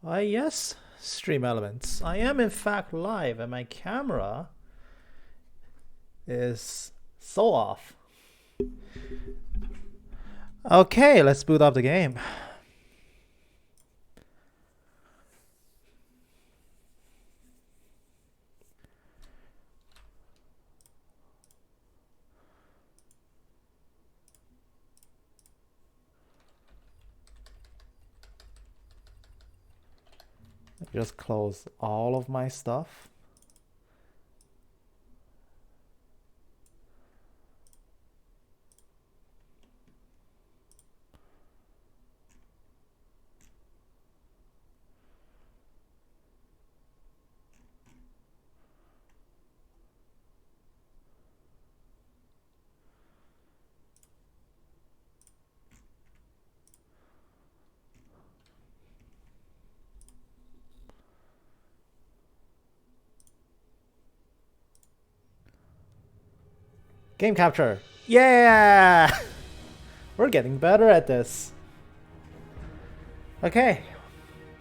Yes, stream elements. I am in fact live and my camera is so off. Okay, let's boot up the game. Just close all of my stuff. Game capture. Yeah! We're getting better at this. Okay.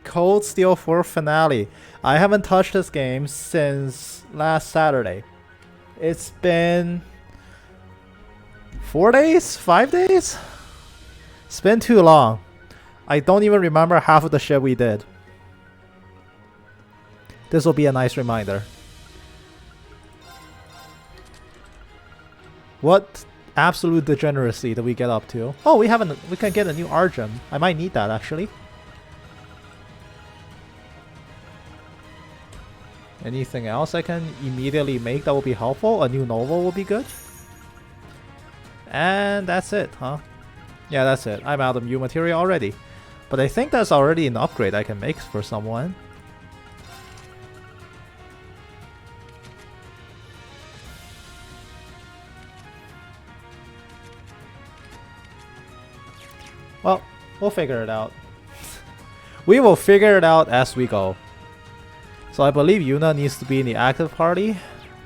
Cold Steel 4 finale. I haven't touched this game since last Saturday. It's been 4 days? 5 days? It's been too long. I don't even remember half of the shit we did. This will be a nice reminder. What absolute degeneracy did we get up to? Oh, we can get a new Argem. I might need that actually. Anything else I can immediately make that will be helpful? A new Nova will be good. And that's it, huh? Yeah, that's it. I'm out of new material already. But I think that's already an upgrade I can make for someone. Well, we'll figure it out. We will figure it out as we go. So I believe Yuna needs to be in the active party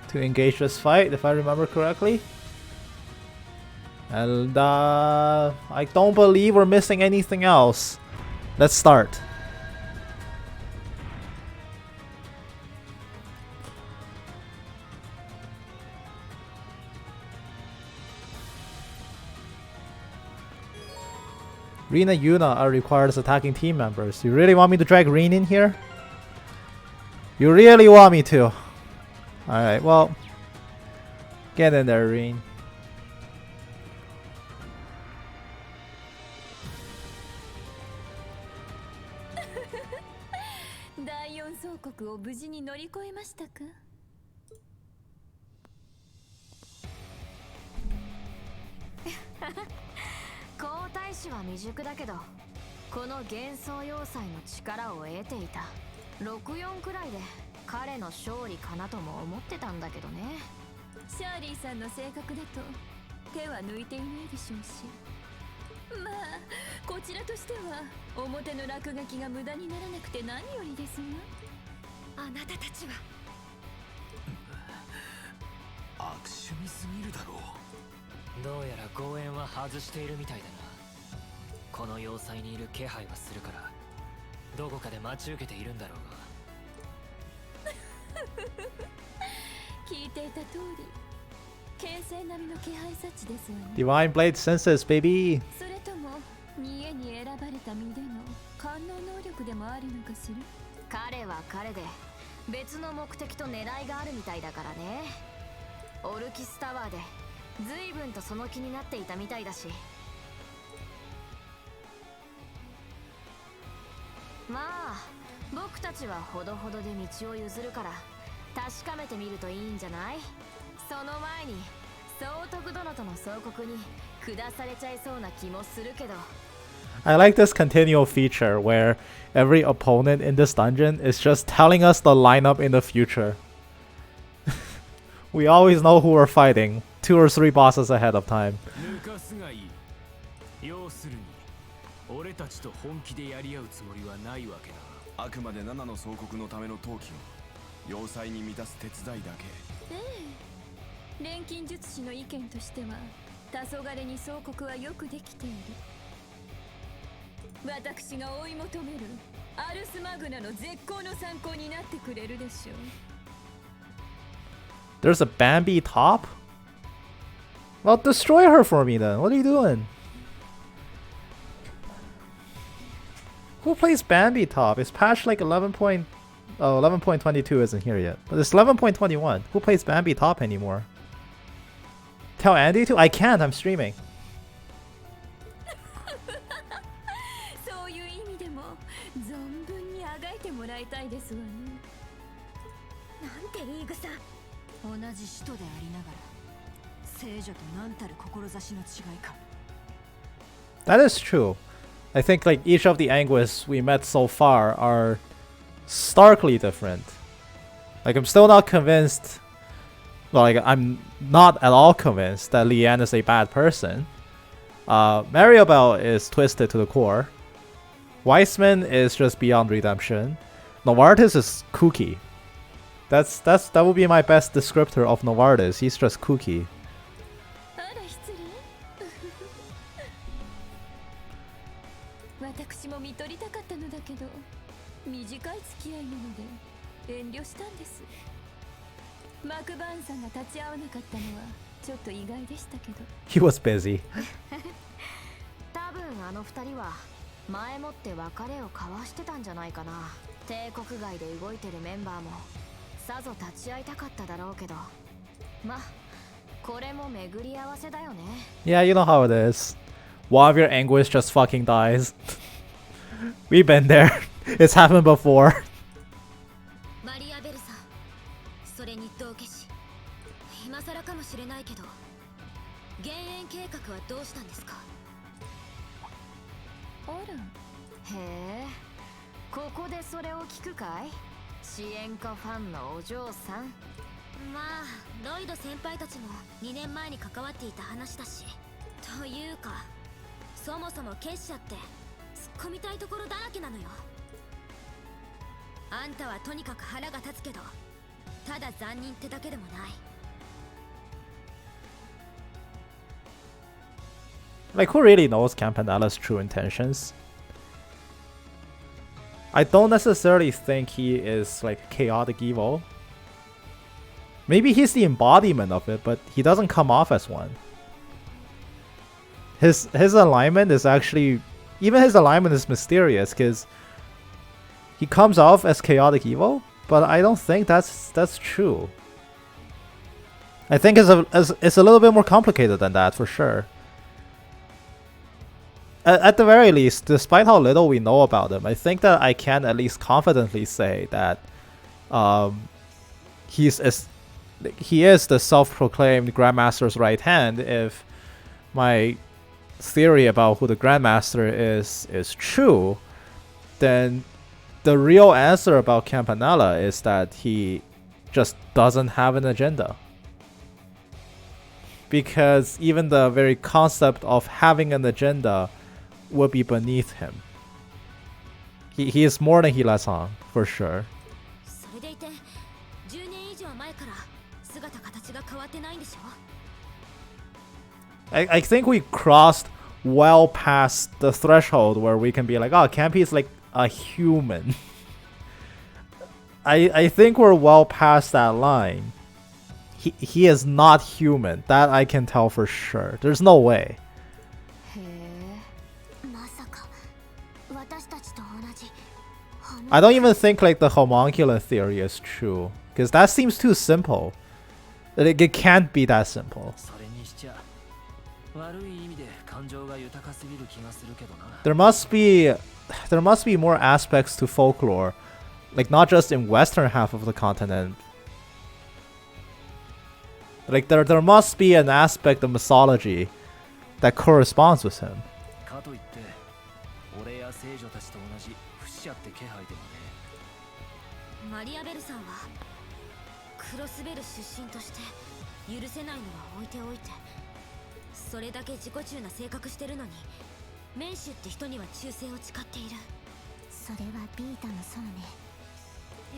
to engage this fight, if I remember correctly. And I don't believe we're missing anything else. Let's start. Rin and Yuna are required as attacking team members. You really want me to drag Rin in here? You really want me to? Alright, well. Get in there, Rin. Divine Blade senses, baby. I like this continual feature where every opponent in this dungeon is just telling us the lineup in the future. We always know who we're fighting, 2 or 3 bosses ahead of time. There's a Bambi top? Well, destroy her for me then. What are you doing? Who plays Bambi top? It's patch like 11.22 isn't here yet. But it's 11.21. Who plays Bambi top anymore? Tell Andy to? I can't, I'm streaming. That is true. I think like each of the Anguists we met so far are starkly different. Like I'm still not convinced. Well, like I'm not at all convinced that Leanne is a bad person. Maribel is twisted to the core. Weissman is just beyond redemption. Novartis is kooky. That would be my best descriptor of Novartis. He's just kooky. He was busy. 前もって別れを交わしてたんじゃないかな。帝国外で動いてるメンバーもさぞ立ち会いたかっただろうけど、ま、これも巡り合わせだよね。Yeah, you know how it is. One of your Anguists just fucking dies. We've been there. It's happened before. マリアベルさん、それに道化師。今更かもしれないけど、減塩計画はどうしたんですか？あら、へえ、ここでそれを聞くかい？支援家ファンのお嬢さん。まあ、ロイド先輩たちも2年前に関わっていた話だし。というか、そもそも結社って突っ込みたいところだらけなのよ。あんたはとにかく腹が立つけど、ただ残忍ってだけでもない。Like, who really knows Campanella's true intentions? I don't necessarily think he is like chaotic evil. Maybe he's the embodiment of it, but he doesn't come off as one. His alignment is actually, even his alignment is mysterious because he comes off as chaotic evil, but I don't think that's true. I think it's a little bit more complicated than that for sure. At the very least, despite how little we know about him, I think that I can at least confidently say that he is the self-proclaimed Grandmaster's right hand. If my theory about who the Grandmaster is true, then the real answer about Campanella is that he just doesn't have an agenda. Because even the very concept of having an agenda would be beneath him. He is more than he lets on, for sure. I think we crossed well past the threshold where we can be like, oh, Campy is like a human. I think we're well past that line. He is not human. That I can tell for sure. There's no way. I don't even think like the homunculus theory is true, because that seems too simple. It can't be that simple. There must be more aspects to folklore, like not just in western half of the continent. Like there must be an aspect of mythology that corresponds with him. マリアベルさんはクロスベル出身として許せないのは置いておいて、それだけ自己中な性格してるのにメンシュって人には忠誠を誓っている。それはビータのそうね。え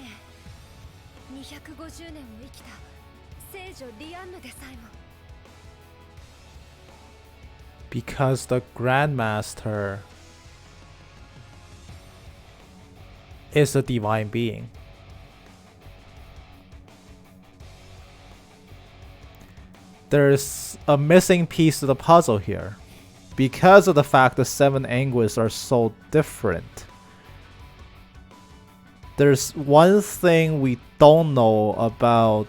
え、250年を生きた聖女リアンヌでさえも。Because the Grandmaster is a divine being. There's a missing piece to the puzzle here, because of the fact the 7 Anguists are so different. There's one thing we don't know about,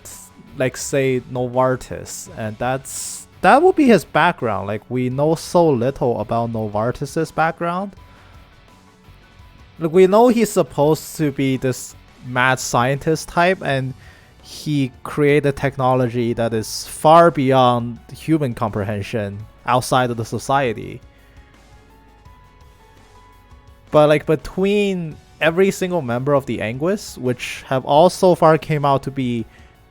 like, say, Novartis, and that would be his background. Like, we know so little about Novartis's background. Like, we know he's supposed to be this mad scientist type, and he created technology that is far beyond human comprehension outside of the society. But like, between every single member of the Anguists, which have all so far came out to be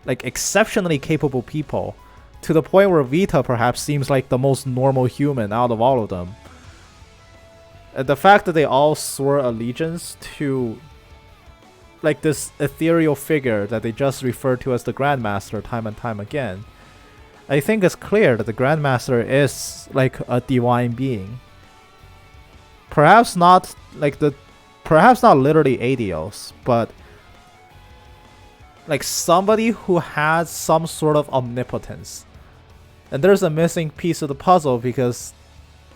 like exceptionally capable people, to the point where Vita perhaps seems like the most normal human out of all of them. And the fact that they all swore allegiance to like this ethereal figure that they just refer to as the Grandmaster time and time again, I think it's clear that the Grandmaster is like a divine being. Perhaps not literally Adios, but like somebody who has some sort of omnipotence. And there's a missing piece of the puzzle because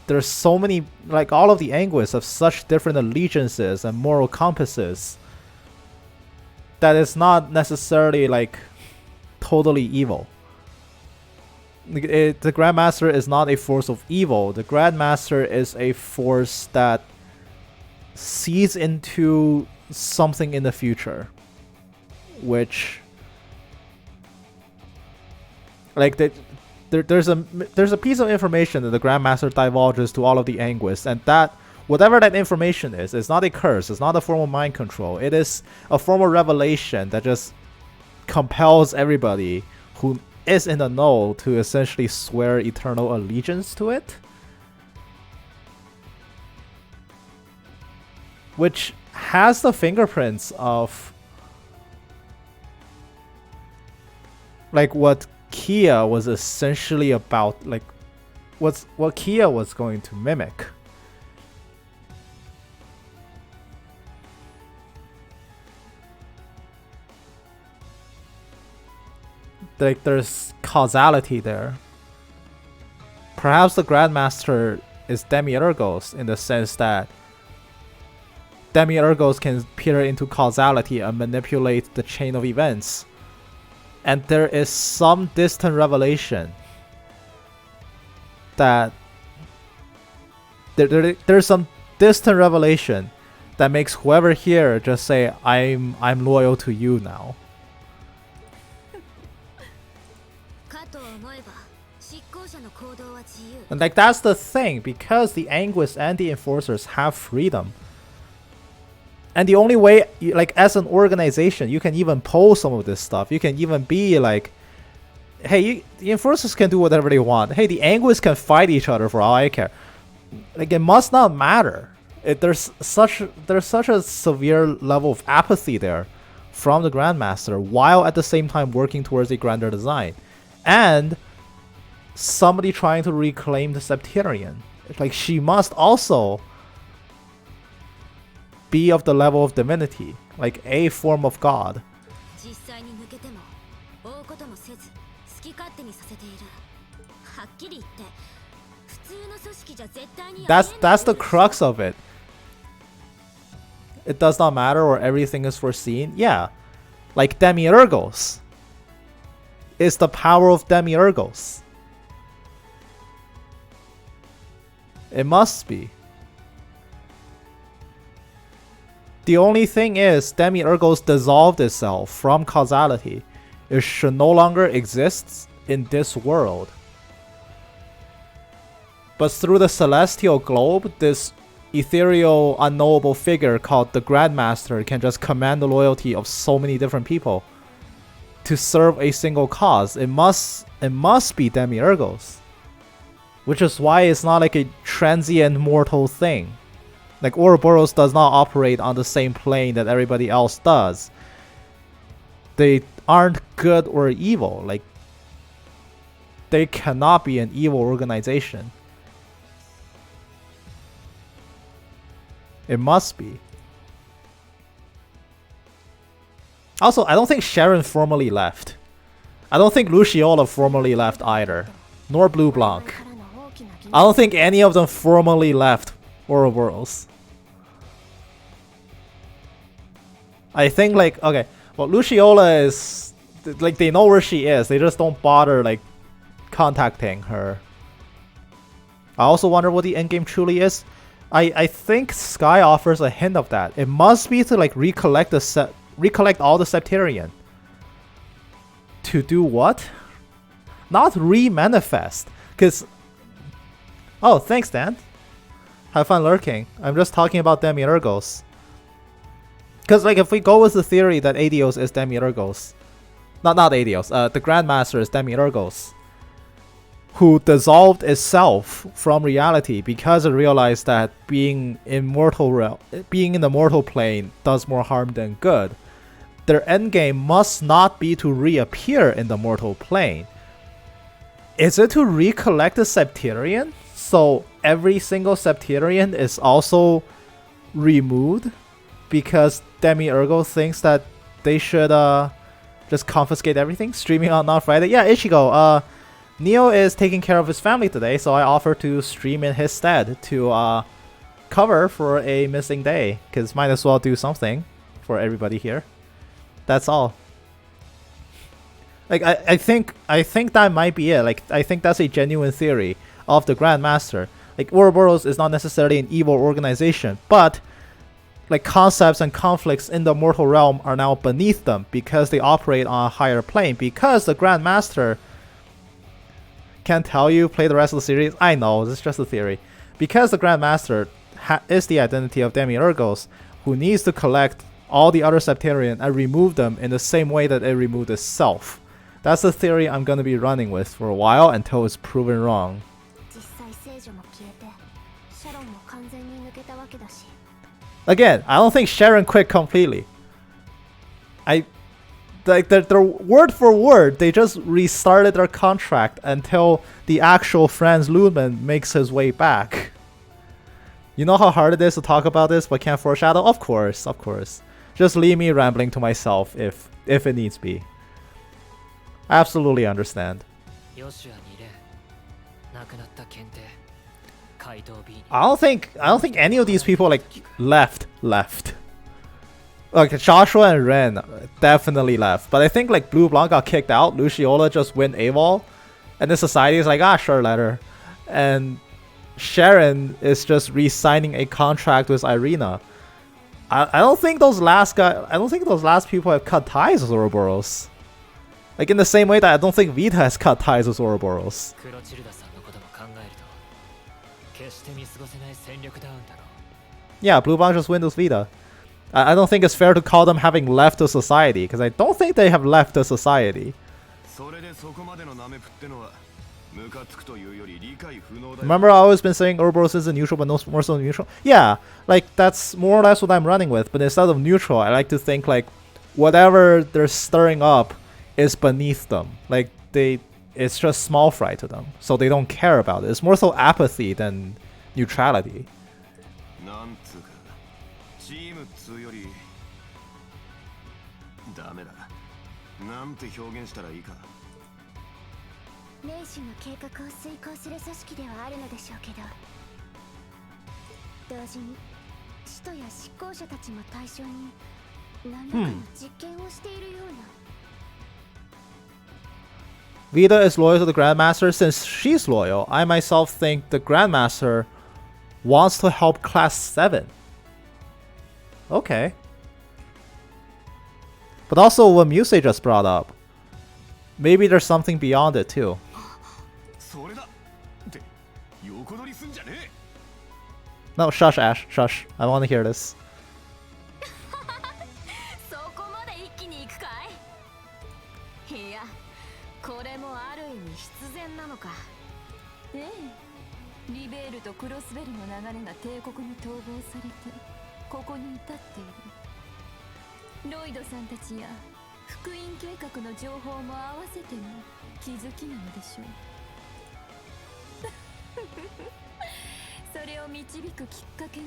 there's so many, like all of the Anguists have such different allegiances and moral compasses that it's not necessarily like totally evil. The Grandmaster is not a force of evil. The Grandmaster is a force that sees into something in the future, which, like, there's a piece of information that the Grandmaster divulges to all of the Anguists, and that whatever that information is not a curse. It's not a form of mind control. It is a form of revelation that just compels everybody who is in the know to essentially swear eternal allegiance to it. Which has the fingerprints of like what Kia was essentially about, like what Kia was going to mimic. Like, there's causality there. Perhaps the Grandmaster is Demiurgos in the sense that Demiurgos can peer into causality and manipulate the chain of events. And there is some distant revelation that there's some distant revelation that makes whoever here just say, I'm loyal to you now. And like, that's the thing, because the Anguists and the Enforcers have freedom. And the only way, like, as an organization, you can even pull some of this stuff. You can even be like, hey, the Enforcers can do whatever they want. Hey, the Anguists can fight each other for all I care. Like, it must not matter. There's such a severe level of apathy there from the Grandmaster, while at the same time working towards a grander design. And somebody trying to reclaim the Septarian. Like, she must also be of the level of divinity, like a form of God. That's the crux of it. It does not matter, or everything is foreseen. Yeah, like Demiurgos is the power of Demiurgos. It must be. The only thing is, Demiurgos dissolved itself from causality. It should no longer exist in this world. But through the celestial globe, this ethereal, unknowable figure called the Grandmaster can just command the loyalty of so many different people to serve a single cause. It must be Demiurgos. Which is why it's not like a transient mortal thing. Like, Ouroboros does not operate on the same plane that everybody else does. They aren't good or evil. Like, they cannot be an evil organization. It must be. Also, I don't think Sharon formally left. I don't think Luciola formally left either. Nor Blue Blanc. I don't think any of them formally left Ouroboros. I think like, okay, well, Luciola is, like, they know where she is. They just don't bother, like, contacting her. I also wonder what the endgame truly is. I think Sky offers a hint of that. It must be to, like, recollect all the Septarian. To do what? Not re-manifest. Because... Oh, thanks, Dan. Have fun lurking. I'm just talking about Demiurgos. Because, like, if we go with the theory that Adios is Demiurgos... Not Adios. The Grandmaster is Demiurgos. Who dissolved itself from reality because it realized that being in the mortal plane does more harm than good. Their endgame must not be to reappear in the mortal plane. Is it to recollect the Septarian? So every single Septarian is also removed? Because Demiurgo thinks that they should just confiscate everything? Streaming on Friday? Yeah, Ichigo, Neo is taking care of his family today, so I offer to stream in his stead to cover for a missing day. Because might as well do something for everybody here. That's all. Like, I think that might be it. Like, I think that's a genuine theory of the Grandmaster. Like, Ouroboros is not necessarily an evil organization, but like concepts and conflicts in the mortal realm are now beneath them because they operate on a higher plane. Because the Grandmaster can't tell you, play the rest of the series. I know, it's just a theory. Because the Grandmaster is the identity of Demiurgos, who needs to collect all the other Septarian and remove them in the same way that it removed itself. That's the theory I'm going to be running with for a while until it's proven wrong. Again, I don't think Sharon quit completely. Like, they're word for word, they just restarted their contract until the actual Franz Ludman makes his way back. You know how hard it is to talk about this but can't foreshadow? Of course, of course. Just leave me rambling to myself if it needs be. Absolutely understand. I don't think any of these people like left. Like Joshua and Ren definitely left, but I think like Blue Blanc got kicked out. Luciola just went AWOL, and the society is like, sure, let her. And Sharon is just re-signing a contract with Irina. I don't think those last people have cut ties with Ouroboros. Like in the same way that I don't think Vita has cut ties with Ouroboros. Yeah, Blue Blanc just went with Vita. I don't think it's fair to call them having left the society, because I don't think they have left the society. Remember I've always been saying Ouroboros is a neutral, but no more so neutral? Yeah, like that's more or less what I'm running with, but instead of neutral, I like to think like whatever they're stirring up is beneath them. Like it's just small fry to them, so they don't care about it. It's more so apathy than neutrality. Vita is loyal to the Grandmaster. Since she's loyal, I myself think the Grandmaster wants to help Class 7. Okay. But also what Muse just brought up. Maybe there's something beyond it too. No, shush, Ash, shush. I want to hear this.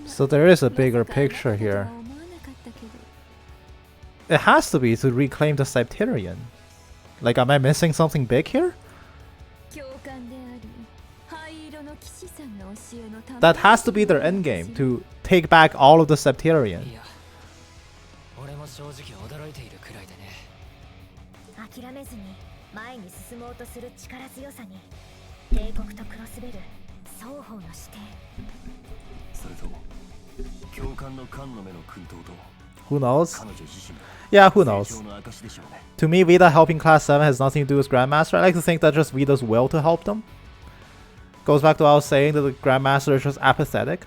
So there is a bigger picture here. It has to be to reclaim the Septarian. Like, am I missing something big here? That has to be their endgame, to take back all of the Septarian. 俺も正直驚いているくらいでね。諦めずに前に進もうとする力強さに帝国とクロスベル双方の視点。それと教官の菅の目の薫陶と Who knows? 彼女自身 Yeah, who knows? 成長の証でしょうね。 To me, Vita helping Class 7 has nothing to do with Grandmaster. I like to think that just Vita's will to help them. Goes back to what I was saying, that the Grandmaster is just apathetic.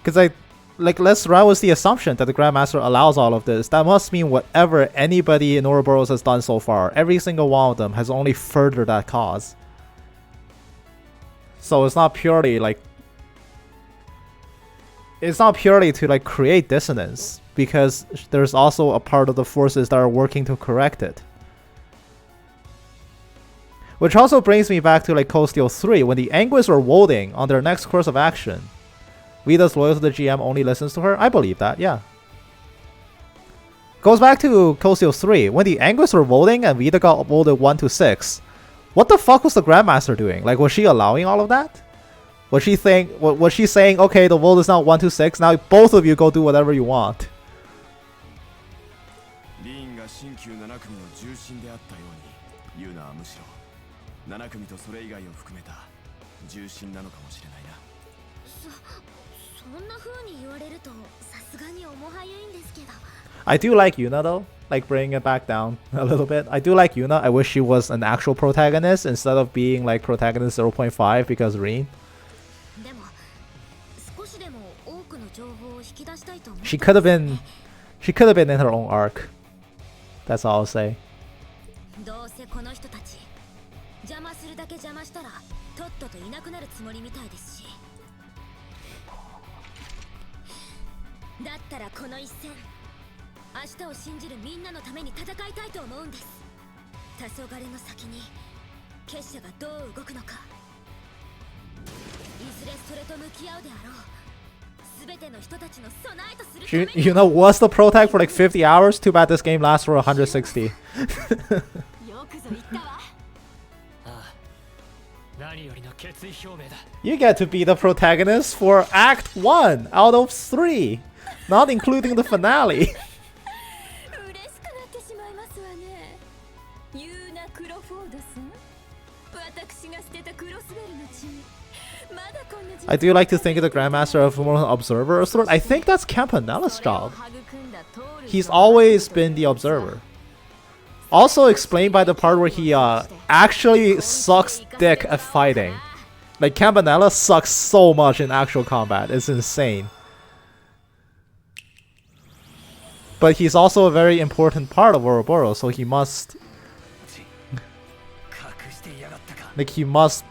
Because let's run with the assumption that the Grandmaster allows all of this. That must mean whatever anybody in Ouroboros has done so far, every single one of them has only furthered that cause. So it's not purely like... It's not purely to like create dissonance, because there's also a part of the forces that are working to correct it. Which also brings me back to like Cold Steel 3, when the Anguis were voting on their next course of action. Vita's loyal to the GM, only listens to her. I believe that, yeah. Goes back to Cold Steel 3, when the Anguis were voting and Vita got voted 1 to 6. What the fuck was the Grandmaster doing? Like, was she allowing all of that? Was she saying, okay, the vote is now 1 to 6, now both of you go do whatever you want? リーンが新旧7組の重心であったように、ユーナはむしろ7組とそれ以外を含めた重心なのかもしれないな。そんな風に言われるとさすがに重はゆいんですけど。I do like Yuna though, like bringing it back down a little bit. I do like Yuna. I wish she was an actual protagonist instead of being like protagonist 0.5 because Reen. She could have been in her own arc. That's all I'll say. どうせこの人たち邪魔するだけ邪魔したらとっとといなくなるつもりみたいですし。だったらこの一戦、明日を信じるみんなのために戦いたいと思うんです。黄昏の先に結社がどう動くのか、いずれそれと向き合うであろう。 You know, was the pro tag for like 50 hours? Too bad this game lasts for 160. You get to be the protagonist for Act 1 out of 3, not including the finale. I do like to think of the Grandmaster of an observer or sort. I think that's Campanella's job. He's always been the observer. Also explained by the part where he actually sucks dick at fighting. Like Campanella sucks so much in actual combat. It's insane. But he's also a very important part of Ouroboros, so he must... Like he must...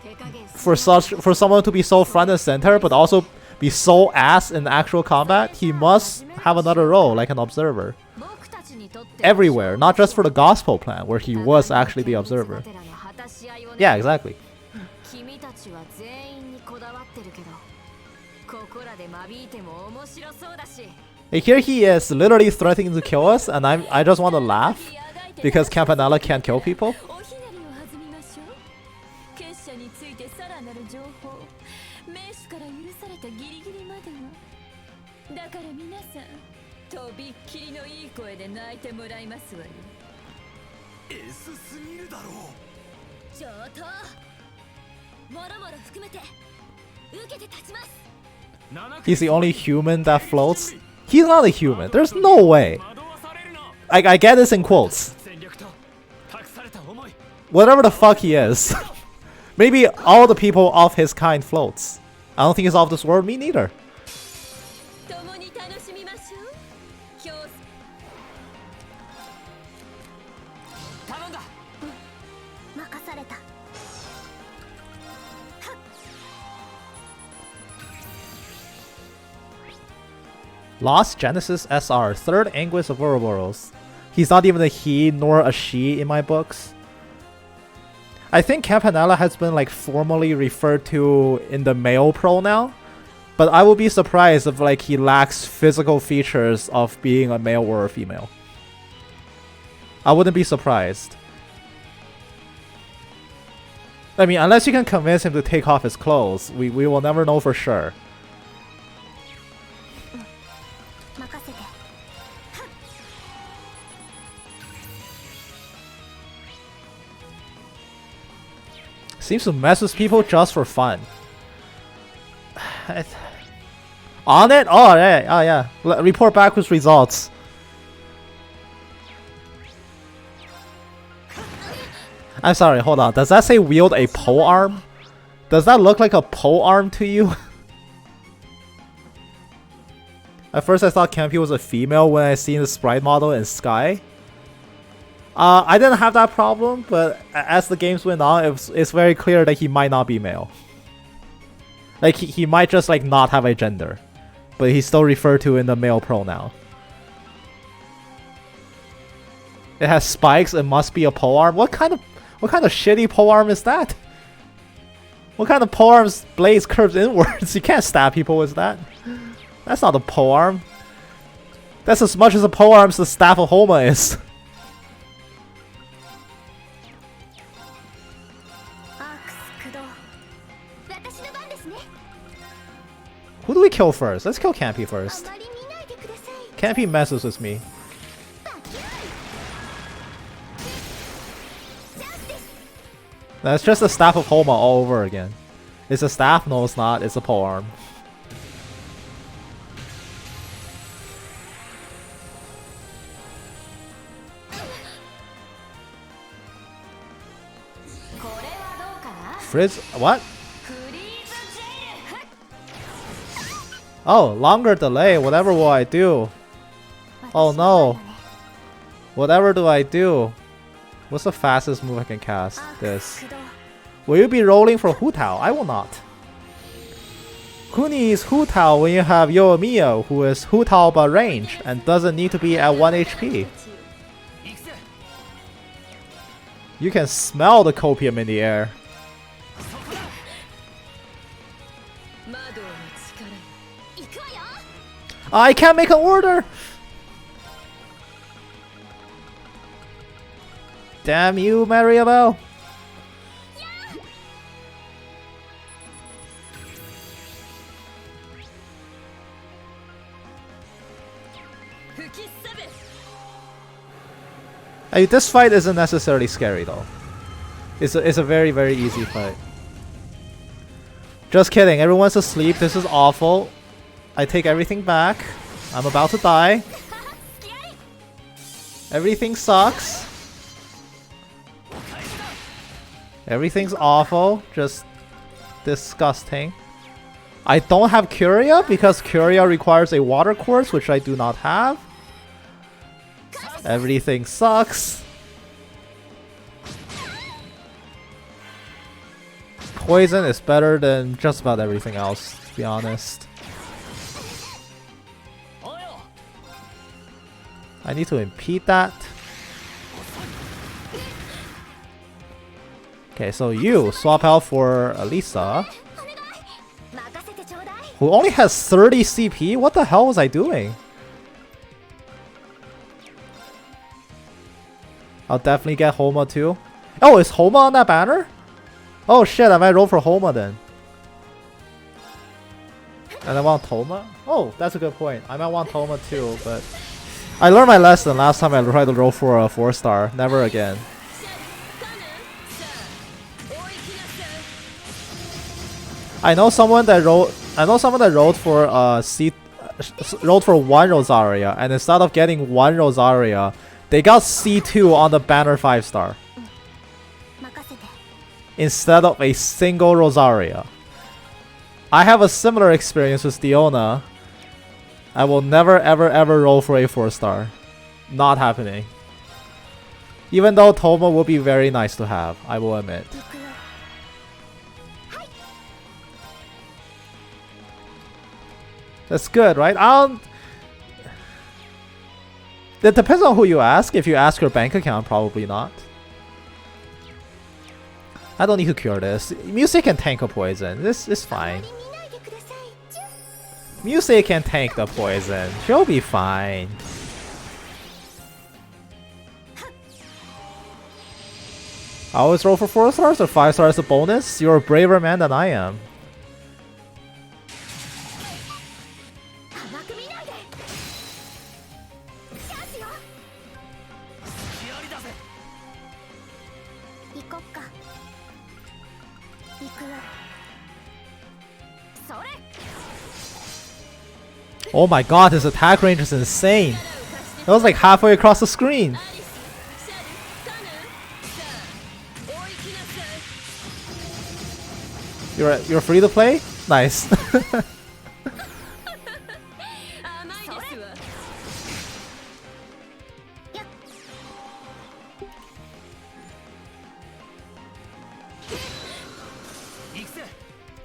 For someone to be so front and center, but also be so ass in actual combat, he must have another role, like an observer. Everywhere, not just for the gospel plan, where he was actually the observer. Yeah, exactly. Like here he is, literally threatening to kill us, and I just want to laugh because Campanella can't kill people. He's the only human that floats. He's not a human. There's no way. I get this in quotes. Whatever the fuck he is. Maybe all the people of his kind floats. I don't think he's off this world. Me neither. Lost Genesis SR, third Anguis of Ouroboros. He's not even a he nor a she in my books. I think Campanella has been like formally referred to in the male pronoun, But I would be surprised if like he lacks physical features of being a male or a female. I wouldn't be surprised. I mean, unless you can convince him to take off his clothes, we will never know for sure. Seems to mess with people just for fun. On it? Oh yeah, oh yeah. Report back with results. I'm sorry, hold on. Does that say wield a pole arm? Does that look like a pole arm to you? At first I thought Campy was a female when I seen the sprite model in Sky. I didn't have that problem, but as the games went on, it's very clear that he might not be male. Like, he might just like not have a gender, but he's still referred to in the male pronoun. It has spikes, it must be a polearm. What kind of shitty polearm is that? What kind of polearm's blades curves inwards? You can't stab people with that. That's not a polearm. That's as much as a polearm's the staff of Homa is. Who do we kill first? Let's kill Campy first. Campy messes with me. That's just a staff of Homa all over again. It's a staff? No, it's not. It's a polearm. Frizz? What? Oh, longer delay. Whatever will I do? Oh no. Whatever do I do? What's the fastest move I can cast? This. Will you be rolling for Hu Tao? I will not. Who needs Hu Tao when you have Yoimiya, who is Hu Tao but range and doesn't need to be at 1 HP? You can smell the copium in the air. I can't make an order! Damn you, Maribel! Hey, this fight isn't necessarily scary though. It's a very, very easy fight. Just kidding, everyone's asleep, this is awful. I take everything back. I'm about to die. Everything sucks. Everything's awful. Just disgusting. I don't have Curia because Curia requires a water course, which I do not have. Everything sucks. Poison is better than just about everything else, to be honest. I need to impede that. Okay, so you swap out for Elisa, who only has 30 CP? What the hell was I doing? I'll definitely get Homa too. Oh, is Homa on that banner? Oh shit, I might roll for Homa then. And I want Toma? Oh, that's a good point. I might want Toma too, but I learned my lesson last time I tried to roll for a 4-star. Never again. I know someone that rolled for rolled for 1 Rosaria, and instead of getting 1 Rosaria, they got C2 on the banner 5-star. Instead of a single Rosaria. I have a similar experience with Diona. I will never ever roll for a 4-star. Not happening. Even though Toma would be very nice to have, I will admit. That's good, right? It depends on who you ask. If you ask your bank account, probably not. I don't need to cure this. Music can tank a poison. This is fine. Musei can tank the poison. She'll be fine. I always roll for 4 stars or 5 stars a bonus? You're a braver man than I am. Oh my god, his attack range is insane. That was like halfway across the screen. You're free to play? Nice.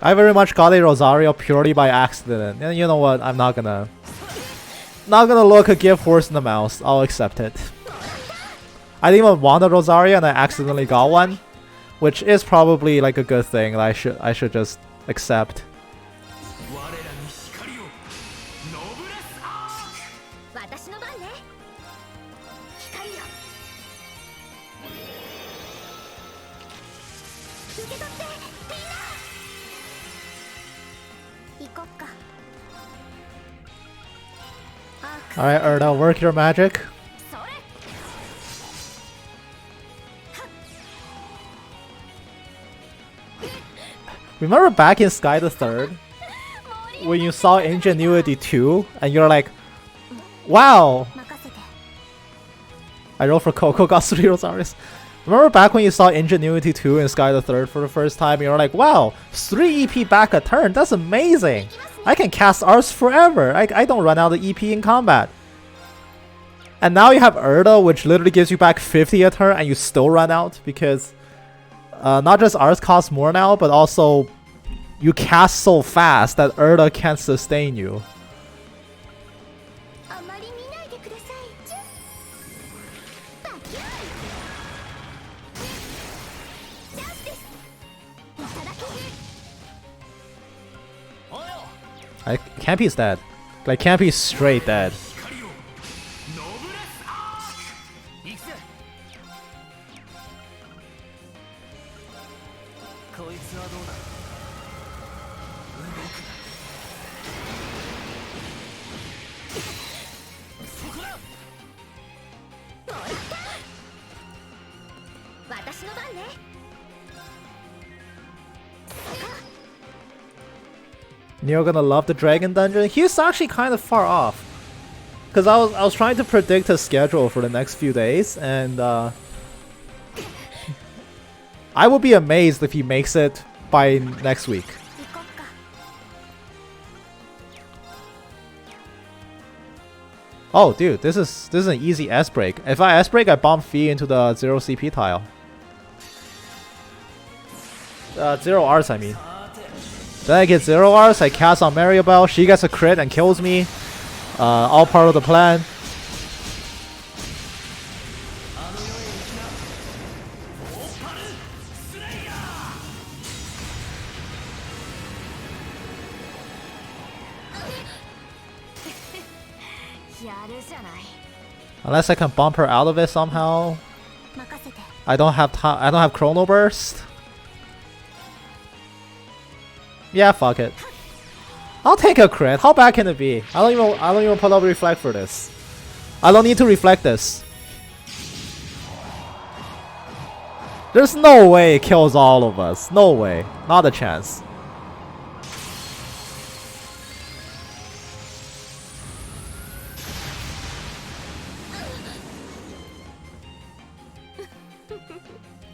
I very much got a Rosario purely by accident, and you know what? I'm not gonna look a gift horse in the mouth. I'll accept it. I didn't even want a Rosario, and I accidentally got one, which is probably like a good thing. I should just accept. Alright, Erda, work your magic. Remember back in Sky the Third, when you saw Ingenuity 2, and you're like, wow! I rolled for Coco, got 3 Rosarios. Remember back when you saw Ingenuity 2 in Sky the Third for the first time, and you're like, wow, 3 EP back a turn, that's amazing! I can cast Ars forever. I don't run out of EP in combat. And now you have Erda, which literally gives you back 50 a turn, and you still run out because not just Ars costs more now, but also you cast so fast that Erda can't sustain you. Campy's dead. Like, Campy's straight dead. You're gonna love the Dragon Dungeon. He's actually kind of far off, because I was trying to predict his schedule for the next few days, and I would be amazed if he makes it by next week. Oh, dude, this is an easy S break. If I S break, I bomb Fee into the 0 CP tile. 0 Rs, I mean. Then I get 0 Rs, I cast on Maribel, she gets a crit and kills me. All part of the plan. Unless I can bump her out of it somehow. I don't have time. I don't have Chrono Burst. Yeah, fuck it. I'll take a crit. How bad can it be? I don't even put up reflect for this. I don't need to reflect this. There's no way it kills all of us. No way. Not a chance.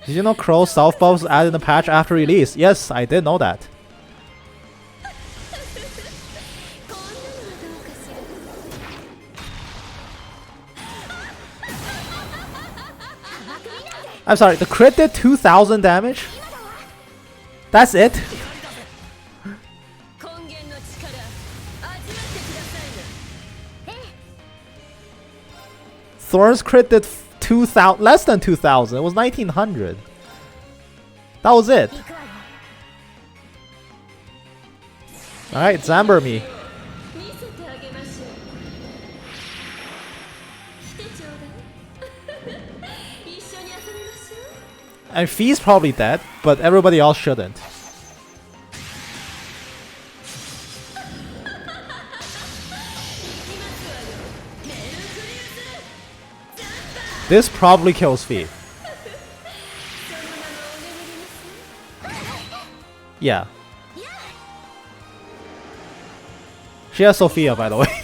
Did you know Crow self buffs added in the patch after release? Yes, I did know that. I'm sorry, the crit did 2000 damage? That's it? Thorn's crit did 2000, less than 2000. It was 1900. That was it. Alright, Zamber me. And Fee's probably dead, but everybody else shouldn't. This probably kills Fee. Yeah. She has Sophia, by the way.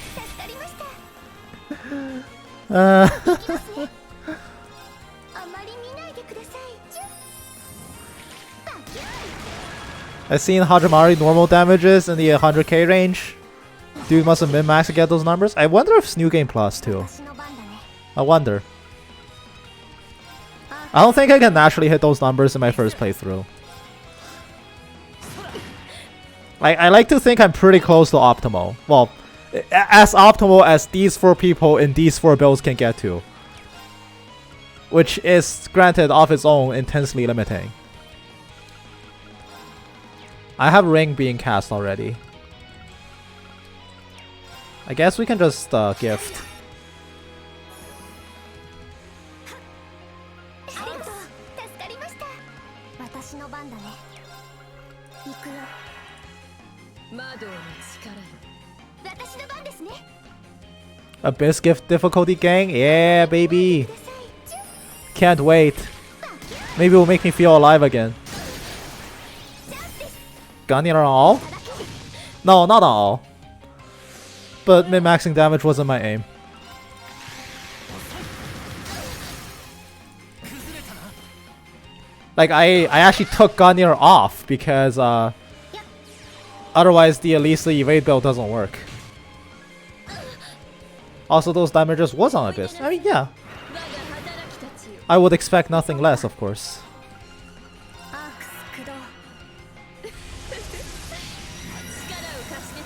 I've seen Hajimari normal damages in the 100k range. Dude must have min-maxed to get those numbers. I wonder if it's New Game Plus too. I wonder. I don't think I can naturally hit those numbers in my first playthrough. I like to think I'm pretty close to optimal. Well, as optimal as these 4 people in these 4 builds can get to. Which is, granted, of its own, intensely limiting. I have Ring being cast already. I guess we can just gift. Abyss gift difficulty gang? Yeah, baby! Can't wait. Maybe it will make me feel alive again. Gunning on all? No, not on all. But min-maxing damage wasn't my aim. Like, I actually took Gunnier off because otherwise the Elisa evade build doesn't work. Also, those damages was on Abyss. I mean, yeah. I would expect nothing less, of course.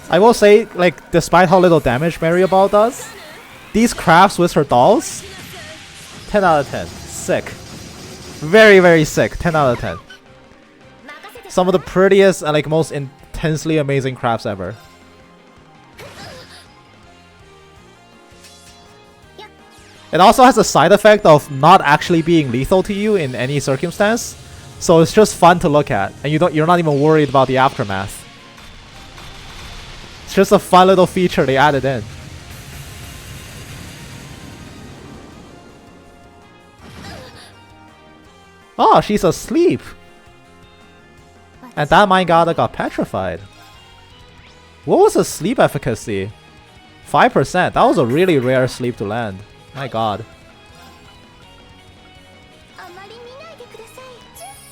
I will say, like, despite how little damage Mario Ball does, these crafts with her dolls, 10 out of 10. Sick. Very, very sick. 10 out of 10. Some of the prettiest and like most intensely amazing crafts ever. It also has a side effect of not actually being lethal to you in any circumstance, so it's just fun to look at, and you're not even worried about the aftermath. It's just a fun little feature they added in. Oh, she's asleep! And that Mind Gada got petrified. What was the sleep efficacy? 5%. That was a really rare sleep to land. My god.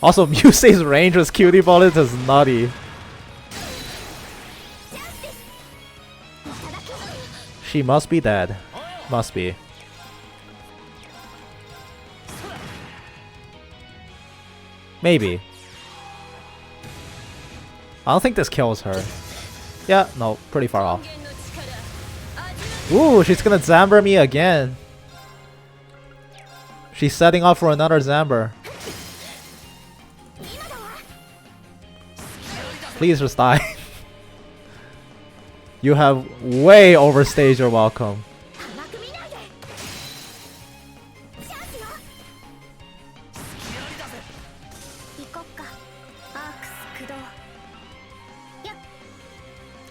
Also, Musei's range with cutie bullets is nutty. She must be dead. Must be. Maybe. I don't think this kills her. Yeah, no, pretty far off. Ooh, she's gonna Zamber me again. She's setting up for another Zamber. Please just die. You have way overstayed your welcome.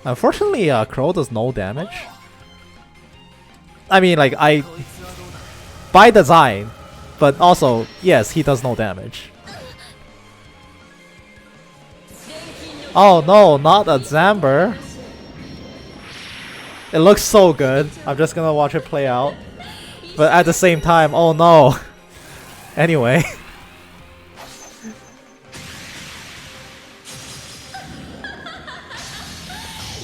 Unfortunately, Crow does no damage. I mean, like, by design, but also, yes, he does no damage. Oh no, not a Zamber. It looks so good. I'm just gonna watch it play out. But at the same time, oh no. Anyway.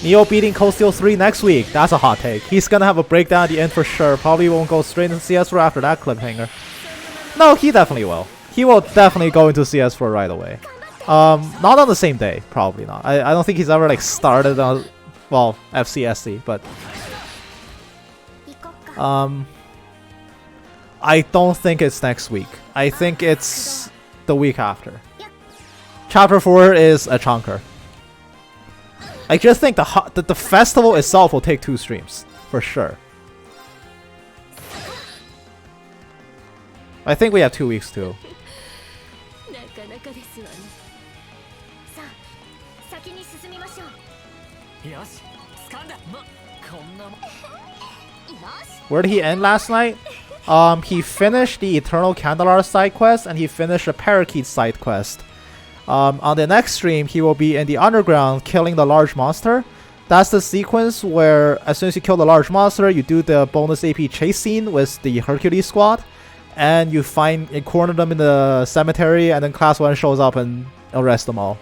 Neo beating Cold Steel 3 next week. That's a hot take. He's gonna have a breakdown at the end for sure. Probably won't go straight into CS4 after that cliffhanger. No, he definitely will. He will definitely go into CS4 right away. Not on the same day. Probably not. I don't think he's ever like started on, well, FCSC, but I don't think it's next week. I think it's the week after. Chapter 4 is a chunker. I just think the festival itself will take 2 streams, for sure. I think we have 2 weeks too. かですわね。さあ先に進みましょう。よし掴んだ。こんなもん。 Where did he end last night? He finished the Eternal Candelar side quest and he finished the Parakeet side quest. On the next stream, he will be in the underground killing the large monster. That's the sequence where as soon as you kill the large monster, you do the bonus AP chase scene with the Hercules squad, and you corner them in the cemetery, and then Class 1 shows up and arrests them all.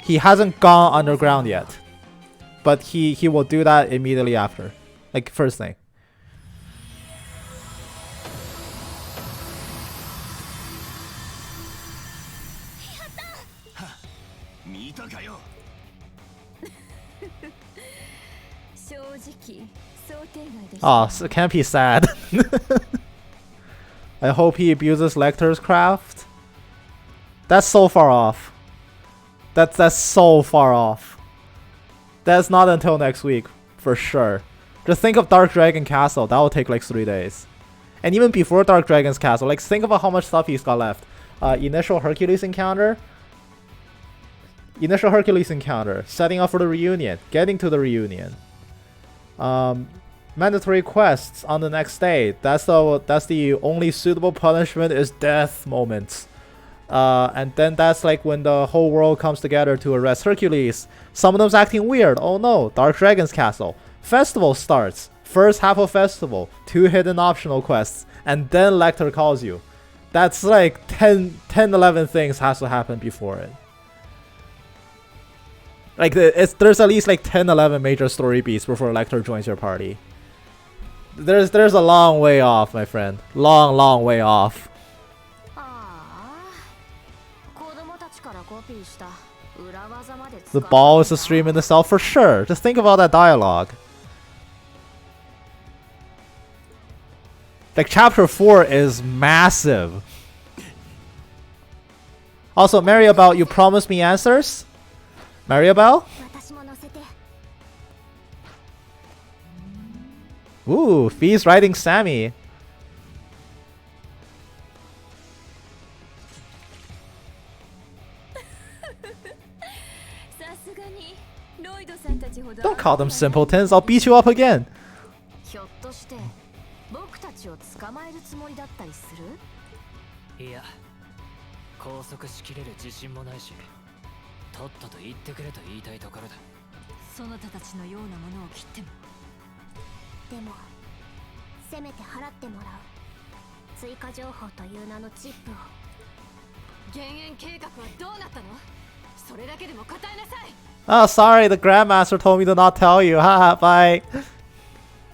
He hasn't gone underground yet, but he will do that immediately after, like first thing. Oh, so it can't be sad. I hope he abuses Lecter's craft. That's so far off. That's so far off. That's not until next week, for sure. Just think of Dark Dragon Castle. That will take like 3 days. And even before Dark Dragon's Castle, like think about how much stuff he's got left. Initial Hercules encounter. Setting up for the reunion. Getting to the reunion. Mandatory quests on the next day. That's the only suitable punishment is death moments. And then that's like when the whole world comes together to arrest Hercules. Some of them's acting weird. Oh no, Dark Dragon's Castle. Festival starts. First half of festival. 2 hidden optional quests. And then Lecter calls you. That's like 11 things has to happen before it. Like there's at least like 10-11 major story beats before Lecter joins your party. There's a long way off, my friend. Long way off. The ball is a stream in itself for sure. Just think about that dialogue. Like chapter 4 is massive. Also, Maribel, you promised me answers? Maribel? Ooh, Fee's riding Sammy. Don't call them simpletons, I'll beat you up again. いや、拘束しきれる自信もないし、とっとと言ってくれと言いたいところだ。そなたたちのようなものを切っても。でも、せめて払ってもらう。追加情報という名のチップを。減塩計画はどうなったの？それだけでも答えなさい。Oh, sorry, the Grandmaster told me to not tell you. Haha, bye.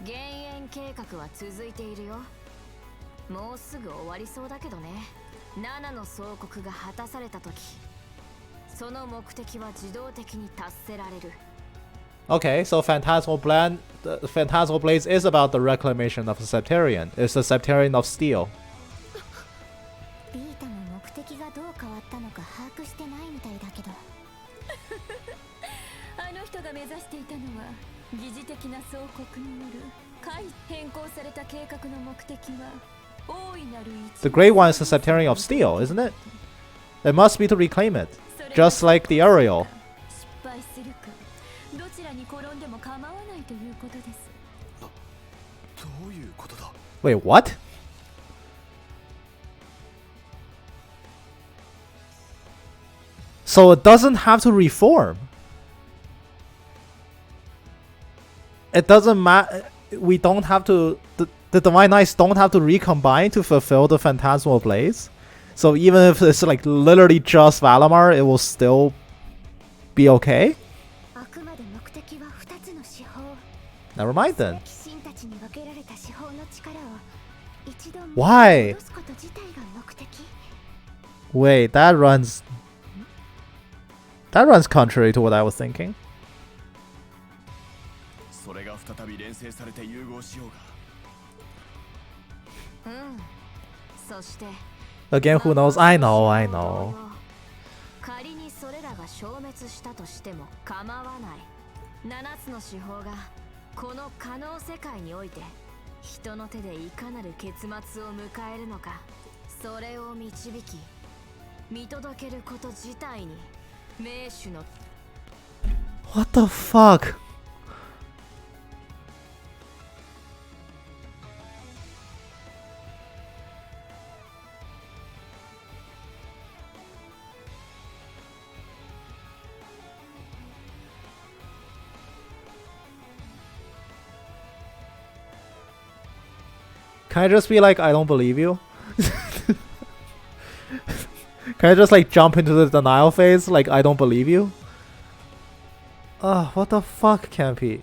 減塩計画は続いているよ。もうすぐ終わりそうだけどね。7の総国が果たされた時、その目的は自動的に達せられる。Okay, so Phantasmal Blades is about the reclamation of the Septarian. It's the Septarian of Steel. ビータの目的がどう変わったのか把握してないみたいだけど。あの人が目指していたのは疑似的な総国による変更された計画の目的は大いなる。 The Great One is the Septarian of Steel, isn't it? It must be to reclaim it, just like the Ariel. 失敗するかどちらに転んでも構わないということです。どういうことだ？ Wait, what? So it doesn't have to reform. It doesn't matter. We don't have to. The Divine Knights don't have to recombine to fulfill the Phantasmal Blades. So even if it's like literally just Valamar, it will still be okay. Never mind then. Why? Wait, that runs contrary to what I was thinking. Again, who knows? I know. 仮にそれらが消滅したとしても構わない。7つの司法がこの可能世界において人の手でいかなる結末を迎えるのか、それを導き見届けること自体に名手の What the fuck? Can I just be like, I don't believe you? Can I just like jump into the denial phase? Like, I don't believe you? What the fuck, Campy?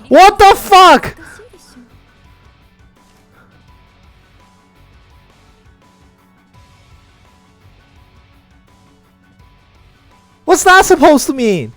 What the fuck? What's that supposed to mean?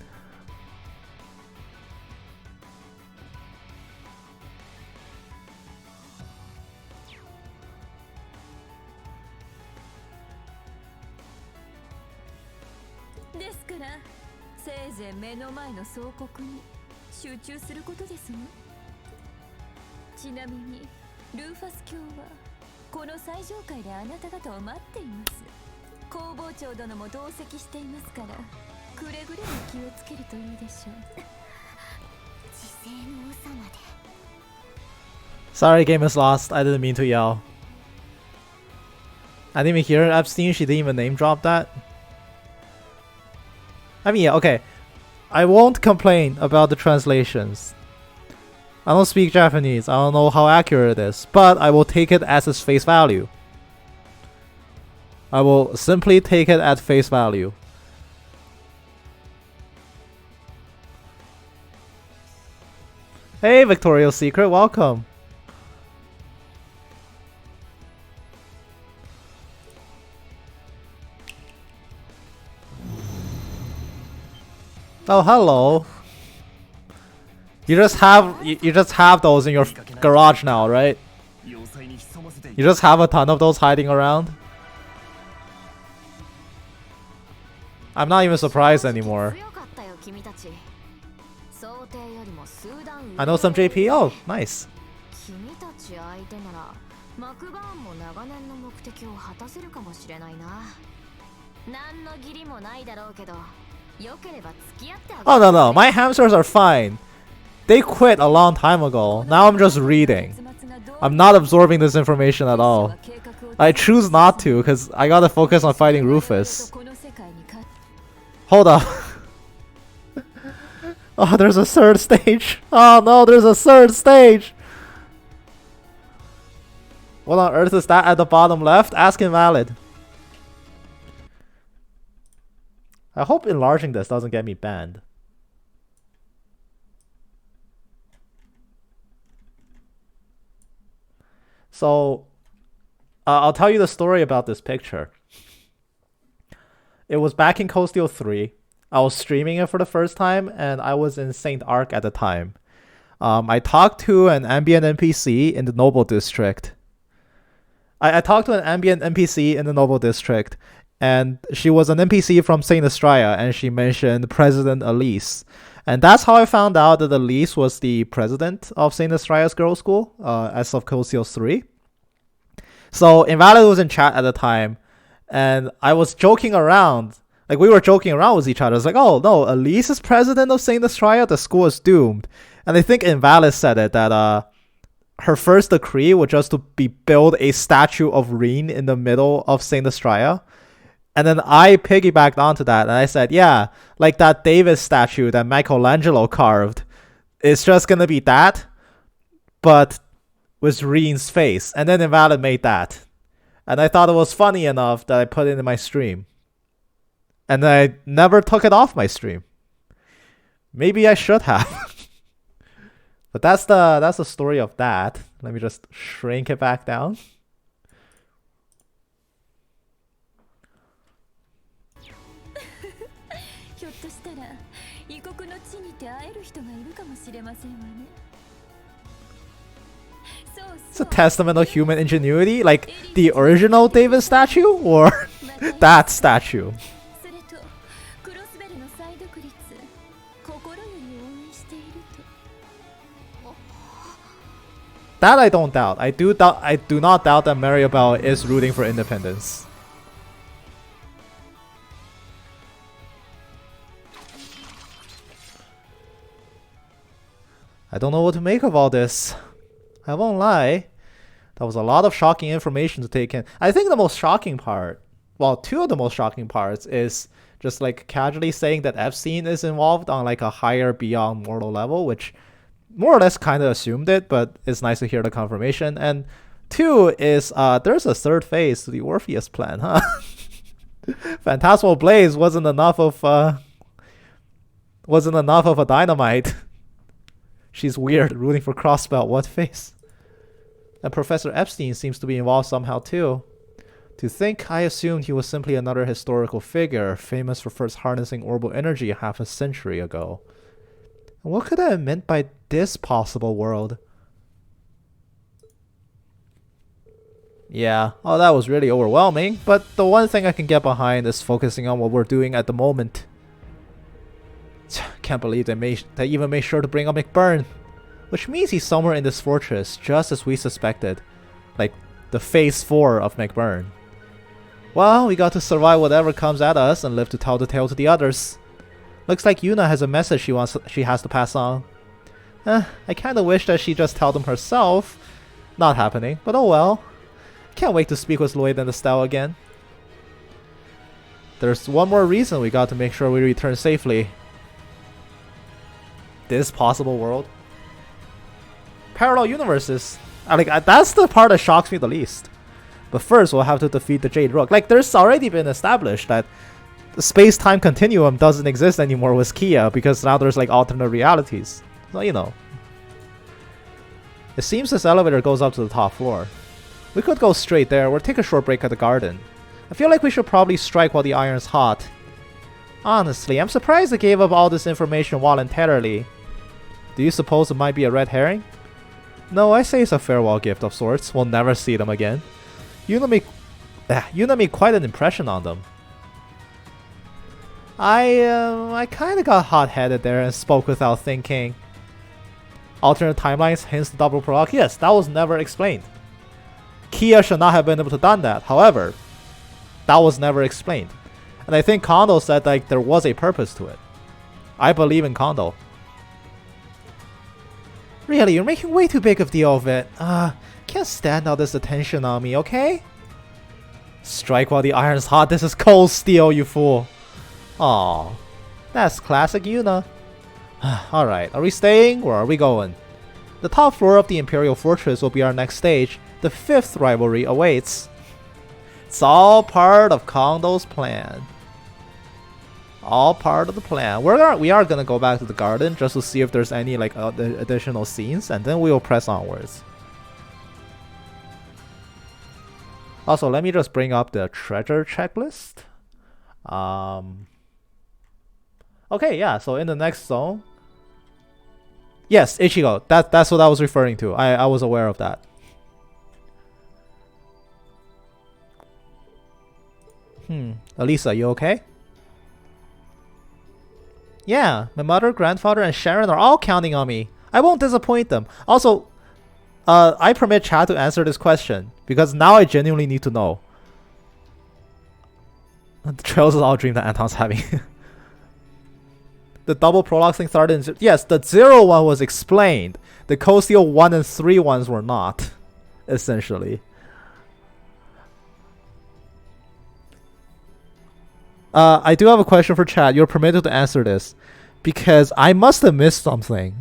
Sorry, game is lost. I didn't mean to yell. I didn't even hear Epstein. She didn't even name drop that. I mean, yeah, okay. I won't complain about the translations. I don't speak Japanese. I don't know how accurate it is, but I will take it as its face value. I will simply take it at face value. Hey, Victoria's Secret, welcome. Oh, hello. You just have those in your garage now, right? You just have a ton of those hiding around. I'm not even surprised anymore. I know some JP. Oh, nice. Oh no, my hamsters are fine. They quit a long time ago. Now I'm just reading. I'm not absorbing this information at all. I choose not to because I gotta focus on fighting Rufus. Hold up. Oh, there's a third stage. Oh no, there's a third stage. What on earth is that at the bottom left? Ask invalid. I hope enlarging this doesn't get me banned. So, I'll tell you the story about this picture. It was back in Cold Steel 3. I was streaming it for the first time, and I was in St. Arc at the time. I talked to an ambient NPC in the Noble District. I talked to an ambient NPC in the Noble District, and she was an NPC from St. Estrella, and she mentioned President Elise. And that's how I found out that Elise was the president of St. Estrella's Girls' School, as of Cold Steel 3. So Invalid was in chat at the time, and I was joking around. Like, we were joking around with each other. It's like, oh, no, Elise is president of St. Estrella? The school is doomed. And I think Invalid said it, that her first decree was just to build a statue of Reen in the middle of St. Estrella. And then I piggybacked onto that, and I said, yeah, like that David statue that Michelangelo carved, it's just going to be that, but with Reen's face. And then Invalid made that. And I thought it was funny enough that I put it in my stream. And I never took it off my stream. Maybe I should have. But that's the story of that. Let me just shrink it back down. It's a testament of human ingenuity, like the original David statue or that statue. That I don't doubt. I do not doubt that Maribel is rooting for independence. I don't know what to make of all this. I won't lie. That was a lot of shocking information to take in. I think the most shocking part, well, two of the most shocking parts is just like casually saying that Epstein is involved on like a higher beyond mortal level, which more or less kind of assumed it, but it's nice to hear the confirmation. And two is there's a third phase to the Orpheus plan, huh? Phantasmal Blaze wasn't enough of a dynamite. She's weird, rooting for Crossbelt. What phase? And Professor Epstein seems to be involved somehow too. To think, I assumed he was simply another historical figure, famous for first harnessing orbital energy half a century ago. And what could I have meant by this possible world? Yeah, oh, that was really overwhelming, but the one thing I can get behind is focusing on what we're doing at the moment. Can't believe they even made sure to bring up McBurn. Which means he's somewhere in this fortress, just as we suspected. Like, the phase 4 of McBurn. Well, we got to survive whatever comes at us and live to tell the tale to the others. Looks like Yuna has a message she has to pass on. I kinda wish that she just tell them herself. Not happening, but oh well. Can't wait to speak with Lloyd and Estelle again. There's one more reason we got to make sure we return safely. This possible world. Parallel universes. That's the part that shocks me the least. But first, we'll have to defeat the Jade Rook. Like, there's already been established that the space-time continuum doesn't exist anymore with Kia because now there's like alternate realities. So, you know. It seems this elevator goes up to the top floor. We could go straight there or take a short break at the garden. I feel like we should probably strike while the iron's hot. Honestly, I'm surprised they gave up all this information voluntarily. Do you suppose it might be a red herring? No, I say it's a farewell gift of sorts. We'll never see them again. Yuna made quite an impression on them. I kinda got hot-headed there and spoke without thinking. Alternate timelines, hence the double prologue. Yes, that was never explained. Kia should not have been able to done that. However, that was never explained. And I think Kondo said like there was a purpose to it. I believe in Kondo. Really, you're making way too big of a deal of it. Can't stand all this attention on me, okay? Strike while the iron's hot. This is cold steel, you fool. Aw, that's classic Yuna. Alright, are we staying or are we going? The top floor of the Imperial Fortress will be our next stage. The 5th rivalry awaits. It's all part of Kondo's plan. All part of the plan. We are gonna go back to the garden just to see if there's any like additional scenes, and then we will press onwards. Also, let me just bring up the treasure checklist. Okay, yeah. So in the next zone, yes, Ichigo. That's what I was referring to. I was aware of that. Elisa, you okay? Yeah, my mother, grandfather, and Sharon are all counting on me. I won't disappoint them. Also, I permit Chad to answer this question because now I genuinely need to know. The trails is all dream that Anton's having. The double prologue thing started in yes, the 0 one was explained. The Cold Steel 1 and 3 ones were not, essentially. I do have a question for Chad. You're permitted to answer this because I must have missed something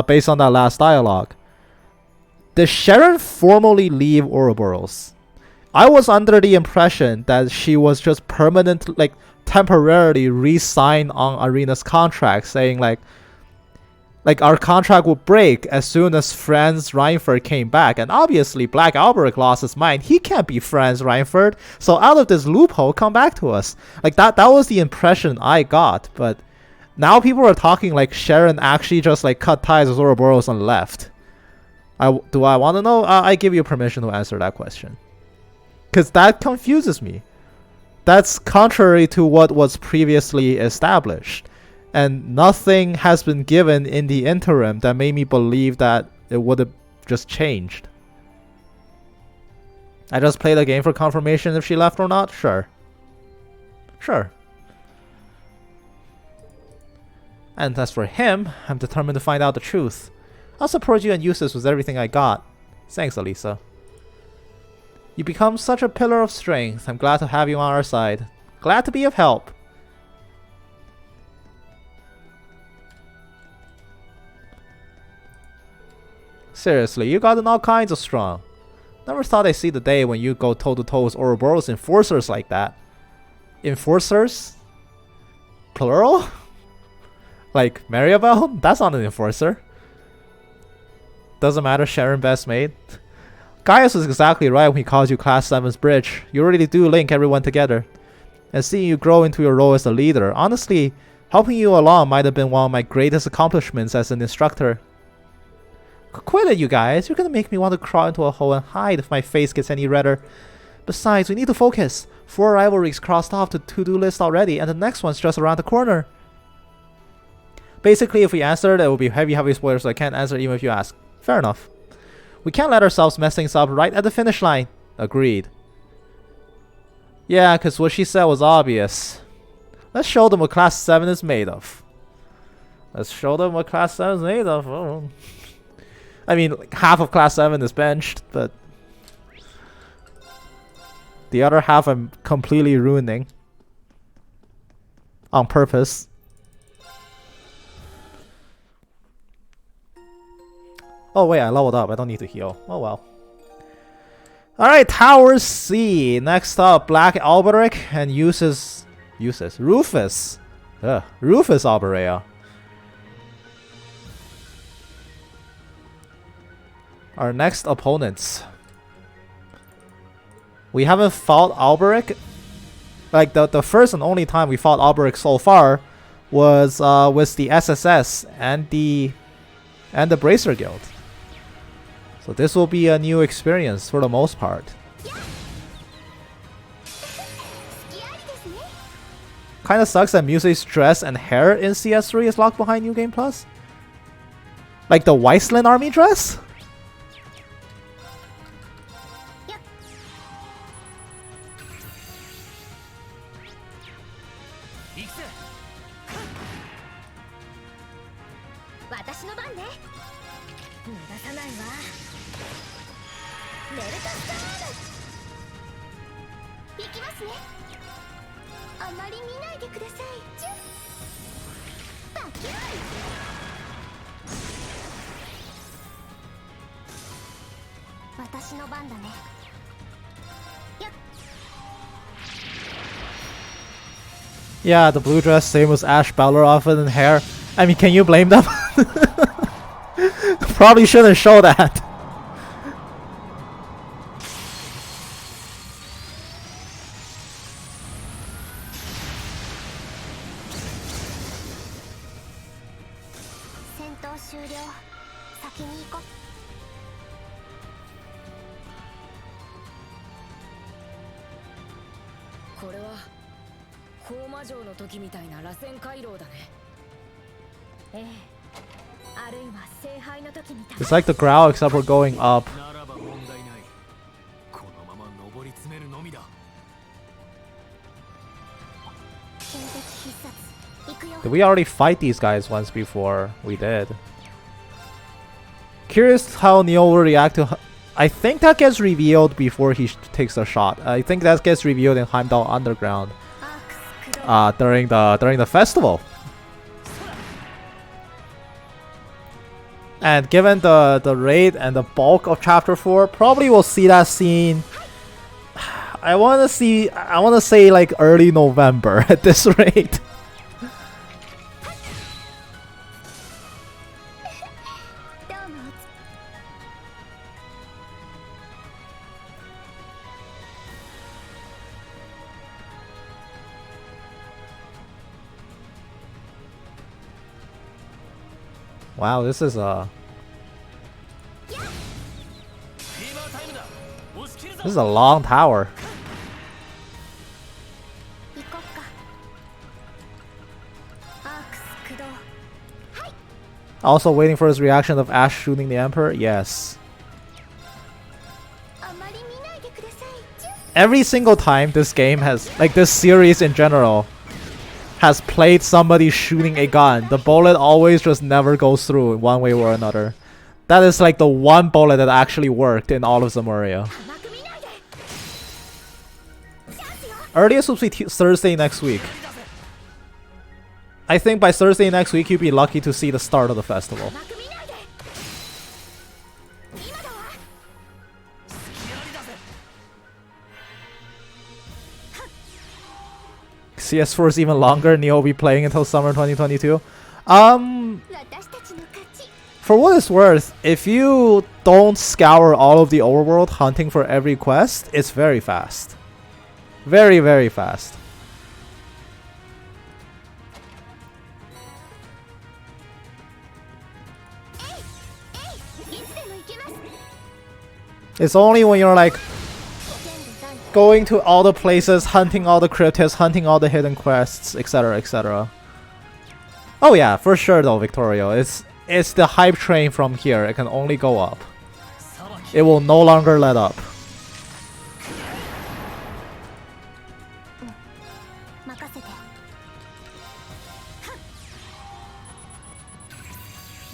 based on that last dialogue. Did Sharon formally leave Ouroboros? I was under the impression that she was just temporarily re-signed on Arena's contract, saying like, Like, our contract would break as soon as Franz Reinfeld came back. And obviously, Black Alberic lost his mind. He can't be Franz Reinfeld. So out of this loophole, come back to us. Like, that was the impression I got. But now people are talking like Sharon actually just like cut ties with Ouroboros and left. Do I want to know? I give you permission to answer that question. Because that confuses me. That's contrary to what was previously established. And nothing has been given in the interim that made me believe that it would have just changed. I just played the game for confirmation if she left or not? Sure. Sure. And as for him, I'm determined to find out the truth. I'll support you and use this with everything I got. Thanks, Elisa. You become such a pillar of strength. I'm glad to have you on our side. Glad to be of help. Seriously, you gotten all kinds of strong. Never thought I'd see the day when you go toe-to-toe with Ouroboros enforcers like that. Enforcers? Plural? Like, Maribel? That's not an enforcer. Doesn't matter, Sharon best made. Gaius was exactly right when he called you Class 7's bridge. You really do link everyone together. And seeing you grow into your role as a leader, honestly, helping you along might have been one of my greatest accomplishments as an instructor. Quit it, you guys. You're gonna make me want to crawl into a hole and hide if my face gets any redder. Besides, we need to focus. 4 rivalries crossed off the to-do list already, and the next one's just around the corner. Basically, if we answered, it will be heavy spoilers, so I can't answer even if you ask. Fair enough. We can't let ourselves mess things up right at the finish line. Agreed. Yeah, because what she said was obvious. Let's show them what Class 7 is made of. Let's show them what Class 7 is made of. Oh. I mean, like, half of Class 7 is benched, but the other half I'm completely ruining. On purpose. Oh wait, I leveled up. I don't need to heal. Oh well. Alright, Tower C. Next up, Black Alberic and Rufus. Rufus Alberea. Our next opponents. We haven't fought Alberic. Like, the first and only time we fought Alberic so far was with the SSS and the Bracer Guild. So this will be a new experience for the most part. Kinda sucks that Muse's dress and hair in CS3 is locked behind New Game Plus. Like the Weissland army dress? Yeah, the blue dress, same as Ash Balleroff and hair. I mean, can you blame them? Probably shouldn't show that. It's like the growl, except we're going up. Did we already fight these guys once before? We did. Curious how Neil will react to... I think that gets revealed before he takes a shot. I think that gets revealed in Heimdall Underground. During the festival. And given the rate and the bulk of Chapter 4, probably we'll see that scene. I want to say like early November at this rate. Wow, this is a long tower. 行こっか。アークス駆動。 Also waiting for his reaction of Ash shooting the Emperor. Yes. あまり見ないでください。 Every single time this game has, like this series in general, has played somebody shooting a gun, the bullet always just never goes through in one way or another. That is like the one bullet that actually worked in all of Zamuria. 甘く見ないで。チャンスよ。 Earliest will be Thursday next week. I think by Thursday next week you'd be lucky to see the start of the festival. 甘く見ないで。今だわ。 CS4 is even longer. Neo will be playing until summer 2022. 私たちの勝ち。 For what it's worth, if you don't scour all of the overworld hunting for every quest, it's very fast. Very, very fast. It's only when you're like going to all the places, hunting all the cryptids, hunting all the hidden quests, etc, etc. Oh yeah, for sure though, Victorio. It's the hype train from here. It can only go up. It will no longer let up. 任せて。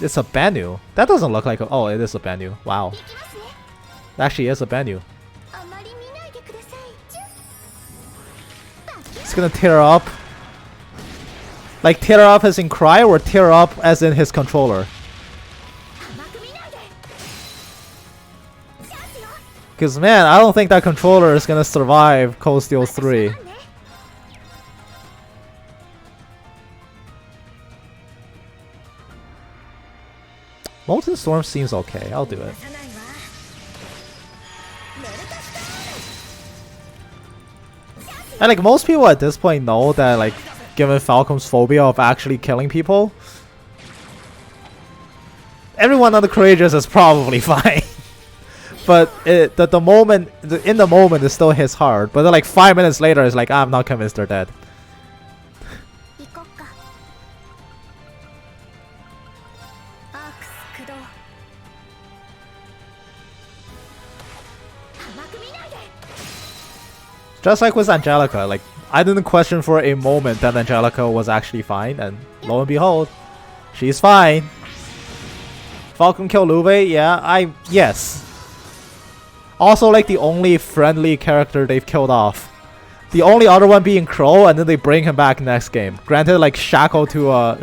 It's a Banu. That doesn't look like a... Oh, it is a Banu. Wow. 行きますね。 It actually is a Banu. あまり見ないでください。 It's gonna tear up. Like tear up as in cry or tear up as in his controller? 甘く見ないで。チャンスよ。 Because man, I don't think that controller is gonna survive Cold Steel 3. 私の番ね。 Molten Storm seems okay. I'll do it. 出さないわ。メルトストーン。 And like most people at this point know that like given Falcom's phobia of actually killing people, everyone on the Courageous is probably fine. But the moment in the moment it still hits hard. But then like 5 minutes later it's like I'm not convinced they're dead. 行こっか。アークス駆動。甘く見ないで。 Just like with Angelica, like I didn't question for a moment that Angelica was actually fine, and lo and behold, she's fine. Falcon killed Luve, yeah, yes. Also like the only friendly character they've killed off. The only other one being Crow, and then they bring him back next game. Granted, like Shackle to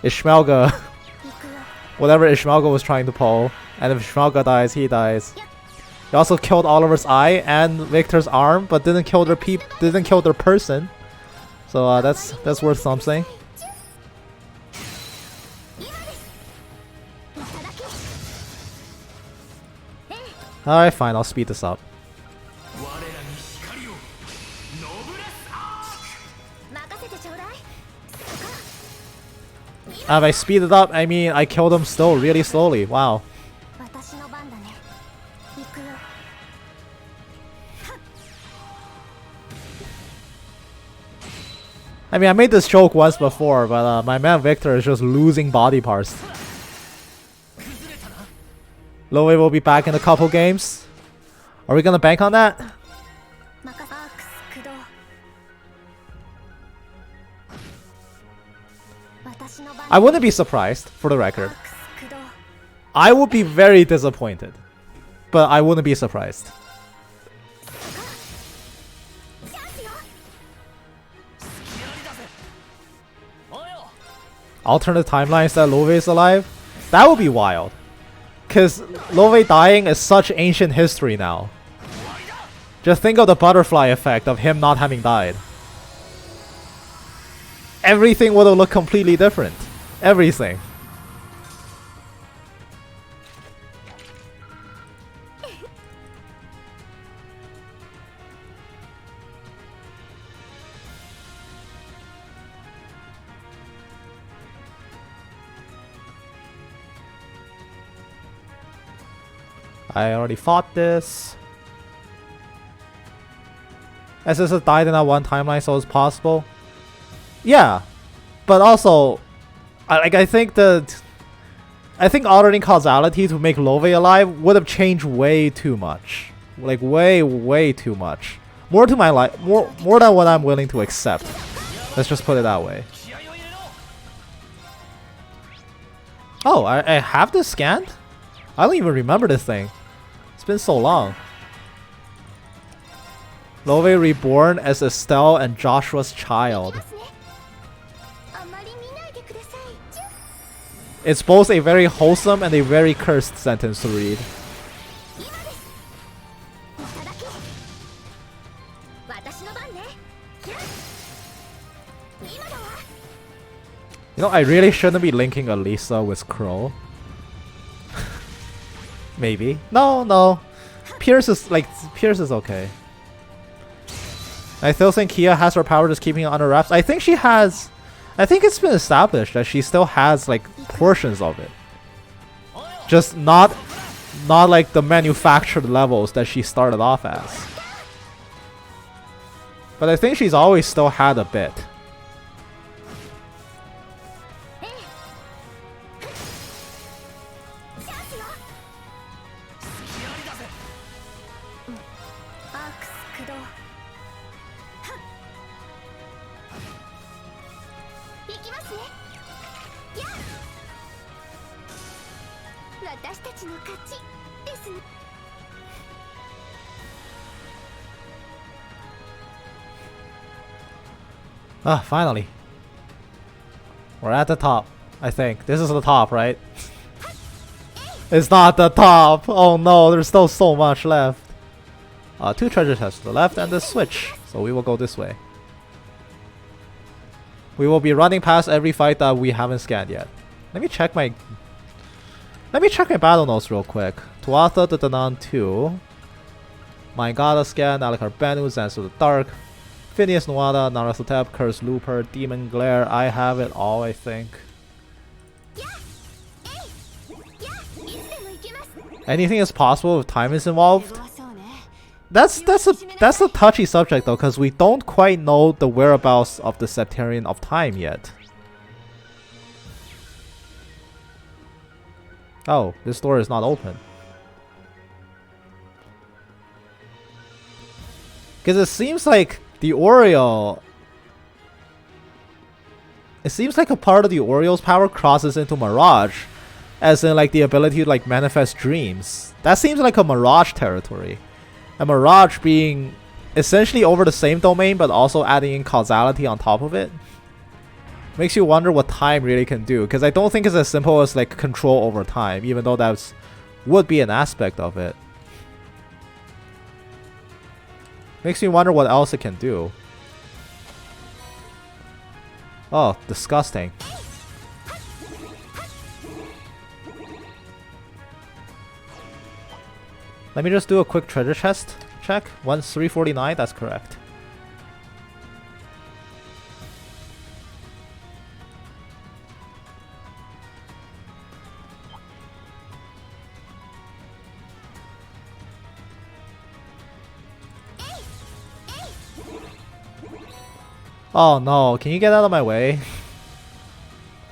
Ishmaelga, 行くよ。 whatever Ishmaelga was trying to pull, and if Ishmaelga dies, he dies. He also killed Oliver's eye and Victor's arm, but didn't kill their person. So that's worth something. 今です。いただき。 Alright, fine, I'll speed this up. 我らに光をノブレスアーク。任せてちょうだい。 If I speed it up, I mean I killed him still really slowly. Wow. 私の番だね。行くよ。 I mean, I made this joke once before, but my man Victor is just losing body parts. Lowe will be back in a couple games. Are we gonna bank on that? 任せ。アークス駆動。私の番。 I wouldn't be surprised, for the アー record. クス駆動。 I would be very disappointed, but I wouldn't be surprised. チャンスよ。 Alternate timelines that Lowe is alive? That would be wild. Because Lowe dying is such ancient history now. Just think of the butterfly effect of him not having died. Everything would have looked completely different. Everything. I already fought this. SSS died in that one timeline, so it's possible. Yeah, but also, I think altering causality to make Love alive would have changed way too much. Like way too much. More to my more than what I'm willing to accept. Let's just put it that way. Oh, I have this scanned? I don't even remember this thing. It's been so long. Love reborn as Estelle and Joshua's child. It's both a very wholesome and a very cursed sentence to read. You know, I really shouldn't be linking Elisa with Crow. Maybe. No. Pierce is okay. I still think Kia has her power just keeping it under wraps. I think it's been established that she still has like portions of it. Just not like the manufactured levels that she started off as. But I think she's always still had a bit. Ah, finally. We're at the top, I think. This is the top, right? It's not the top! Oh no, there's still so much left. 2 treasure chests to the left and the switch. So we will go this way. We will be running past every fight that we haven't scanned yet. Let me check my battle notes real quick. Tuatha the Danan 2. Maingata scan, Alikar Benu, Zans of the Dark. Phineas Nuada, Narasotep, Curse Looper, Demon Glare. I have it all, I think. Anything is possible if time is involved. That's a touchy subject though, because we don't quite know the whereabouts of the Septarian of Time yet. Oh, this door is not open. Because it seems like the Oriole... It seems like a part of the Oriole's power crosses into Mirage. As in like the ability to like manifest dreams. That seems like a Mirage territory. And Mirage being essentially over the same domain but also adding in causality on top of it. Makes you wonder what time really can do. Because I don't think it's as simple as like control over time. Even though that would be an aspect of it. Makes me wonder what else it can do. Oh, disgusting. Let me just do a quick treasure chest check. 349, that's correct. Oh no, can you get out of my way?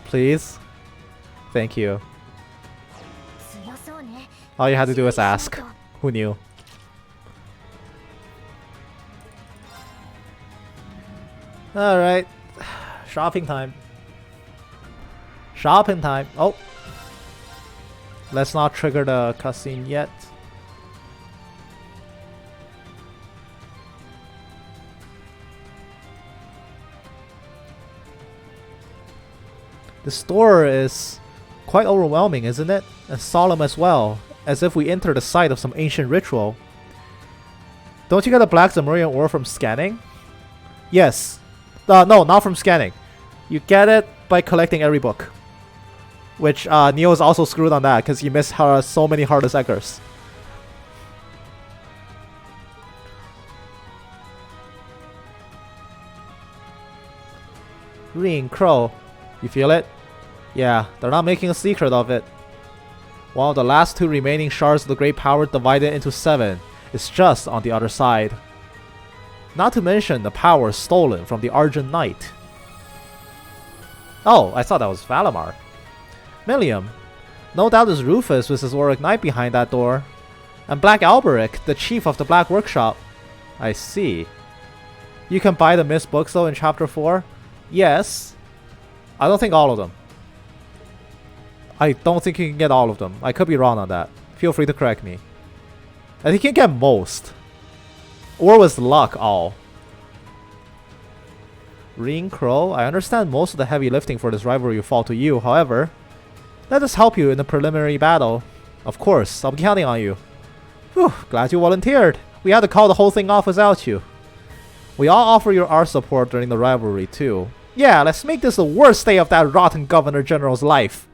Please? Thank you. All you had to do was ask. Who knew? Alright. Shopping time. Shopping time. Oh. Let's not trigger the cutscene yet. The store is quite overwhelming, isn't it? And solemn as well, as if we enter the site of some ancient ritual. Don't you get a black Zamurian ore from scanning? Yes. No, not from scanning. You get it by collecting every book. Which Neo is also screwed on that because he missed so many Heartless Eggers. Green Crow. You feel it? Yeah, they're not making a secret of it. One of the last 2 remaining shards of the great power divided into 7 is just on the other side. Not to mention the power stolen from the Argent Knight. Oh, I thought that was Valimar. Millium. No doubt it's Rufus with his Auric Knight behind that door. And Black Alberic, the chief of the Black Workshop. I see. You can buy the missed books though in chapter 4? Yes. I don't think all of them. I don't think you can get all of them. I could be wrong on that. Feel free to correct me. I think you can get most. Or was luck all? Ring Crow, I understand most of the heavy lifting for this rivalry will fall to you. However, let us help you in the preliminary battle. Of course, I'll be counting on you. Whew, glad you volunteered. We had to call the whole thing off without you. We all offer you our support during the rivalry too. Yeah, let's make this the worst day of that rotten Governor General's life.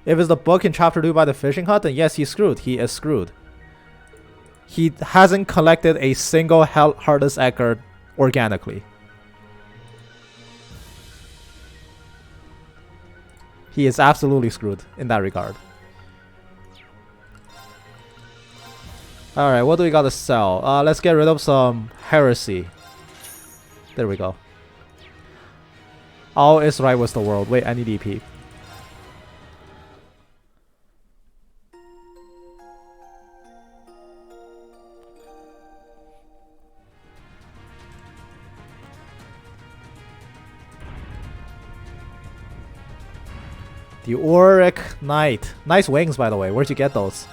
If it's the book in chapter 2 by the fishing hut, then yes, he's screwed. He is screwed. He hasn't collected a single Heartless Eckert organically. He is absolutely screwed in that regard. Alright, what do we got to sell? Let's get rid of some heresy. There we go. All is right with the world. Wait, I need EP. The Auric Knight. Nice wings, by the way. Where'd you get those?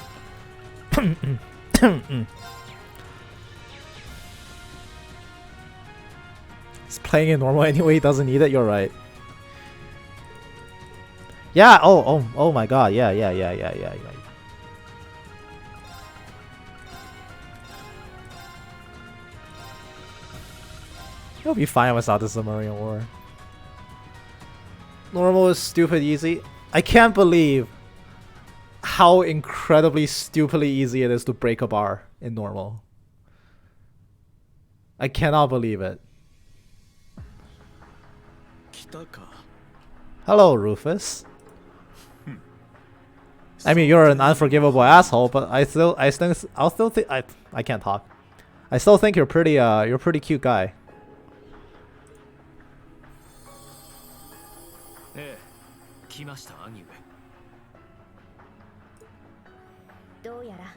He's playing it normal anyway. He doesn't need it. You're right. Yeah. Oh my God. Yeah. You'll be fine without the Cimmerian War. Normal is stupid easy. I can't believe how incredibly stupidly easy it is to break a bar in normal. I cannot believe it. Hello, Rufus. I mean, you're an unforgivable asshole, but I can't talk. I still think you're a pretty cute guy. 来ました兄上。どうやら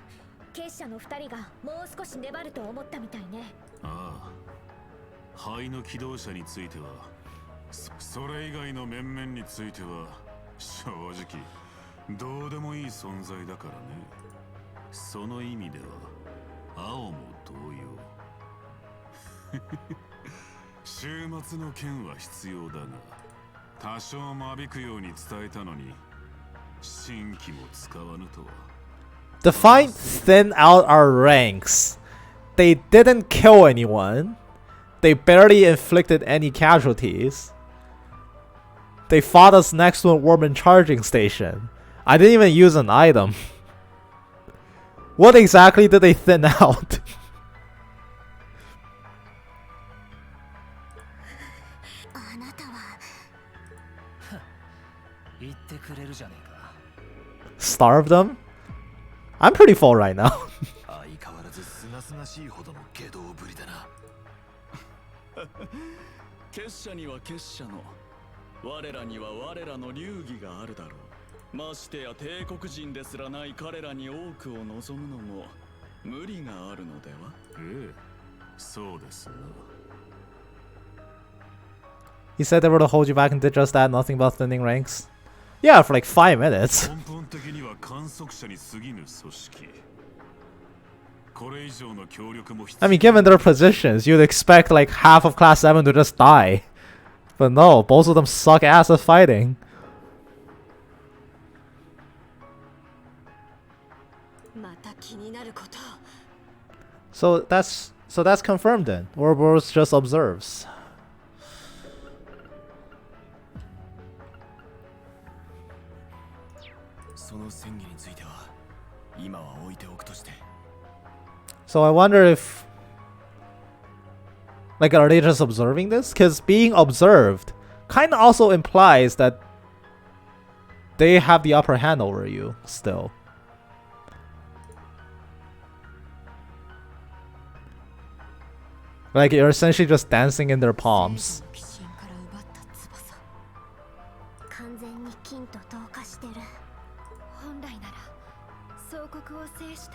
結社の2人がもう少し粘ると思ったみたいね。ああ、灰の機動車については、それ以外の面々については正直どうでもいい存在だからね。その意味では青も同様。週末の剣は必要だが。 多少間引くように伝えたのに新規も使わぬとは The fight thinned out our ranks. They didn't kill anyone. They barely inflicted any casualties. They fought us next to a Warman charging station. I didn't even use an item. What exactly did they thin out? 言ってくれるじゃねえか。 Starve them? I'm pretty full right now. 相変わらずすがすがしいほどの下道ぶりだな。結社には結社の、我らには我らの流儀があるだろう。ましてや帝国人ですらない彼らに多くを望むのも無理があるのでは。ええ、そうですな。 He said they were to hold you back and did just that, nothing but thinning ranks. Yeah, for like 5 minutes. 根本的には観測者に過ぎぬ組織。これ以上の協力も必要。 I mean, given their positions, you'd expect like half of Class 7 to just die. But no, both of them suck ass at fighting. So that's confirmed then. Ouroboros just observes. その戦議については今は置いておくとして。 So I wonder if, like, are they just observing this? Because being observed kind of also implies that they have the upper hand over you still. Like you're essentially just dancing in their palms. 鬼神から奪った翼完全に金と同化してる本来なら総国を制した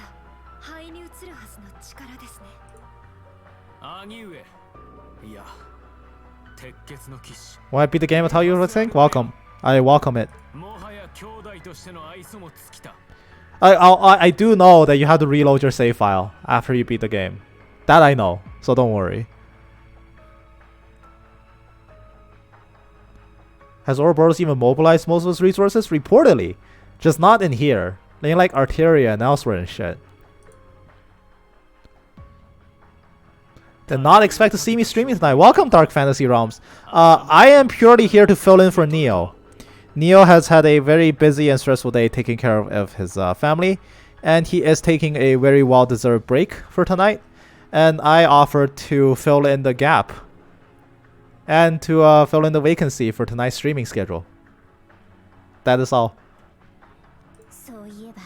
灰に移るはずの力ですね兄上いや鉄血の騎士 Why beat the game? That's how you would think? Welcome. I welcome it. もはや兄弟としての愛想も尽きた I do know that you have to reload your save file after you beat the game. That I know, so don't worry. Has Ouroboros even mobilized most of its resources? Reportedly. Just not in here. In like Arteria and elsewhere and shit. Did not expect to see me streaming tonight. Welcome, Dark Fantasy Realms. I am purely here to fill in for Neo. Neo has had a very busy and stressful day taking care of his family. And he is taking a very well-deserved break for tonight. And I offered to fill in the gap. And to fill in the vacancy for tonight's streaming schedule. That is all. そういえば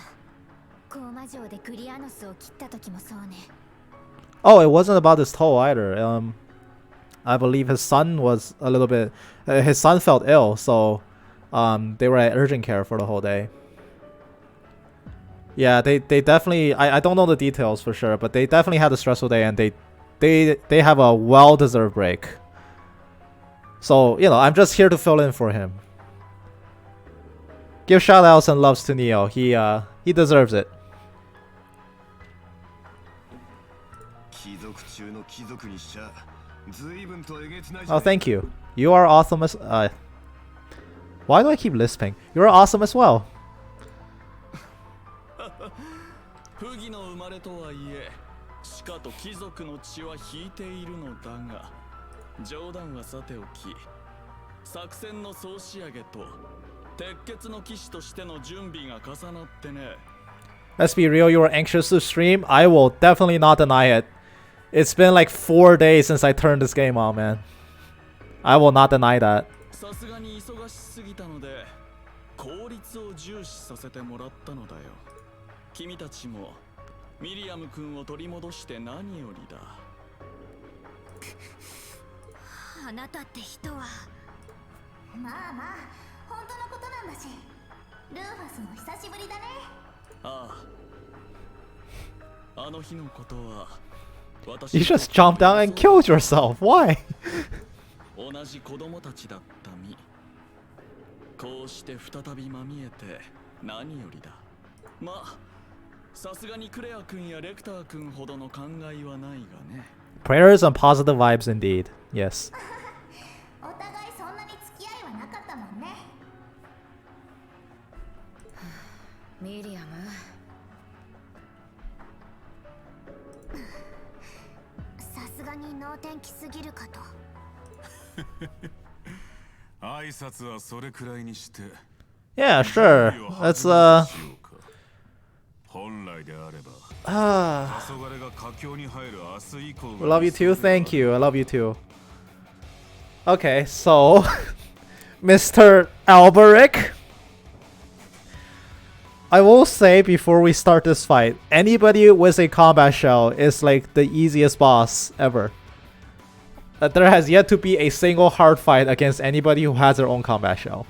コーマ城でクリアノスを切った時もそうね Oh, it wasn't about his toe either. I believe his son was a little bit... his son felt ill, so they were at urgent care for the whole day. Yeah, they definitely... I don't know the details for sure, but they definitely had a stressful day and they have a well-deserved break. So, you know, I'm just here to fill in for him. Give shoutouts and loves to Neo. He deserves it. Oh, thank you. You are awesome as... why do I keep lisping? You are awesome as well. 不義の生まれとはいえ、しかと貴族の血は引いているのだが、冗談はさておき、作戦の総仕上げと鉄血の騎士としての準備が重なってね。Let's be real, you were anxious to stream. I will definitely not deny it. It's been like 4 days since I turned this game on, man. I will not deny that. さすがに忙しすぎたので、効率を重視させてもらったのだよ。君たちもミリアム君を取り戻して何よりだ。あなたって人はまあまあ本当のことなんだしルーファスも久しぶりだねああ、あの日のことは You just jumped down and killed yourself. Why? 同じ子供たちだった身。こうして再びまみえて何よりだ。まあ、さすがにクレア君やレクター君ほどの考えはないがね。Prayers and positive vibes indeed. Yes. お互いそんなに付き合いはなかったもんねミリアムさすがに能天気すぎるかと挨拶はそれくらいにして Yeah, sure. Let's 本来であれば We love you too. Thank you. I love you too. Okay, so Mr. Alberic, I will say before we start this fight, anybody with a combat shell is like the easiest boss ever. That there has yet to be a single hard fight against anybody who has their own combat shell.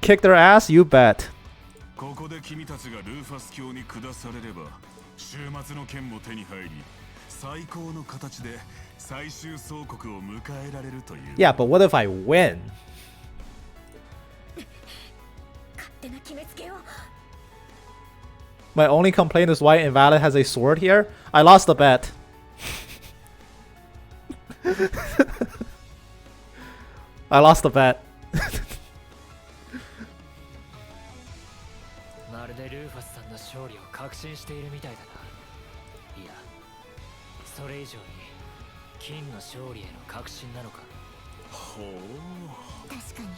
Kick their ass, you bet. ここで君たちがルーファス教に下されれば終末の剣も手に入り最高の形で最終総国を迎えられるという Yeah, but what if I win? 勝手な決めつけを My only complaint is why Invalid has a sword here. I lost the bet. I lost the bet. まるでルーファスさんの勝利を確信しているみたいだな。いや、それ以上に金の勝利への確信なのか。ほう。確かに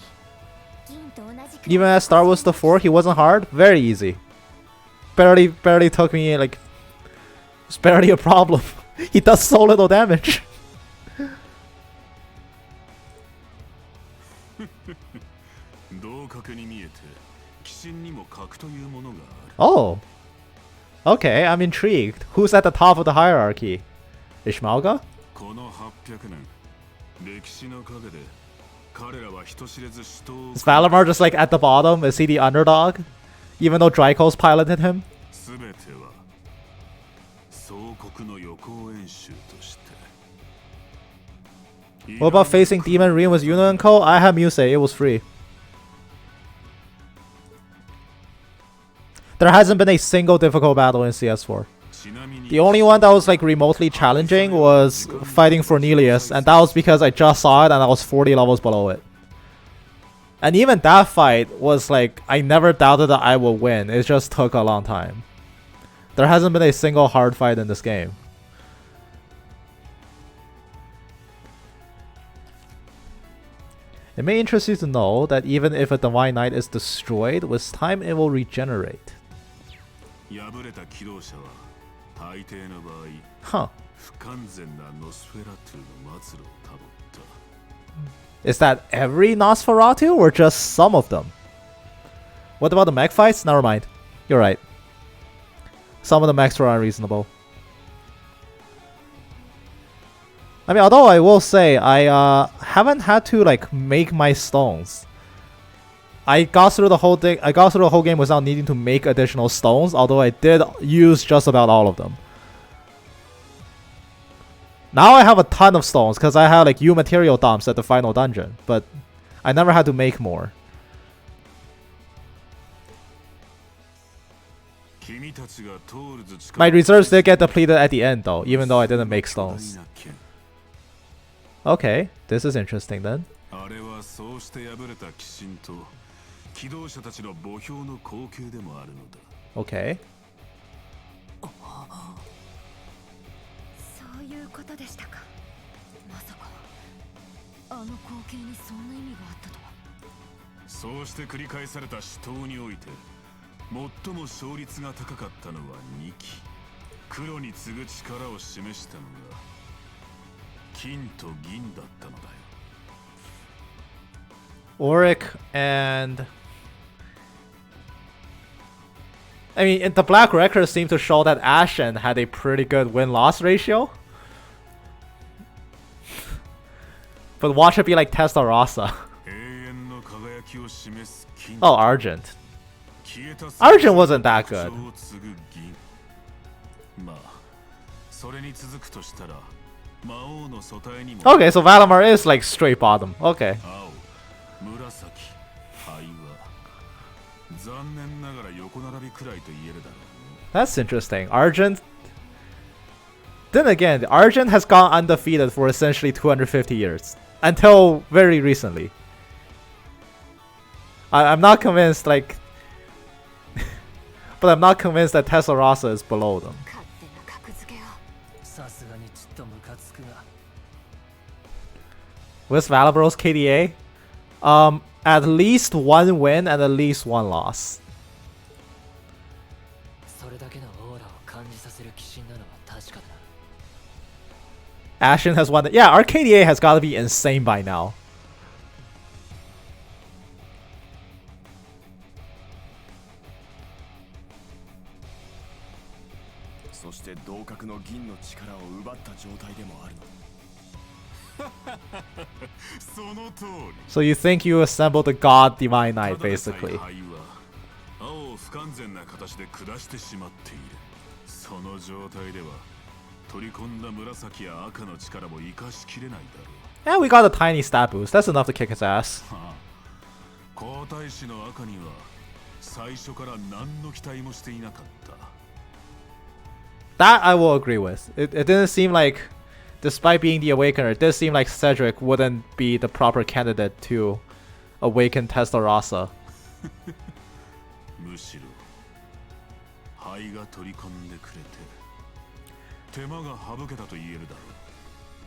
銀と同じく Even at Star Wars the 4, he wasn't hard. Very easy. Barely took me like... It's barely a problem. He does so little damage. 同格に見えて鬼神にも格というものがある。 Oh. Okay, I'm intrigued. Who's at the top of the hierarchy? Ishmaelga? この800年歴史の陰で彼らは人知れず死闘を Is Valimar just like at the bottom? Is he the underdog? Even though Draco's piloted him? 全ては総国の予行演習として。 What about facing Demon Realm with Yuna and Co? I had Musei, it was free. There hasn't been a single difficult battle in CS4. The only one that was like remotely challenging was fighting Fornelius, and that was because I just saw it and I was 40 levels below it. And even that fight was like, I never doubted that I would win, it just took a long time. There hasn't been a single hard fight in this game. It may interest you to know that even if a Divine Knight is destroyed, with time it will regenerate. 敗れた機動者は大抵の場合 Huh. 不完全なノスフェラトゥの末路をたどった。 Is that every Nosferatu or just some of them? What about the mech fights? Never mind. You're right. Some of the mechs were unreasonable. I mean, although I will say, I haven't had to like make my stones. I got through the whole thing. I got through the whole game without needing to make additional stones, although I did use just about all of them. Now I have a ton of stones because I had like U material dumps at the final dungeon, but I never had to make more. My reserves did get depleted at the end though, even though I didn't make stones. Okay, this is interesting then. あれはそうして敗れた鬼神と機動者たちの墓標の光景でもあるのだ。 Okay. そういうことでしたか。まさかあの光景にそんな意味があったとは。そうして繰り返された死闘において最も勝率が高かったのは2機。黒に次ぐ力を示したのが金と銀だったのだよ。 Auric and... I mean, the Black Records seem to show that Ashen had a pretty good win-loss ratio. But watch it be like Testarossa. Oh, Argent. Argent wasn't that good. Okay, so Valimar is like straight bottom. Okay. That's interesting. Argent... Then again, Argent has gone undefeated for essentially 250 years. Until very recently. I'm not convinced, like... but I'm not convinced that Testarossa is below them. What's Valibro's KDA? At least one win and at least one loss. Ashen has won. Yeah, our KDA has got to be insane by now. So you think you assembled the God Divine Knight, basically. Yeah, we got a tiny stat boost. That's enough to kick his ass. That I will agree with. It didn't seem like, despite being the Awakener, it did seem like Cedric wouldn't be the proper candidate to awaken Testarossa.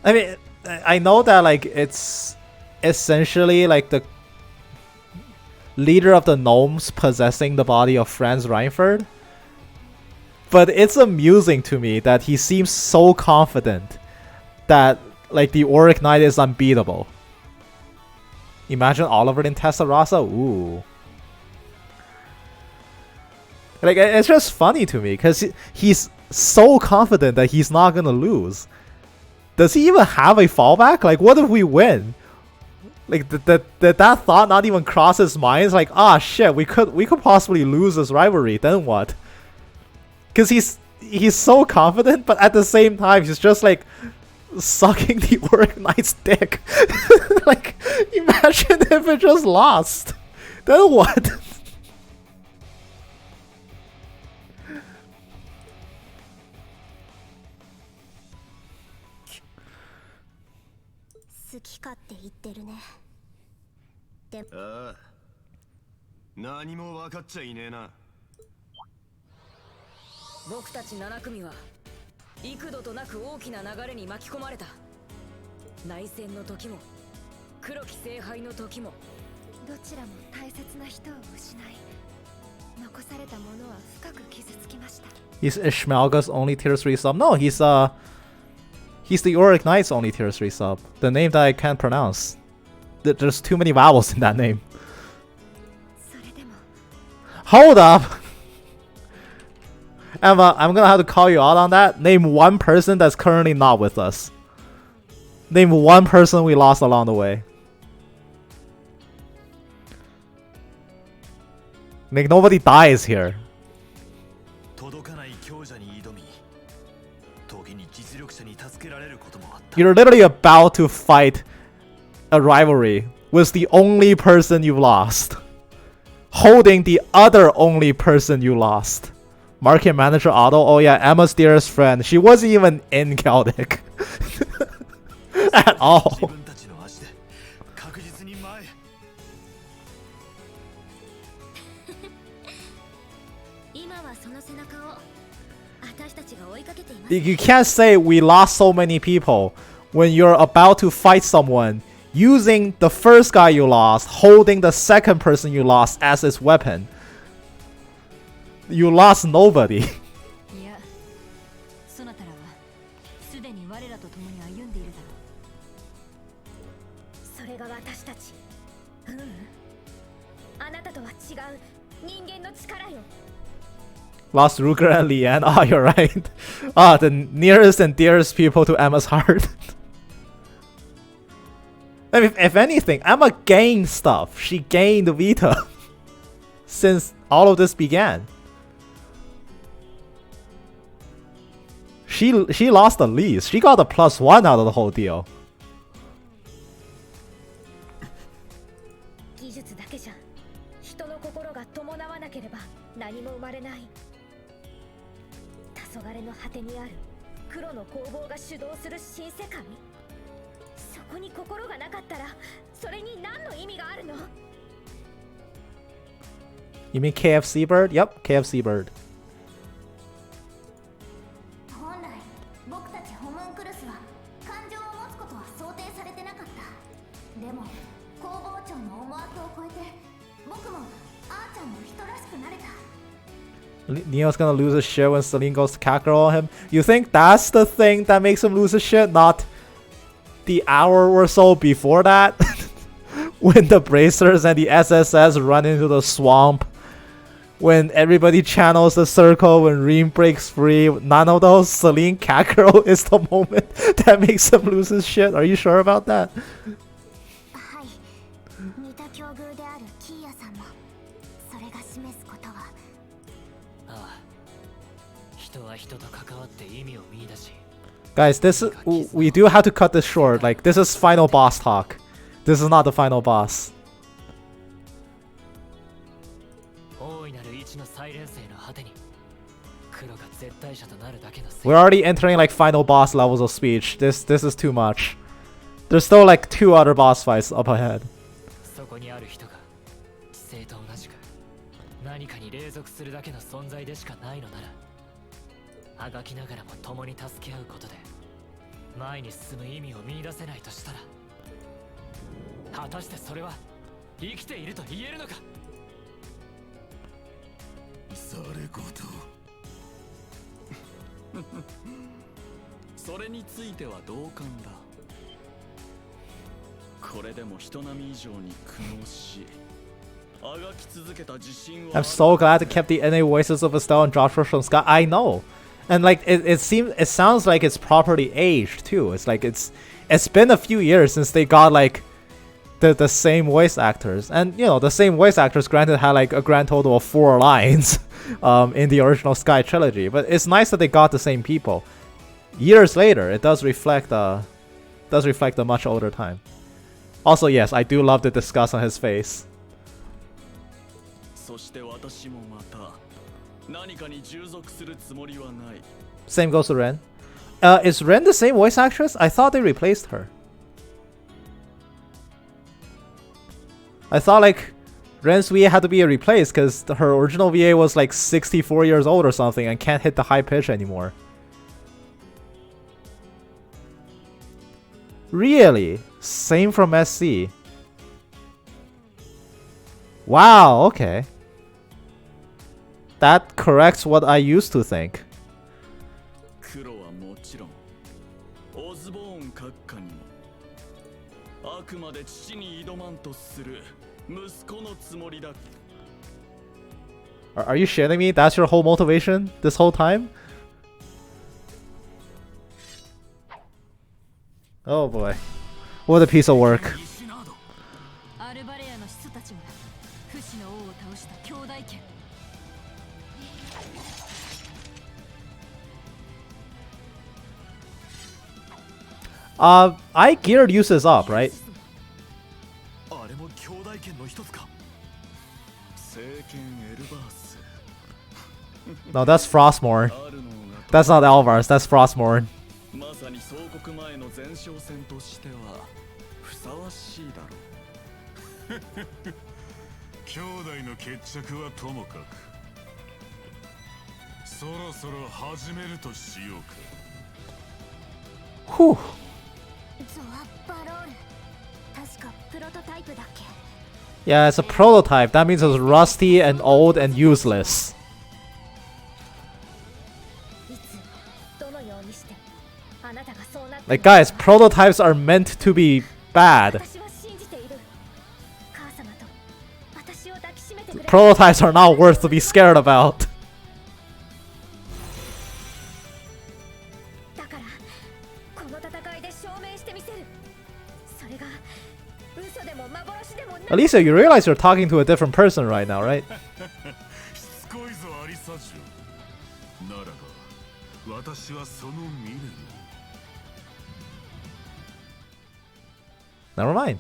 I mean, I know that like it's essentially like the leader of the gnomes possessing the body of Franz Reinfeld, but it's amusing to me that he seems so confident that like the Auric Knight is unbeatable. Imagine Oliver in Testarossa. Ooh. Like, it's just funny to me because he's so confident that he's not gonna lose. Does he even have a fallback? Like, what if we win? Like, did that thought not even cross his mind? It's like, ah, shit, we could possibly lose this rivalry. Then what? Because he's so confident, but at the same time, he's just like sucking the Orc Knight's dick. Like, imagine if it just lost. Then what?ああ、何も分かっちゃいねえな。僕たち7組は幾度となく大きな流れに巻き込まれた。内戦の時も黒き聖杯の時も、どちらも大切な人を失い、残されたものは深く傷つきました。 He's Ishmaelga's only tier 3 sub. No, he's the Auric Knight's only tier 3 sub. The name that I can't pronounce. There's too many vowels in that name. Hold up! Emma, I'm gonna have to call you out on that. Name one person that's currently not with us. Name one person we lost along the way. Like, nobody dies here. You're literally about to fight a rivalry with the only person you lost, holding the other only person you lost. Market manager Otto. Oh yeah, Emma's dearest friend. She wasn't even in Celtic at all. You can't say we lost so many people when you're about to fight someone using the first guy you lost, holding the second person you lost as his weapon. You lost nobody. Lost Ruger and Leanne. Ah, you're right. Ah, the nearest and dearest people to Emma's heart. I mean, if anything, Emma gained stuff. She gained Vita since all of this began. She lost the least. She got the +1 out of the whole deal. You mean KFC Bird? Yep, KFC Bird. Neo's gonna lose his shit when Celine goes to Kakarot on him. You think that's the thing that makes him lose his shit, not the hour or so before that? When the Bracers and the SSS run into the swamp, when everybody channels the circle, when Reem breaks free, none of those. Celine Kakarot is the moment that makes him lose his shit. Are you sure about that? Guys, we do have to cut this short. Like, this is final boss talk. This is not the final boss. We're already entering like final boss levels of speech. This is too much. There's still like 2 other boss fights up ahead. これでも人並み以上に苦悩し、あがき続けた自信は I'm so glad they kept the NA voices of Estelle and Joshua from Scott. I know. And like it sounds like it's properly aged too. It's like it's been a few years since they got like the same voice actors. And you know, the same voice actors granted had like a grand total of 4 lines in the original Sky trilogy. But it's nice that they got the same people. Years later, it does reflect a much older time. Also, yes, I do love the disgust on his face. そして私もまた何かに従属するつもりはない。 Same goes to Ren. Is Ren the same voice actress? I thought they replaced her. I thought like Ren's VA had to be replaced because her original VA was like 64 years old or something and can't hit the high pitch anymore. Really? Same from SC. Wow, okay. That corrects what I used to think. 黒はもちろん、オズボーン閣下にも、あくまで父に挑まんとする息子のつもりだ。Are you shitting me? That's your whole motivation this whole time? Oh boy. What a piece of work. アルバレアの使徒たちが不死の王を倒した兄弟家。 I geared uses up, right? あれも兄弟剣の一つか。聖剣エルバース。 No, that's Frostmourne. あるのが That's not Alvars, that's Frostmourne. まさに総国前の前哨戦としてはふさわしいだろう。兄弟の決着はともかく、そろそろ始めるとしようか。 Whew. ゾアバロール、確かプロトタイプだっけ。 Yeah, it's a prototype. That means it's rusty and old and useless. いつどのようにしてあなたがそうなったのか。 Like, guys, prototypes are meant to be bad. 私は信じている。母様と私を抱きしめてくれ。 Prototypes are not worth to be scared about. だからこの戦いで証明してみせる。それが嘘でも幻でもない。 Alicia, you realize you're talking to a different person right now, right? しつこいぞアリサジュ。ならば私はその未練を。 Never mind.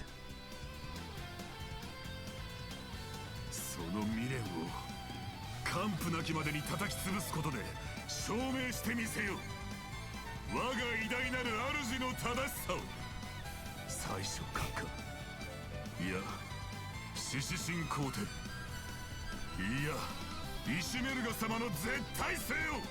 その未練を完膚なきまでに叩き潰すことで証明してみせよう。我が偉大なる主の正しさを。最初閣下、いや獅子神皇帝、いやイシメルガ様の絶対性を。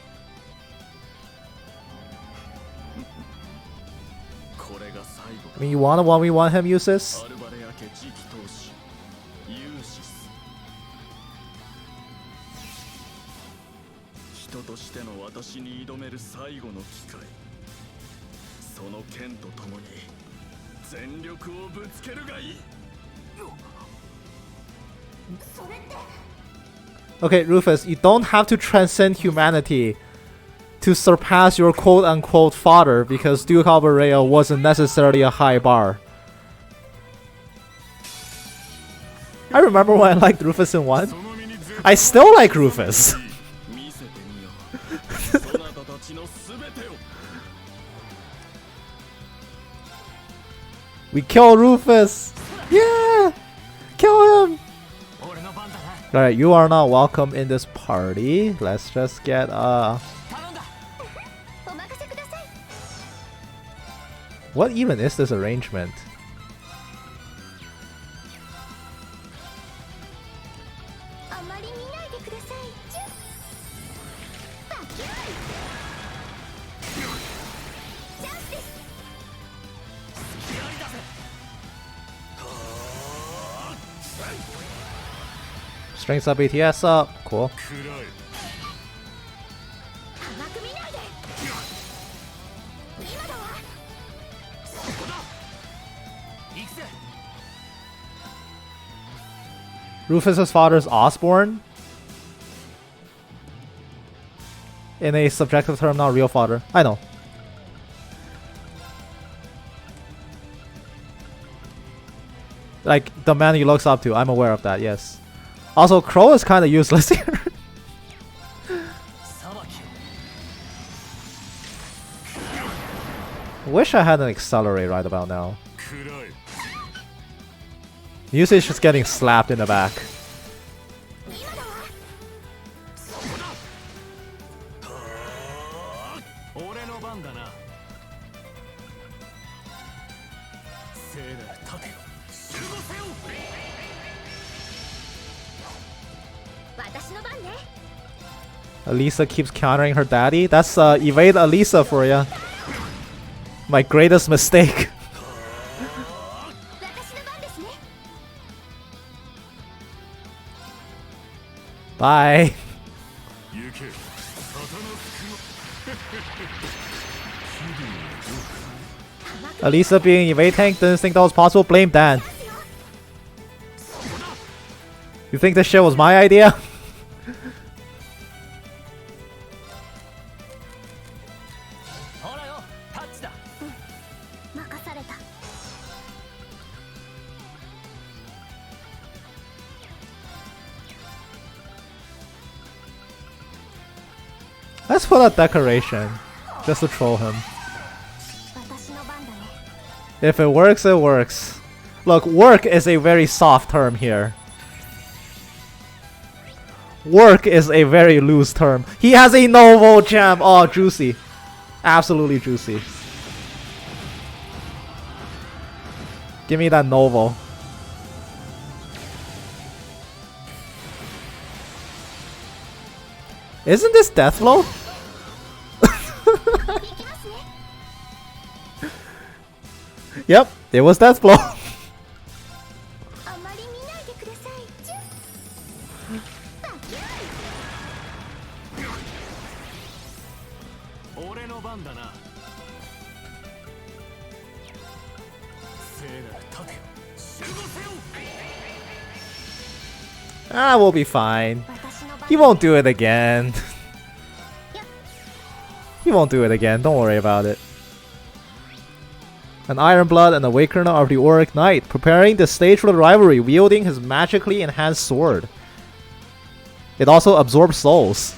これが最後 I mean, you wanna 1v1 him, uses? アルバレア家次期当主ユーシス。人としての私に挑める最後の機会、その剣とともに全力をぶつけるがいい。 Okay, Rufus, you don't have to transcend humanity to surpass your quote-unquote father because Duke Alberea wasn't necessarily a high bar. I remember when I liked Rufus in 1. I still like Rufus. 見せてみよう。そなたたちのすべてを。 We kill Rufus! Yeah! Kill him! 俺の番だな。 Alright, you are not welcome in this party. Let's just get, 頼んだ。お任せください。 what even is this arrangement? あまり見ないでください。ジュッ。バキューン。チャンスです。 Strengths up, ATS up. Cool. 食らえ。甘く見ないで。今だわ。い Rufus's father's Osborne? In a subjective term, not real father. I know. Like, the man he looks up to. I'm aware of that, yes. Also, Crow is kind of useless here. Wish I had an accelerate right about now. Usually it's just getting slapped in the back. Elisa keeps countering her daddy. That's evade Elisa for ya. My greatest mistake. Bye. Elisa being evade tank, didn't think that was possible. Blame Dan. You think this shit was my idea? Let's put a decoration, just to troll him. If it works, it works. Look, work is a very soft term here. Work is a very loose term. He has a Novo gem! Oh, juicy. Absolutely juicy. Give me that Novo. Isn't this Deathblow? Yep, it was Deathblow. Ah, we'll be fine. He won't do it again. He won't do it again, don't worry about it. An Ironblood and Awakener of the Auric Knight, preparing the stage for the rivalry, wielding his magically enhanced sword. It also absorbs souls.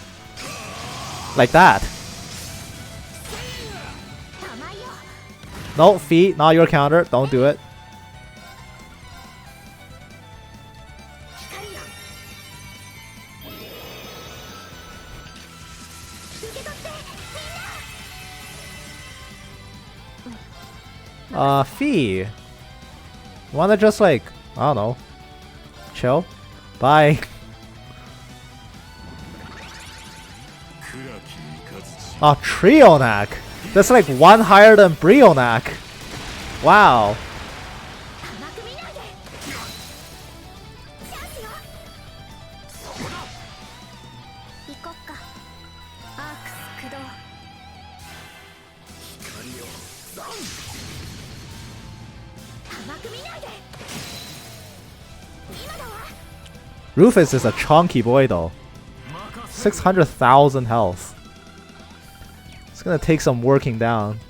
Like that. No, feet, not your counter, don't do it. Fee. Wanna just like, I don't know, chill? Bye. Oh, Trionak. That's like one higher than Brionak. Wow. Rufus is a chunky boy though. 600,000 health. It's gonna take some working down.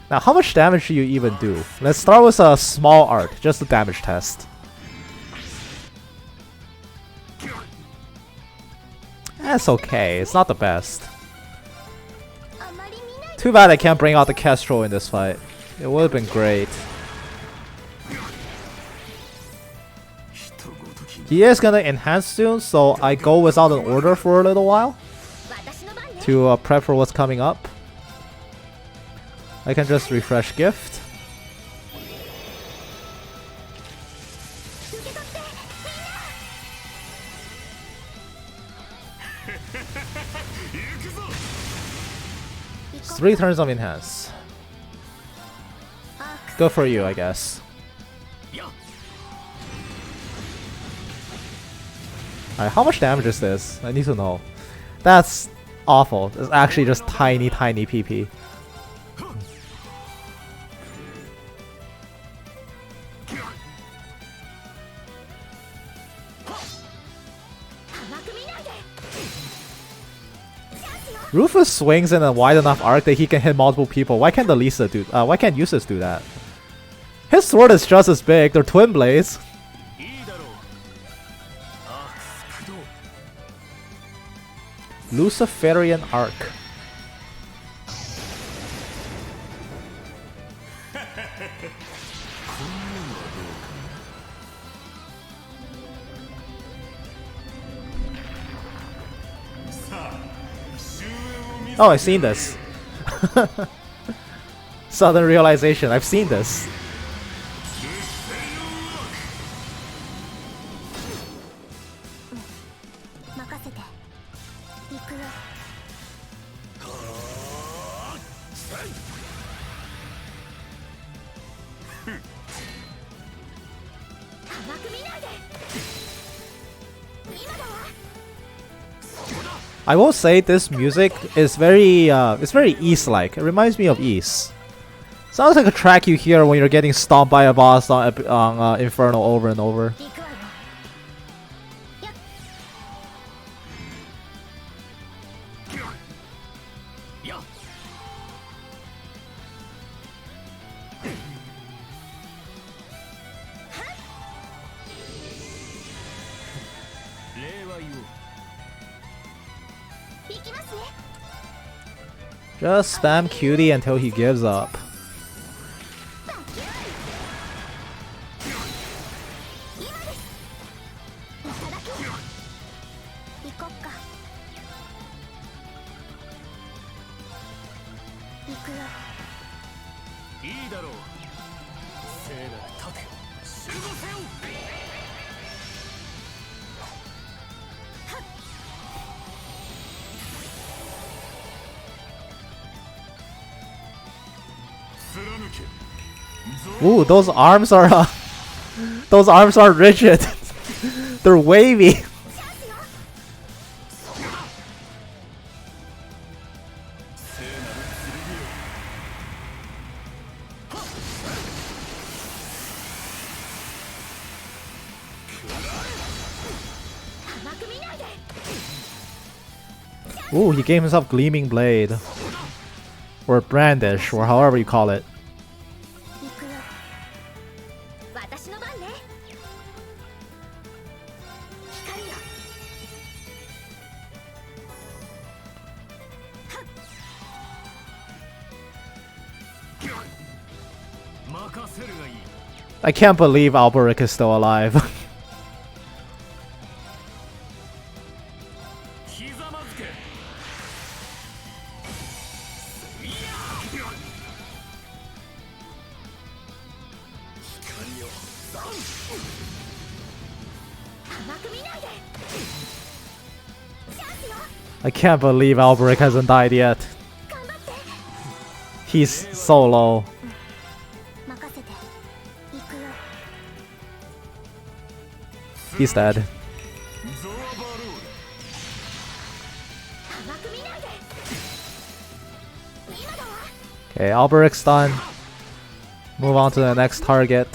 Now, how much damage do you even do? Let's start with a small art, just a damage test. That's okay, it's not the best. Too bad I can't bring out the Kestrel in this fight. It would have been great. He is gonna enhance soon, so I go without an order for a little while to prep for what's coming up. I can just refresh gift. It's 3 turns of enhance. Good for you, I guess. Alright, how much damage is this? I need to know. That's awful. It's actually just tiny PP. Rufus swings in a wide enough arc that he can hit multiple people. Why can't the Lisa do? Why can't Eustace do that? His sword is just as big. They're twin blades. Luciferian arc. Oh, I've seen this. Sudden realization, I've seen this. I will say this music is very it's very East-like. It reminds me of East. Sounds like a track you hear when you're getting stomped by a boss on Infernal over and over. Just spam cutie until he gives up. Ooh, those arms are rigid. They're wavy. Ooh, he gave himself Gleaming Blade. Or Brandish, or however you call it. I can't believe Alberic is still alive. I can't believe Alberic hasn't died yet. He's so low. He's dead. Okay, Alberic's done. Move on to the next target.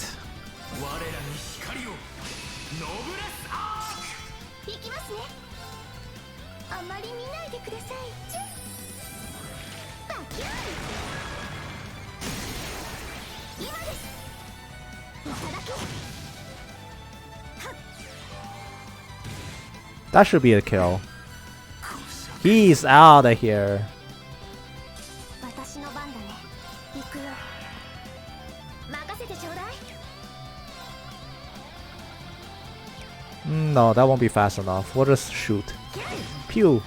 That should be a kill. He's out of here. No, that won't be fast enough. We'll just shoot. Pew!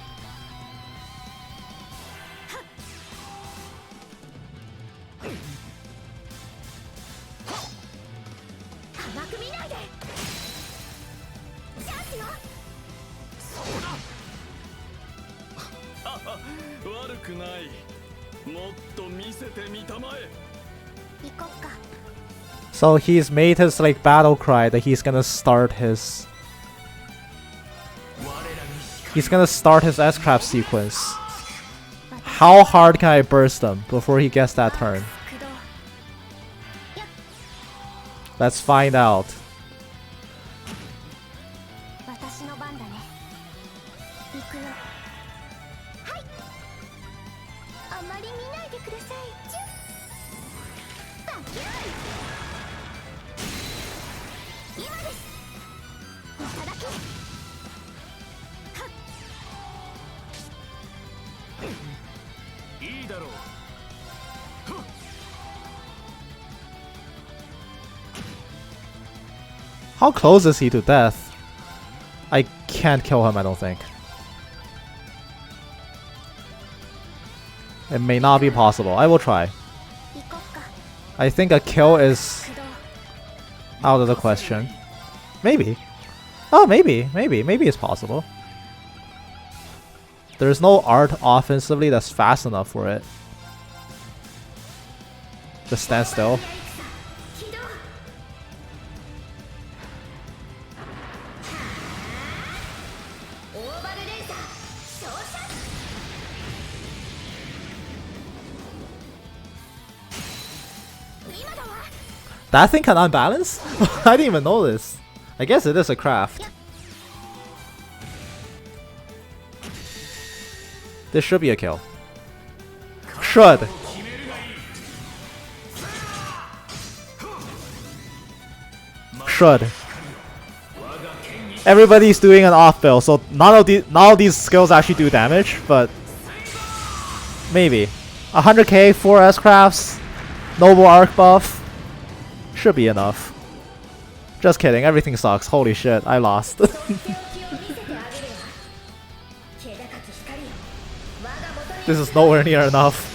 So he's made his like battle cry that he's gonna start his S-Craft sequence. How hard can I burst him before he gets that turn? Let's find out. いいだろう。 How close is he to death? I can't kill him, I don't think. It may not be possible. I will try. I think a kill is out of the question. Maybe. Oh, maybe. Maybe it's possible. There's no art offensively that's fast enough for it. Just stand still. That thing can unbalance? I didn't even know this. I guess it is a craft. This should be a kill. Should. Should. Everybody's doing an off build, so none of these skills actually do damage, but maybe. 100k, 4 S-crafts, noble arc buff. Should be enough. Just kidding, everything sucks. Holy shit, I lost. This is nowhere near enough.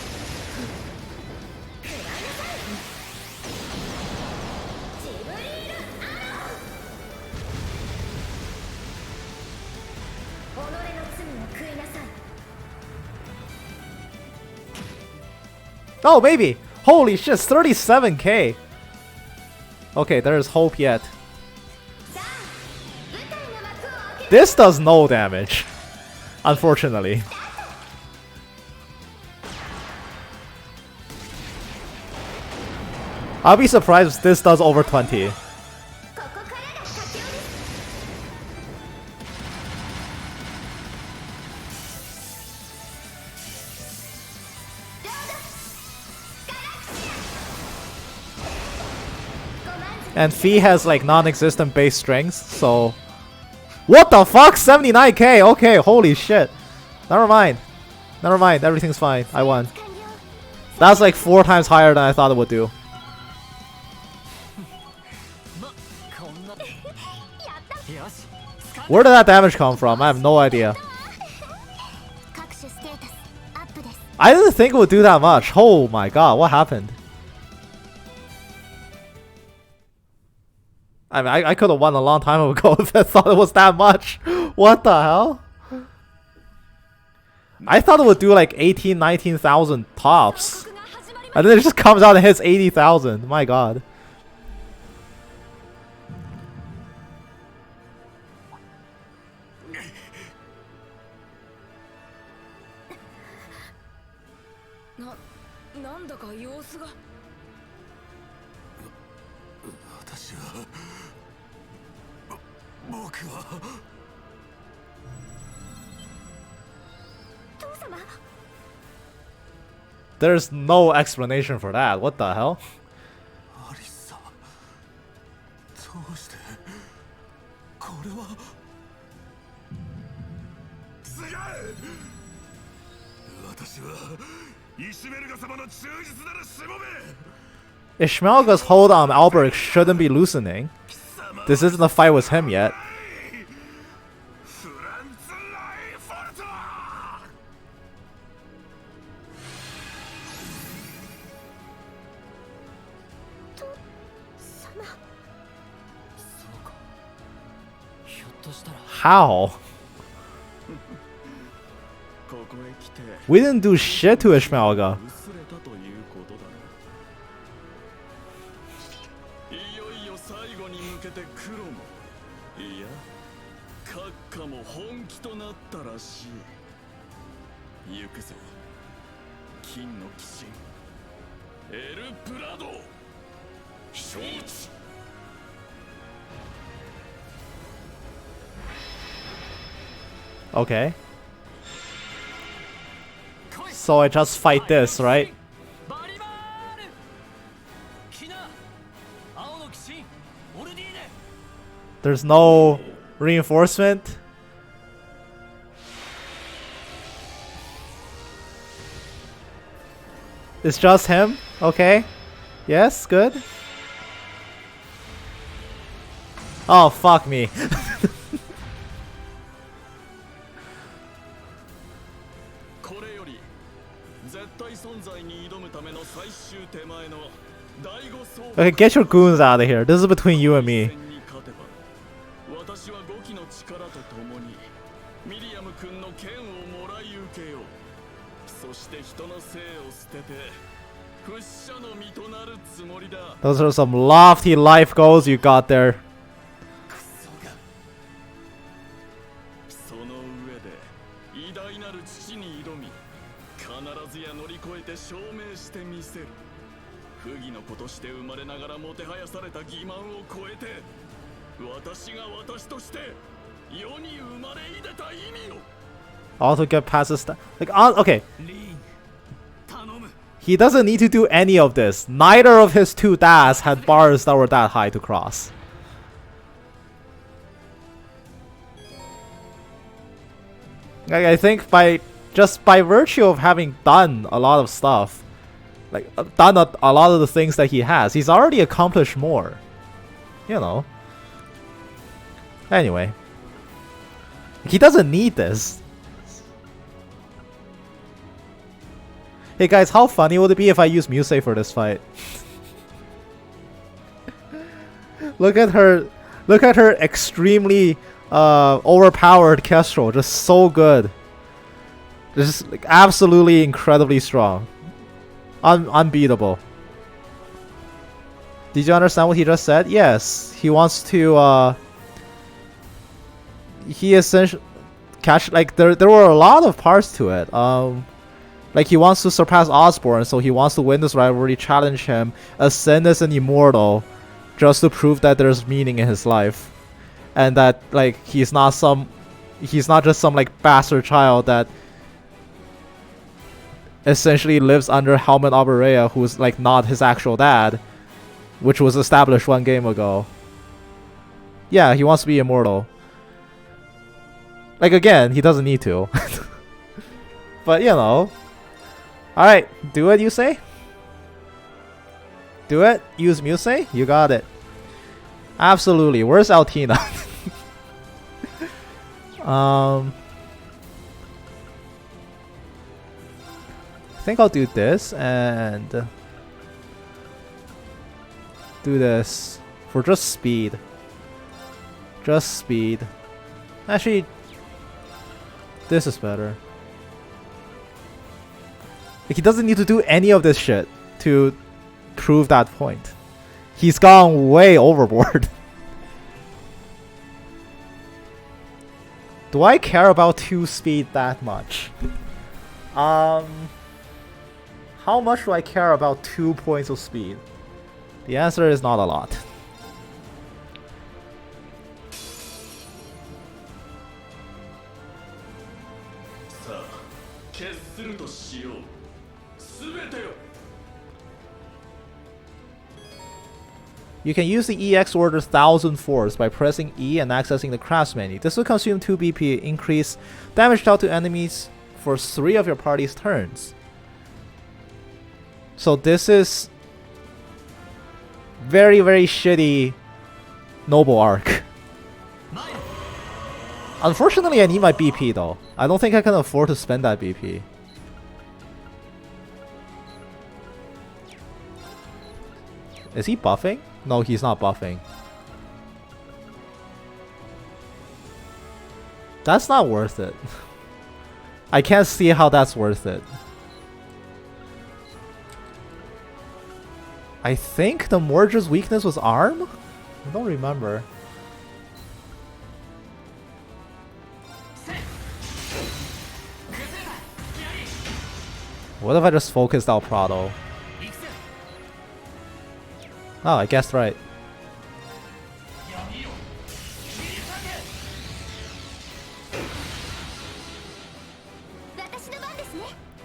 Oh, maybe! Holy shit, 37k! Okay, there's hope yet. This does no damage. Unfortunately. I'll be surprised if this does over 20. And Fee has like non-existent base strength, so... What the fuck? 79k! Okay, holy shit. Never mind. Never mind, everything's fine. I won. That's like 4 times higher than I thought it would do. Where did that damage come from? I have no idea. I didn't think it would do that much. Oh my god, what happened? I mean, I could have won a long time ago if I thought it was that much. What the hell? I thought it would do like 18, 19,000 tops. And then it just comes out and hits 80,000. My god. There's no explanation for that. What the hell? Ishmaelga's hold on Albrecht shouldn't be loosening. This isn't a fight with him yet. How? We didn't do shit to Ishmaelga. Okay. So I just fight this, right? There's no Reinforcement. It's just him? Okay. Yes, good. Oh, fuck me. これより絶対存在に挑むための最終手前の第5総 Okay, get your goons out of here. This is between you and me. 戦に勝てば私は5機の力とともにミリアム君の剣をもらい受けよう。そして人の生を捨てて不死者の身となるつもりだ。 Those are some lofty life goals you got there. その上で偉大なる父に挑み必ずや乗り越えて証明してみせる。不義の子として生まれながらもてはやされた欺瞞を超えて私が私として世に生まれいでた意味を Also get past this stuff. Like, okay. リン頼む。 He doesn't need to do any of this. Neither of his two dads had bars that were that high to cross. Like, I think just by virtue of having done a lot of stuff, like done a lot of the things that he has, he's already accomplished more. You know. Anyway. He doesn't need this. Hey guys, how funny would it be if I use Musei for this fight? Look at her extremely overpowered Kestrel, just so good. Just like, absolutely incredibly strong. Unbeatable. Did you understand what he just said? Yes, he wants to he essentially catch, like there were a lot of parts to it. Like he wants to surpass Osborne, so he wants to win this rivalry, challenge him, ascend as an immortal, just to prove that there's meaning in his life, and that like he's not just some like bastard child that essentially lives under Helmet Aberea, who's like not his actual dad, which was established one game ago. Yeah, he wants to be immortal. Like again, he doesn't need to. But you know. Alright, do it, you say? Do it? Use Musei? You got it. Absolutely. Where's Altina? I think I'll do this and do this for just speed. Just speed. Actually, this is better. Like, he doesn't need to do any of this shit to prove that point. He's gone way overboard. Do I care about 2 speed that much? How much do I care about 2 points of speed? The answer is not a lot. You can use the EX order 1000 Force by pressing E and accessing the craft menu. This will consume 2 BP, increase damage dealt to enemies for 3 of your party's turns. So this is very, very shitty Noble Arc. Unfortunately, I need my BP though. I don't think I can afford to spend that BP. Is he buffing? No, he's not buffing. That's not worth it. I can't see how that's worth it. I think the Morge's weakness was arm? I don't remember. What if I just focused out Prado? Oh, I guessed right.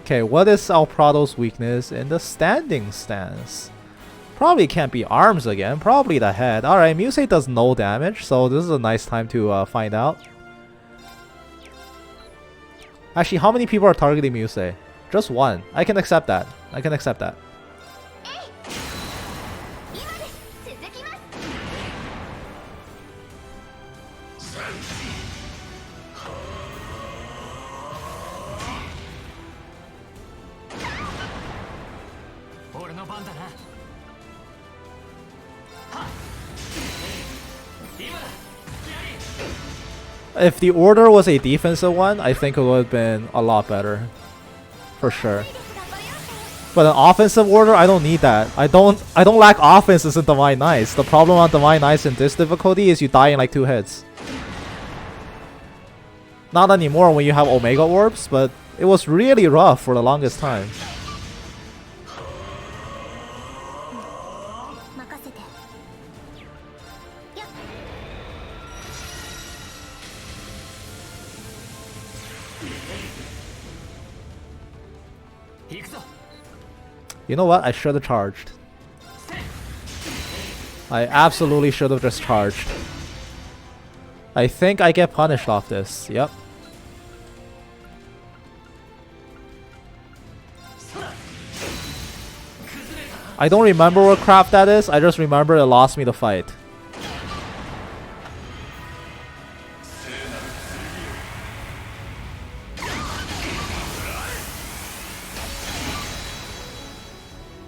Okay, what is Al Prado's weakness in the standing stance? Probably can't be arms again. Probably the head. Alright, Musei does no damage, so this is a nice time to find out. Actually, how many people are targeting Musei? Just one. I can accept that. I can accept that. If the order was a defensive one, I think it would have been a lot better. For sure. But an offensive order, I don't need that. I don't lack offenses in Divine Knights. The problem on Divine Knights in this difficulty is you die in like 2 hits. Not anymore when you have Omega Orbs, but it was really rough for the longest time. You know what? I should have charged. I absolutely should have just charged. I think I get punished off this. Yep. I don't remember what crap that is. I just remember it lost me the fight.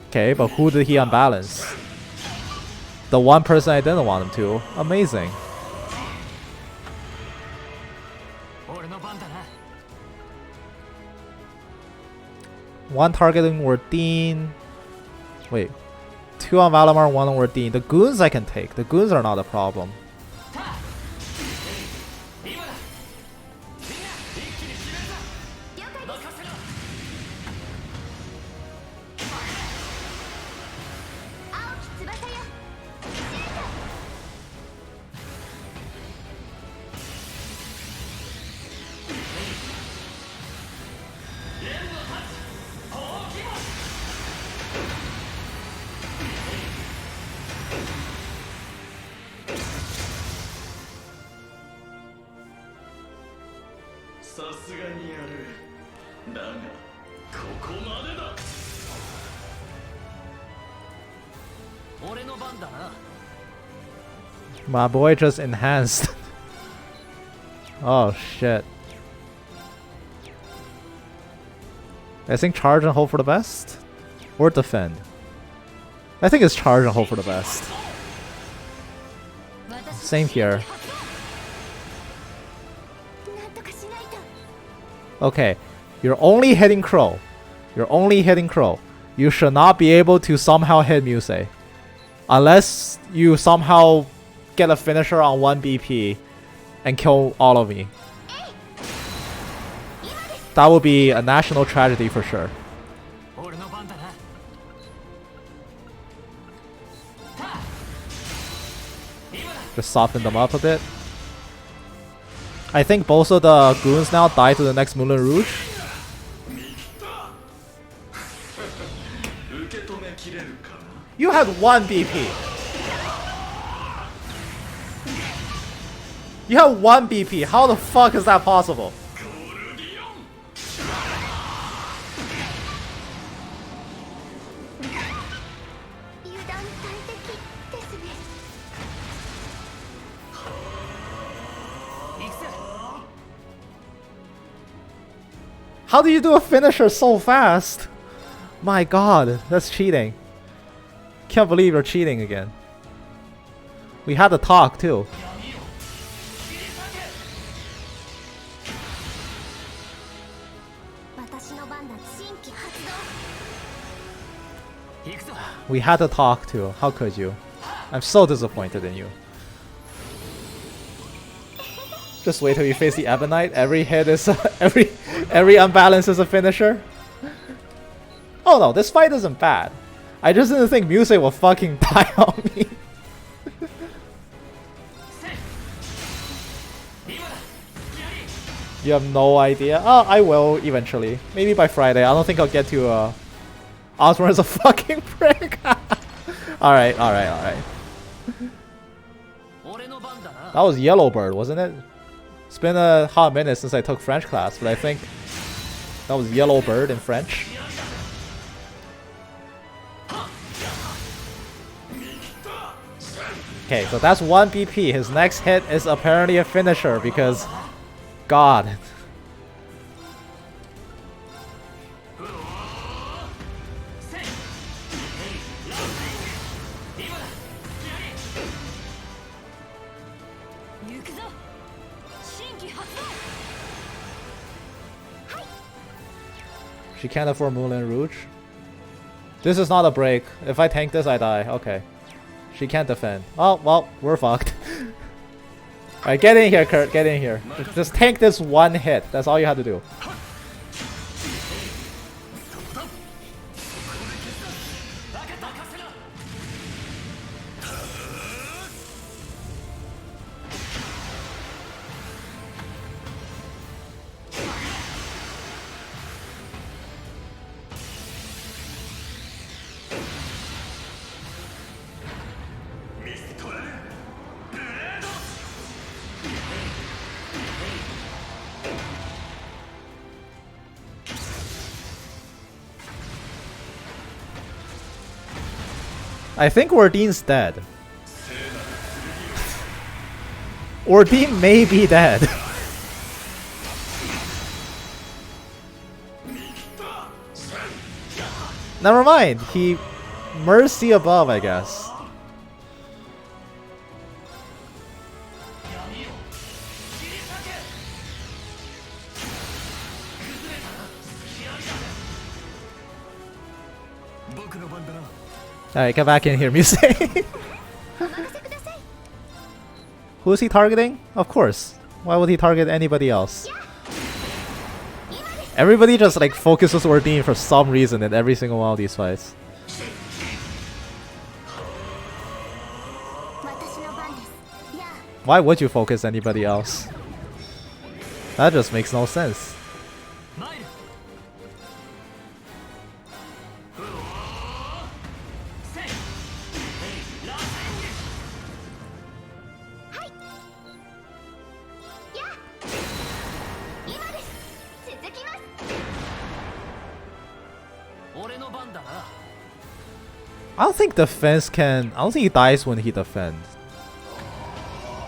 Okay, but who did he unbalance? The one person I didn't want him to. Amazing. One targeting Wardeen. Wait. 2 on Valimar, 1 on Wardeen. The goons I can take. The goons are not a problem. My boy just enhanced. Oh shit. I think charge and hope for the best? Or defend? I think it's charge and hope for the best. Same here. Okay, you're only hitting Crow. You're only hitting Crow. You should not be able to somehow hit Musei. Unless you somehow get a finisher on 1 BP and kill all of me. That would be a national tragedy for sure. Just soften them up a bit. I think both of the goons now die to the next Moulin Rouge. You had 1 BP. You have 1 BP. How the fuck is that possible? How do you do a finisher so fast? My god, that's cheating. Can't believe you're cheating again. We had to talk too. We had to talk too. How could you? I'm so disappointed in you. Just wait till you face the Ebonite. Every hit is every unbalance is a finisher. Oh no, this fight isn't bad. I just didn't think Musei will fucking die on me. You have no idea? Oh, I will eventually. Maybe by Friday. I don't think I'll get to Osborne is a fucking prick. Alright, alright, alright. That was Yellow Bird, wasn't it? It's been a hot minute since I took French class, but I think that was Yellow Bird in French. Okay, so that's 1 BP. His next hit is apparently a finisher because... God. She can't afford Moulin Rouge. This is not a break. If I tank this, I die. Okay. She can't defend. Oh, well, we're fucked. Alright, get in here, Kurt. Get in here. Just tank this 1 hit. That's all you have to do. I think Ordine's dead. Ordine may be dead. Never mind. He mercy above, I guess. Alright, get back in here, Muse. Who is he targeting? Of course. Why would he target anybody else? Everybody just like focuses Ordine for some reason in every single one of these fights. Why would you focus anybody else? That just makes no sense. I don't think defense can... I don't think he dies when he defends.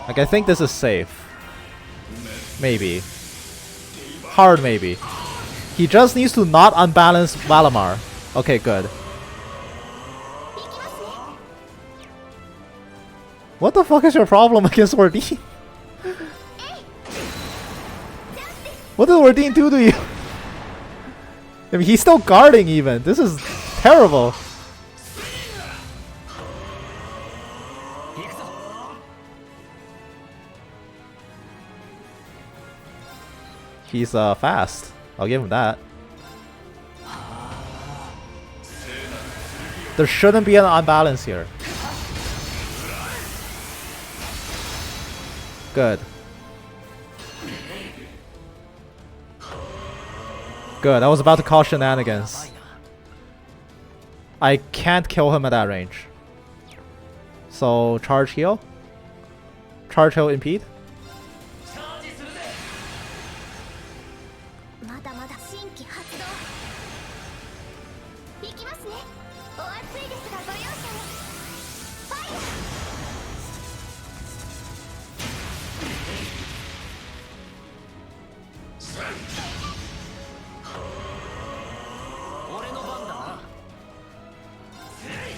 Like, I think this is safe. Maybe. Hard maybe. He just needs to not unbalance Valimar. Okay, good. What the fuck is your problem against Ordine? What did Ordine do to you? I mean, he's still guarding even. This is terrible. He's fast. I'll give him that. There shouldn't be an unbalance here. Good. Good. I was about to call shenanigans. I can't kill him at that range. So charge heal. Charge heal impede.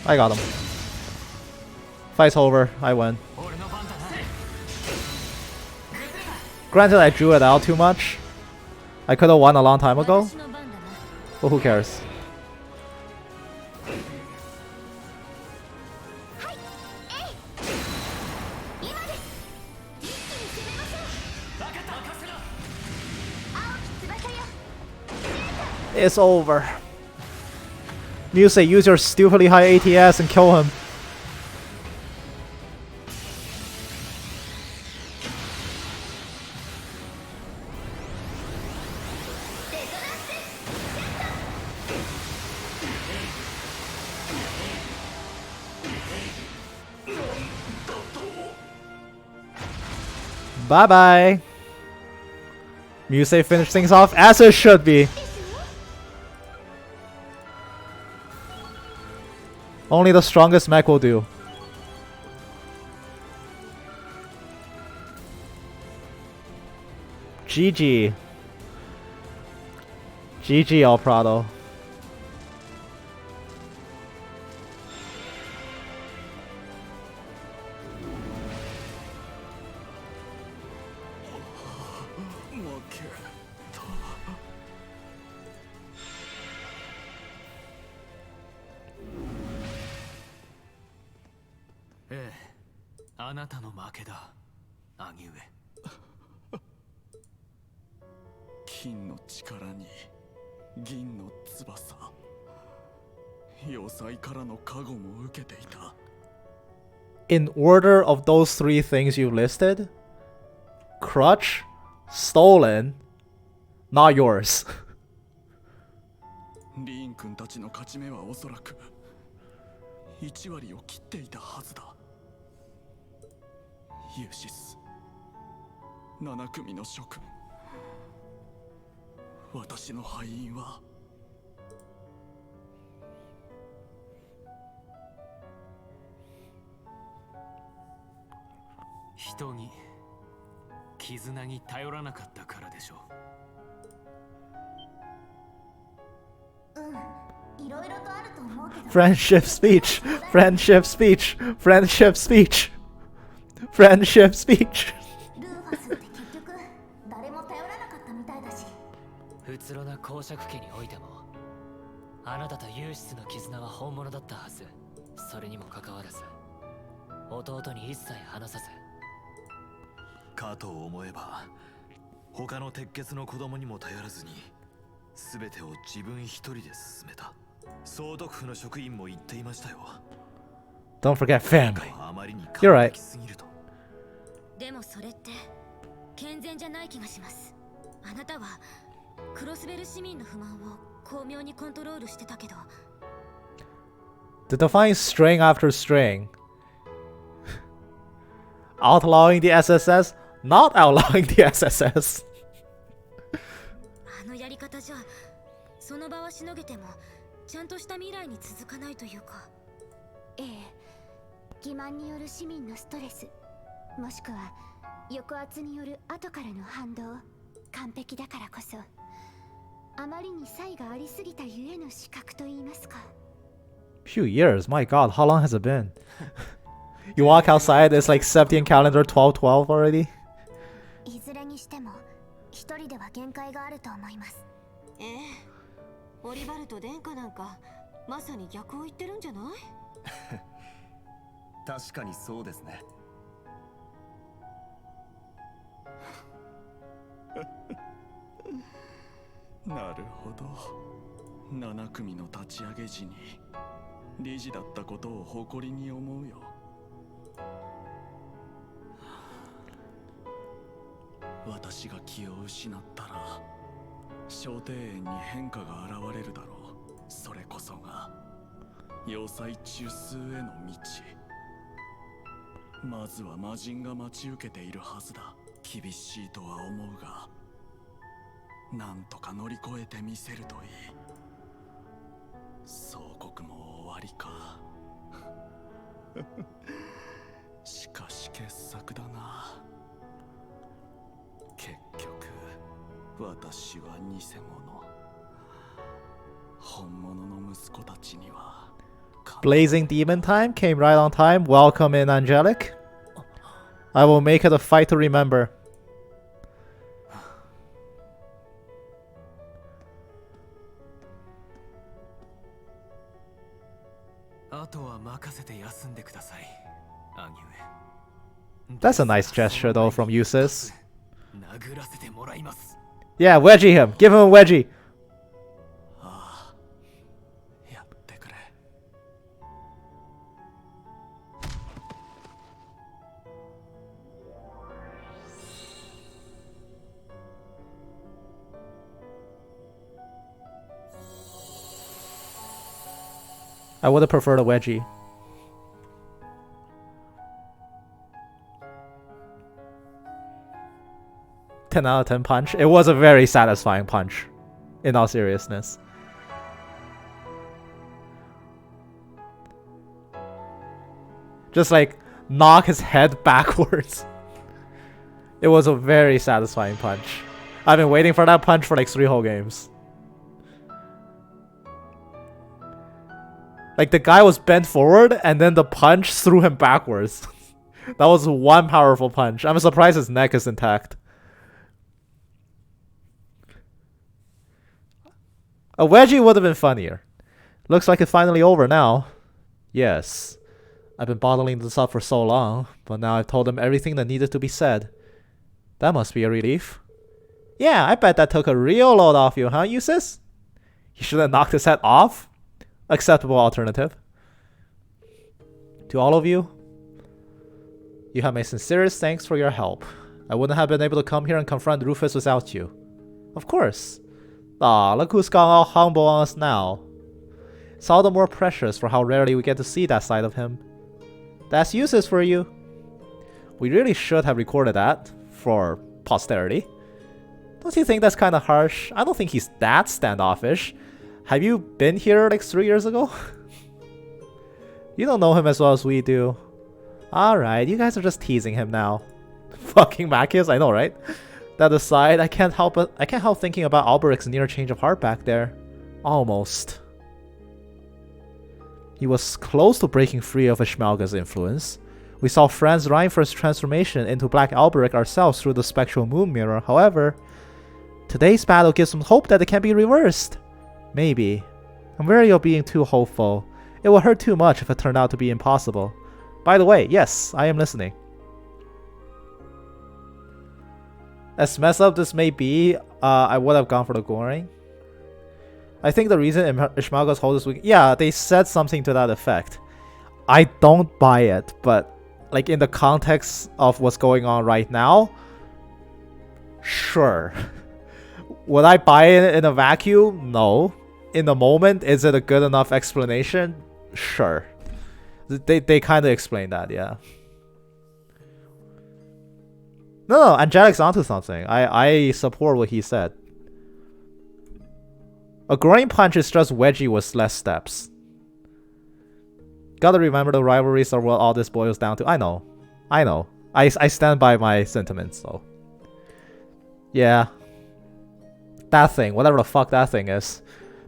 I got him. Fight's over. I win. Granted, I drew it out too much. I could have won a long time ago. But who cares? It's over. Muse, use your stupidly high ATS and kill him. Bye bye. Musei finished things off as it should be. Only the strongest mech will do. GG. GG El Prado. Eh, あなたの負けだ、兄上。金の力に銀の翼、要塞からの加護も受けていた。 In order of those three things you listed, crutch, stolen, not yours. リーン君たちの勝ち目はおそらく1割を切っていたはずだ。ユーシス、7組の諸君、私の敗因は人に絆に頼らなかったからでしょう。いろいろとあると思うけど Friendship speech. Friendship speech. Friendship speech. Friendship speech. ルーファスって結局誰も頼らなかったみたいだし。うつろな公爵家においてもあなたとユーシスの絆は本物だったはず。それにもかかわらず弟に一切話さず。かと思えば他の鉄血の子供にも頼らずに全てを自分一人で進めた。総督府の職員も言っていましたよ。 Don't forget family. あまりに You're 完 right. 璧すぎると。でもそれって健全じゃない気がします。あなたはクロスベル市民の不満を巧妙にコントロールしてたけど。 To define string after string. Outlawing the SSS, not outlawing the SSS. あのやり方じゃその場はしのげてもちゃんとした未来に続かないというか。ええ、欺瞞による市民のストレス、もしくは抑圧による後からの反動、完璧だからこそあまりに差異がありすぎたゆえの資格と言いますか。 Few years, my god, how long has it been? You walk outside, it's like Septian calendar 1212 already. いずれにしても一人では限界があると思います。ええ、オリバルと殿下なんかまさに逆を言ってるんじゃない？確かにそうですね。なるほど。7組の立ち上げ時に理事だったことを誇りに思うよ。私が気を失ったら小庭園に変化が現れるだろう。それこそが要塞中枢への道。まずは魔人が待ち受けているはずだ。厳しいとは思うがなんとか乗り越えてみせるといい。総国も終わりか。しかし傑作だな。結局私は偽物。本物の息子たちには。 Blazing Demon time came right on time. Welcome in, Angelic. I will make it a fight to remember. あとは任せて休んでください、兄上。 That's a nice gesture though from Usis. 殴らせてもらいます。 Yeah, wedgie him. Give him a wedgie. ああ、やってくれ。I would have preferred a wedgie. 10 out of 10 punch. It was a very satisfying punch, in all seriousness. Just like knock his head backwards. It was a very satisfying punch. I've been waiting for that punch for like 3 whole games. Like the guy was bent forward and then the punch threw him backwards. That was one powerful punch. I'm surprised his neck is intact. A wedgie would have been funnier. Looks like it's finally over now. Yes. I've been bottling this up for so long, but now I've told him everything that needed to be said. That must be a relief. Yeah, I bet that took a real load off you, huh, Eustace? You should have knocked his head off? Acceptable alternative. To all of you, you have my sincerest thanks for your help. I wouldn't have been able to come here and confront Rufus without you. Of course. Aw, look who's gone all humble on us now. It's all the more precious for how rarely we get to see that side of him. That's Eustace for you. We really should have recorded that for posterity. Don't you think that's kind of harsh? I don't think he's that standoffish. Have you been here like 3 years ago? You don't know him as well as we do. Alright, you guys are just teasing him now. Fucking Mackius, I know, right? That aside, I can't help thinking about Alberic's near change of heart back there. Almost. He was close to breaking free of Ishmaelga's influence. We saw Franz Reinfer's transformation into Black Alberic ourselves through the spectral moon mirror. However, today's battle gives some hope that it can be reversed. Maybe. I'm wary of being too hopeful. It will hurt too much if it turned out to be impossible. By the way, yes, I am listening. As messed up this may be, I would have gone for the Goring. I think the reason Ishmaelga's hold is weak. Yeah, they said something to that effect. I don't buy it, but like in the context of what's going on right now, sure. Would I buy it in a vacuum? No. In the moment, is it a good enough explanation? Sure. They kind of explain that, yeah. No, Angelic's onto something. I support what he said. A groin punch is just wedgie with less steps. Gotta remember the rivalries are what all this boils down to. I know. I stand by my sentiments, so. Yeah. That thing, whatever the fuck that thing is.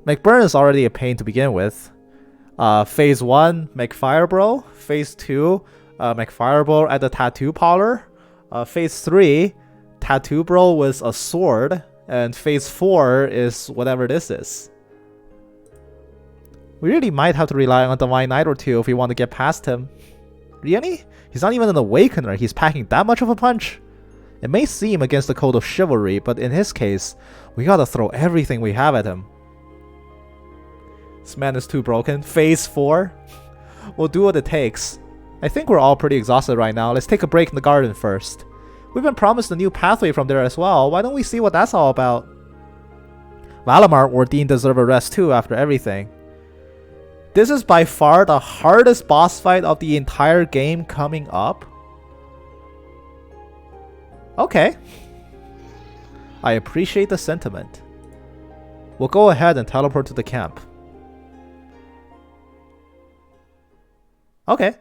McBurn is already a pain to begin with. Phase 1, McFirebro. Phase 2, McFirebro at the tattoo parlor. Phase 3, Tattoo Bro with a sword. And Phase 4 is whatever this is. We really might have to rely on Divine Knight or two if we want to get past him. Really? He's not even an Awakener, he's packing that much of a punch? It may seem against the code of chivalry, but in his case, we gotta throw everything we have at him. This man is too broken. Phase 4? We'll do what it takes. I think we're all pretty exhausted right now. Let's take a break in the garden first. We've been promised a new pathway from there as well. Why don't we see what that's all about? Valimar or Dean deserve a rest too after everything. This is by far the hardest boss fight of the entire game coming up. Okay. I appreciate the sentiment. We'll go ahead and teleport to the camp. Okay.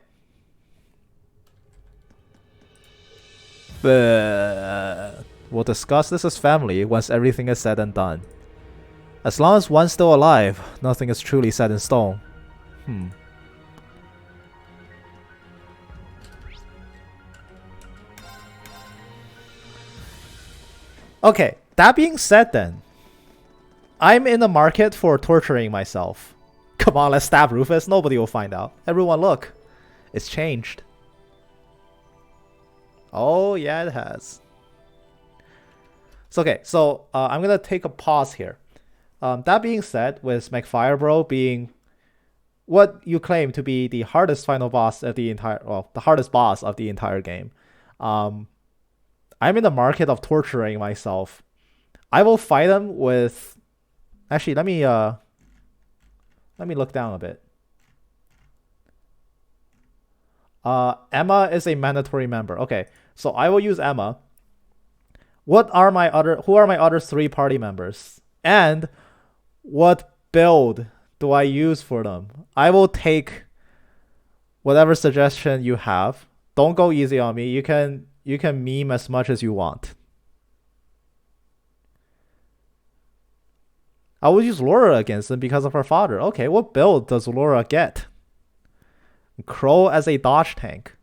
We'll discuss this as family once everything is said and done. As long as one's still alive, nothing is truly set in stone. Okay, that being said then, I'm in the market for torturing myself. Come on, let's stab Rufus. Nobody will find out. Everyone look. It's changed. Oh, yeah, it has. So, okay, so I'm going to take a pause here. That being said, with McFirebro being what you claim to be the hardest final boss of the entire, well, the hardest boss of the entire game, I'm in the market of torturing myself. I will fight him with... Actually, let me look down a bit. Emma is a mandatory member. Okay, so I will use Emma. Who are my other 3 party members? And what build do I use for them? I will take whatever suggestion you have. Don't go easy on me. You can meme as much as you want. I will use Laura against them because of her father. Okay, what build does Laura get? Crow as a dodge tank.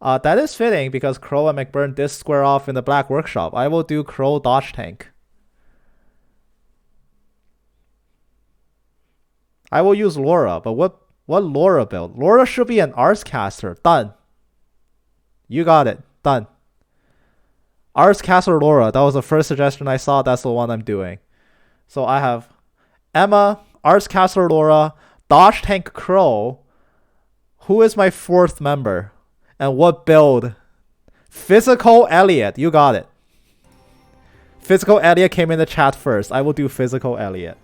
That is fitting because Crow and McBurn did square off in the Black Workshop. I will do Crow dodge tank. I will use Laura, but what Laura build? Laura should be an Ars caster. Done. You got it. Done. Ars caster Laura. That was the first suggestion I saw. That's the one I'm doing. So I have Emma, Ars caster Laura, dodge tank Crow. Who is my 4th member? And what build? Physical Elliot. You got it. Physical Elliot came in the chat first. I will do Physical Elliot.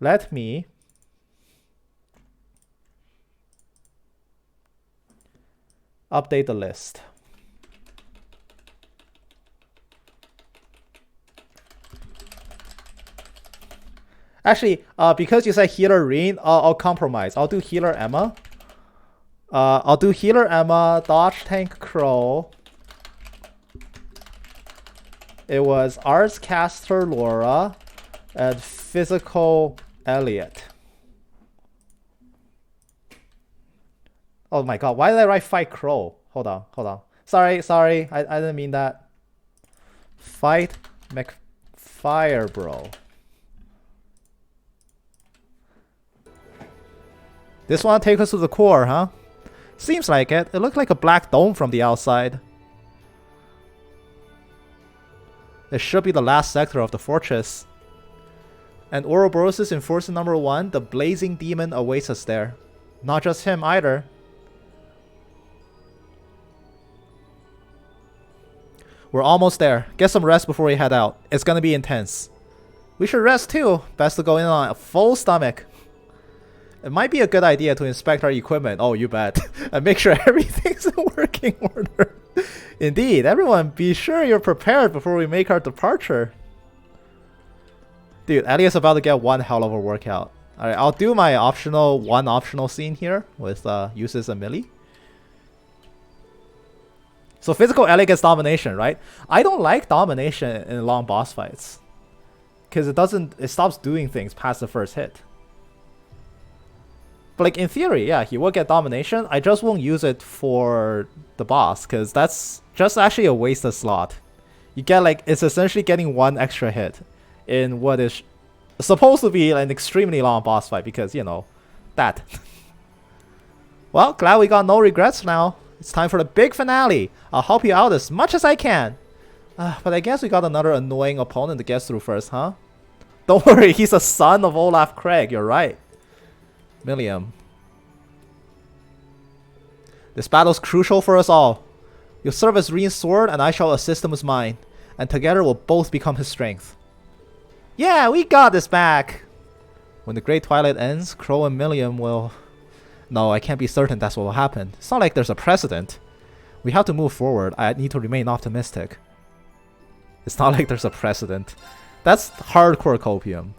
Let me update the list. Actually, because you said healer Reen, I'll compromise. I'll do healer Emma. I'll do healer Emma, dodge tank Crow. It was Ars caster Laura and physical Elliot. Oh my god, why did I write fight Crow? Hold on. Sorry, I didn't mean that. Fight McFire bro. This one take us to the core, huh? Seems like it. It looked like a black dome from the outside. It should be the last sector of the fortress. And Ouroboros' Enforcer number 1, the Blazing Demon awaits us there. Not just him either. We're almost there. Get some rest before we head out. It's gonna be intense. We should rest too. Best to go in on a full stomach. It might be a good idea to inspect our equipment. Oh, you bet. And make sure everything's in working order. Indeed, everyone, be sure you're prepared before we make our departure. Dude, Elliot's about to get one hell of a workout. Alright, I'll do my one optional scene here with Eustace and Millie. So physical Elliot gets domination, right? I don't like domination in long boss fights. Because it stops doing things past the first hit. But like in theory, yeah, he will get domination. I just won't use it for the boss because that's just actually a wasted slot. You get like, it's essentially getting one extra hit in what is supposed to be an extremely long boss fight because, you know, that. Well, glad we got no regrets now. It's time for the big finale. I'll help you out as much as I can. But I guess we got another annoying opponent to get through first, huh? Don't worry, he's a son of Olaf Craig, you're right. Milliam. This battle's crucial for us all. You'll serve as Reen's sword and I shall assist him with mine. And together we'll both become his strength. Yeah, we got this back! When the Great Twilight ends, Crow and Milliam will... No, I can't be certain that's what will happen. It's not like there's a precedent. We have to move forward. I need to remain optimistic. It's not like there's a precedent. That's hardcore copium.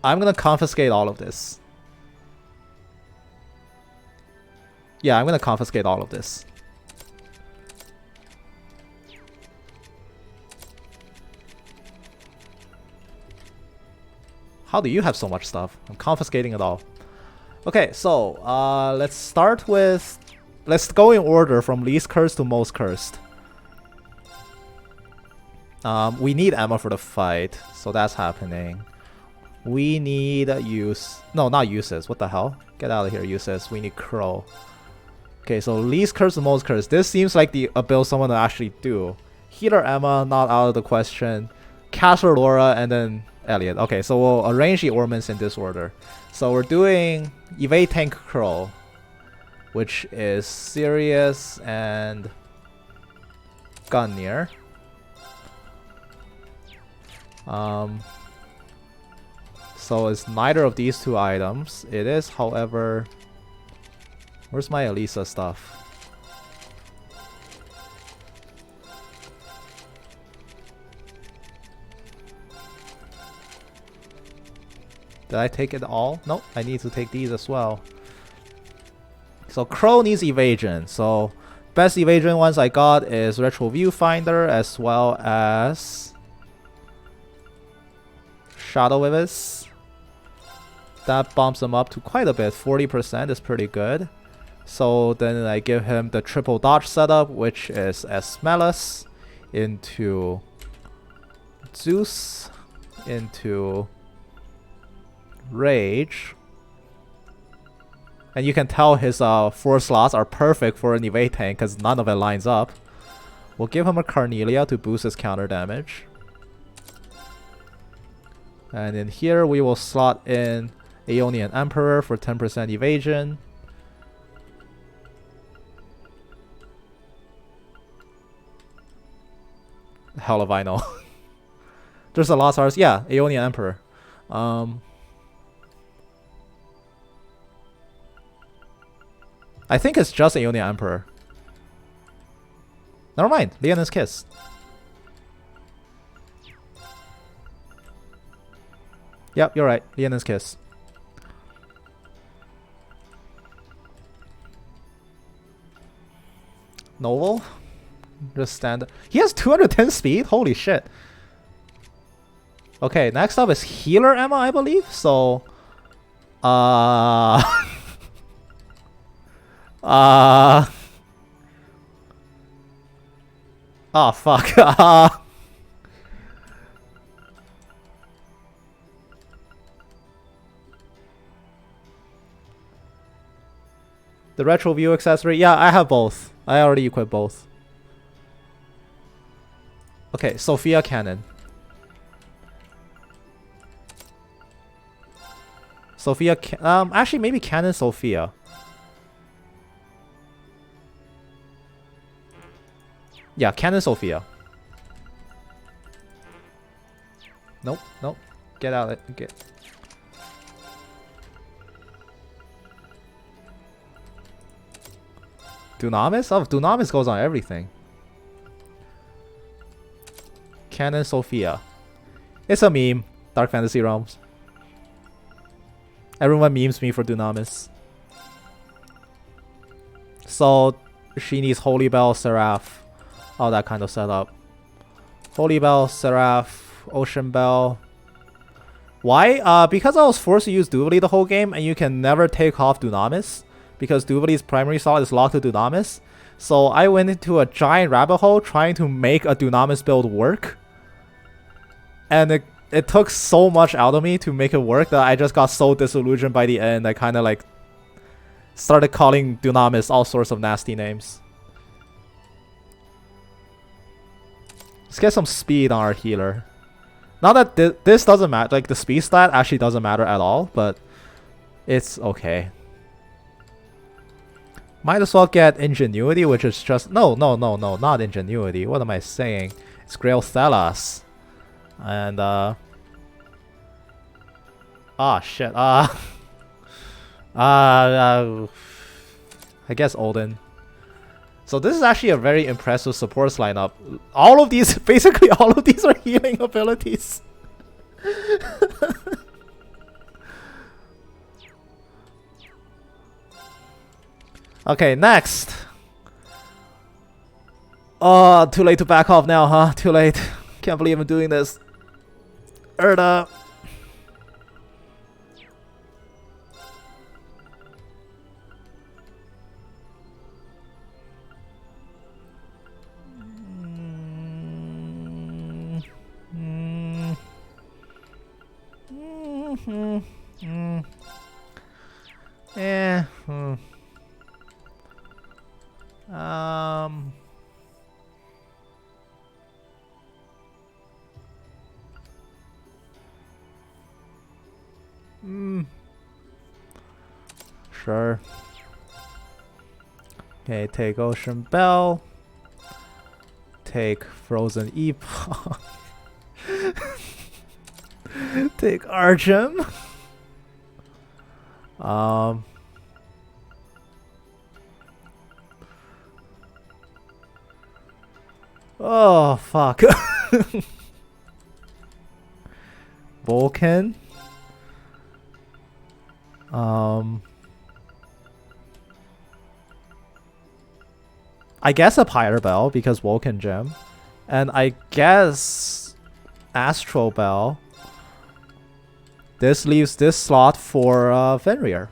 I'm gonna confiscate all of this. Yeah, I'm gonna confiscate all of this. How do you have so much stuff? I'm confiscating it all. Okay, so let's start with... Let's go in order from least cursed to most cursed. We need Emma for the fight, so that's happening. We need No, not Uses. What the hell? Get out of here, Uses. We need Crow. Okay, so least cursed to most cursed. This seems like a build someone to actually do. Healer Emma, not out of the question. Caster Laura, and then Elliot. Okay, so we'll arrange the ornaments in this order. So we're doing Evade Tank Crow, which is Sirius and Gungnir. So it's neither of these two items. It is, however... Where's my Elisa stuff? Did I take it all? Nope, I need to take these as well. So Crow needs evasion. So best evasion ones I got is Retro Viewfinder as well as Shadow Witness. That bumps him up to quite a bit. 40% is pretty good. So then I give him the triple dodge setup, which is Esmelas into Zeus into Rage. And you can tell his 4 slots are perfect for an evade tank because none of it lines up. We'll give him a Carnelia to boost his counter damage. And in here we will slot in Aeonian Emperor for 10% evasion. Hell if I know. There's a lot of stars. Yeah, Aeonian Emperor. I think it's just Aeonian Emperor. Never mind. Leon's Kiss. Yep, you're right. Leon's Kiss. Novel? Just stand. He has 210 speed? Holy shit. Okay, next up is Healer Emma, I believe. So, oh fuck. The Retro View accessory. Yeah, I have both. I already equipped both. Okay, Sophia Cannon. Sophia, actually maybe Cannon Sophia. Yeah, Cannon Sophia. Nope, nope. Get out of it. Get. Dunamis? Oh, Dunamis goes on everything. Cannon Sophia. It's a meme. Dark Fantasy Realms. Everyone memes me for Dunamis. So she needs Holy Bell, Seraph, all that kind of setup. Holy Bell, Seraph, Ocean Bell. Why? Because I was forced to use Duvali the whole game, and you can never take off Dunamis because Duvali's primary slot is locked to Dunamis. So I went into a giant rabbit hole trying to make a Dunamis build work, and it took so much out of me to make it work that I just got so disillusioned by the end. I kind of like started calling Dunamis all sorts of nasty names. Let's get some speed on our healer. Not that this doesn't matter, like the speed stat actually doesn't matter at all, but it's okay. Might as well get Ingenuity, which is just... No, not Ingenuity. What am I saying? It's Grail Thelas. And, shit. I guess Odin. So this is actually a very impressive supports lineup. All of these, basically all of these are healing abilities. Okay, next. Oh, too late to back off now, huh? Too late. Can't believe I'm doing this. Erda. Yeah. Sure. Okay, take Ocean Bell. Take Frozen Epoch. Take Argem. Oh, fuck. Vulcan. I guess a Pyre Bell because Vulcan Gem. And I guess Astral Bell. This leaves this slot for Fenrir.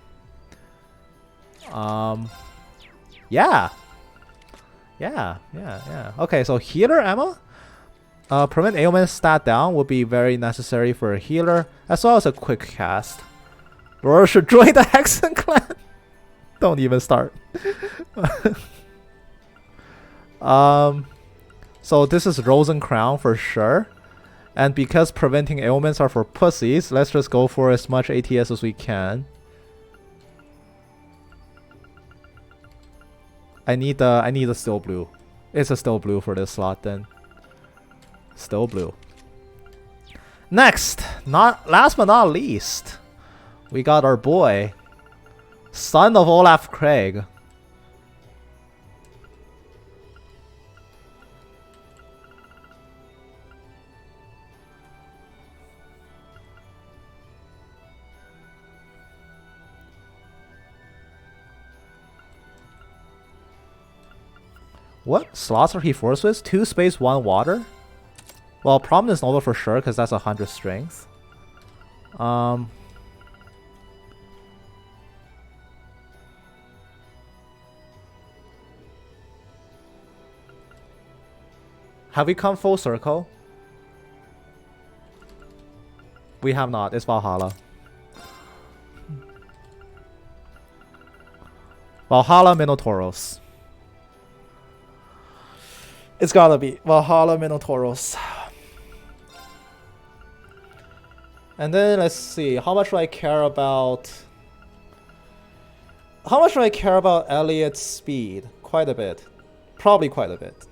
Yeah. Okay, so healer Emma? Prevent ailment stat down would be very necessary for a healer, as well as a quick cast. Laura should join the Hexen clan. Don't even start. So this is Rosen Crown for sure. And because preventing ailments are for pussies, let's just go for as much ATS as we can. I need a still blue. It's a still blue for this slot then. Still blue. Next, last but not least, we got our boy, son of Olaf Craig. What slots are he forced with? 2 space, 1 water? Well, Prominence Nova for sure, because that's 100 strength. Have we come full circle? We have not. It's Valhalla. Valhalla Minotauros. It's gotta be Valhalla Minotauros. And then let's see, how much do I care about... How much do I care about Elliot's speed? Quite a bit. Probably quite a bit.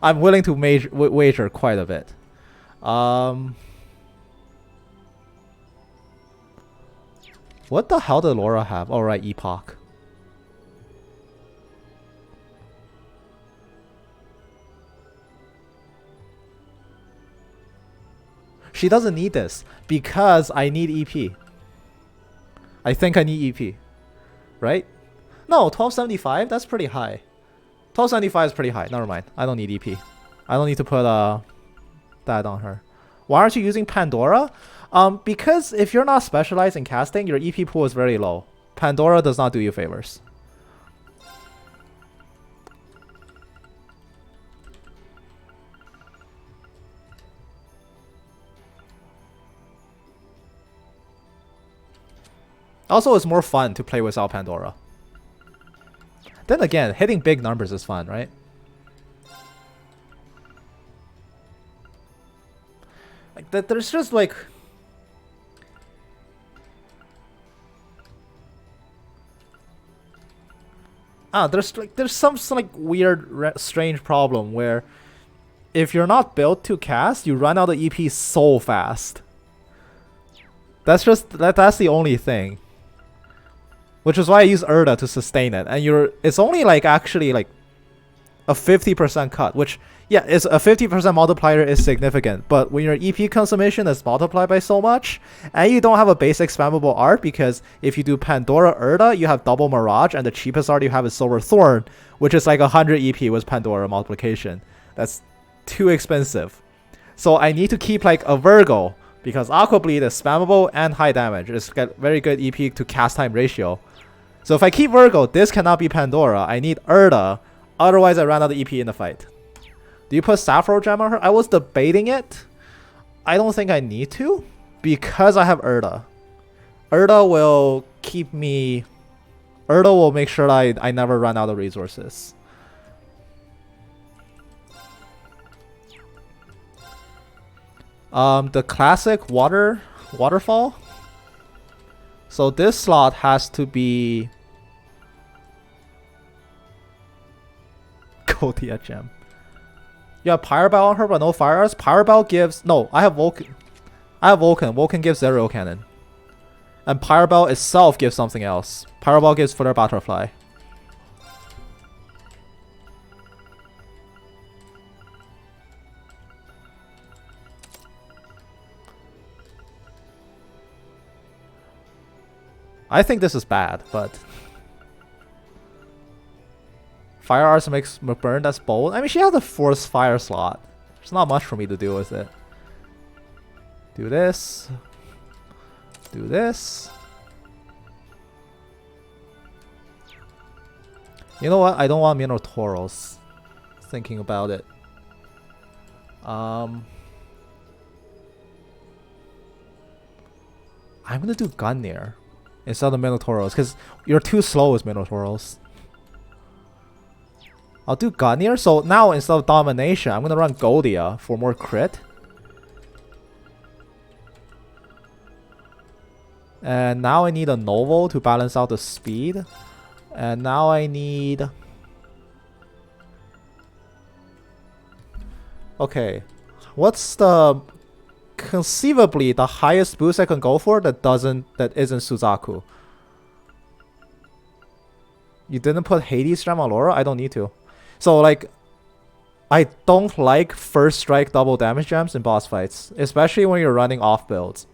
I'm willing to wager quite a bit. What the hell did Laura have? Oh right, Epoch. She doesn't need this because I need EP. I think I need EP. Right? No, 1275? That's pretty high. 1275 is pretty high. Never mind. I don't need EP. I don't need to put that on her. Why aren't you using Pandora? Because if you're not specialized in casting, your EP pool is very low. Pandora does not do you favors. Also, it's more fun to play without Pandora. Then again, hitting big numbers is fun, right? Like that, there's just like... there's some like weird, strange problem where if you're not built to cast, you run out of EP so fast. That's the only thing. Which is why I use Erda to sustain it. And it's only like actually like a 50% cut, which yeah, it's a 50% multiplier is significant. But when your EP consummation is multiplied by so much, and you don't have a basic spammable art, because if you do Pandora Erda, you have double Mirage, and the cheapest art you have is Silver Thorn, which is like 100 EP with Pandora multiplication. That's too expensive. So I need to keep like a Virgo, because Aqua Bleed is spammable and high damage. It's got very good EP to cast time ratio. So if I keep Virgo, this cannot be Pandora. I need Erda, otherwise I run out of EP in the fight. Do you put Sappho Gem on her? I was debating it. I don't think I need to, because I have Erda. Erda will keep me... Erda will make sure I never run out of resources. The classic waterfall. So this slot has to be Gotia Gem. You have Pyre Bell on her, but no Fire Arts. Pyre Bell gives... No, I have Vulcan. Vulcan gives Zero Cannon. And Pyre Bell itself gives something else. Pyre Bell gives Footer Butterfly. I think this is bad, but Fire Arts makes McBurn that's bold. I mean, she has a force fire slot. There's not much for me to do with it. Do this. Do this. You know what? I don't want Minotauros. Thinking about it. I'm gonna do Gungnir instead of Minotauros because you're too slow with Minotauros. I'll do Gungnir. So now instead of Domination, I'm gonna run Goldia for more crit. And now I need a Novo to balance out the speed. And now I need... Okay. What's the... conceivably the highest boost I can go for that isn't Suzaku? You didn't put Hades Gem on Laura? I don't need to. So like, I don't like first strike double damage gems in boss fights, especially when you're running off builds.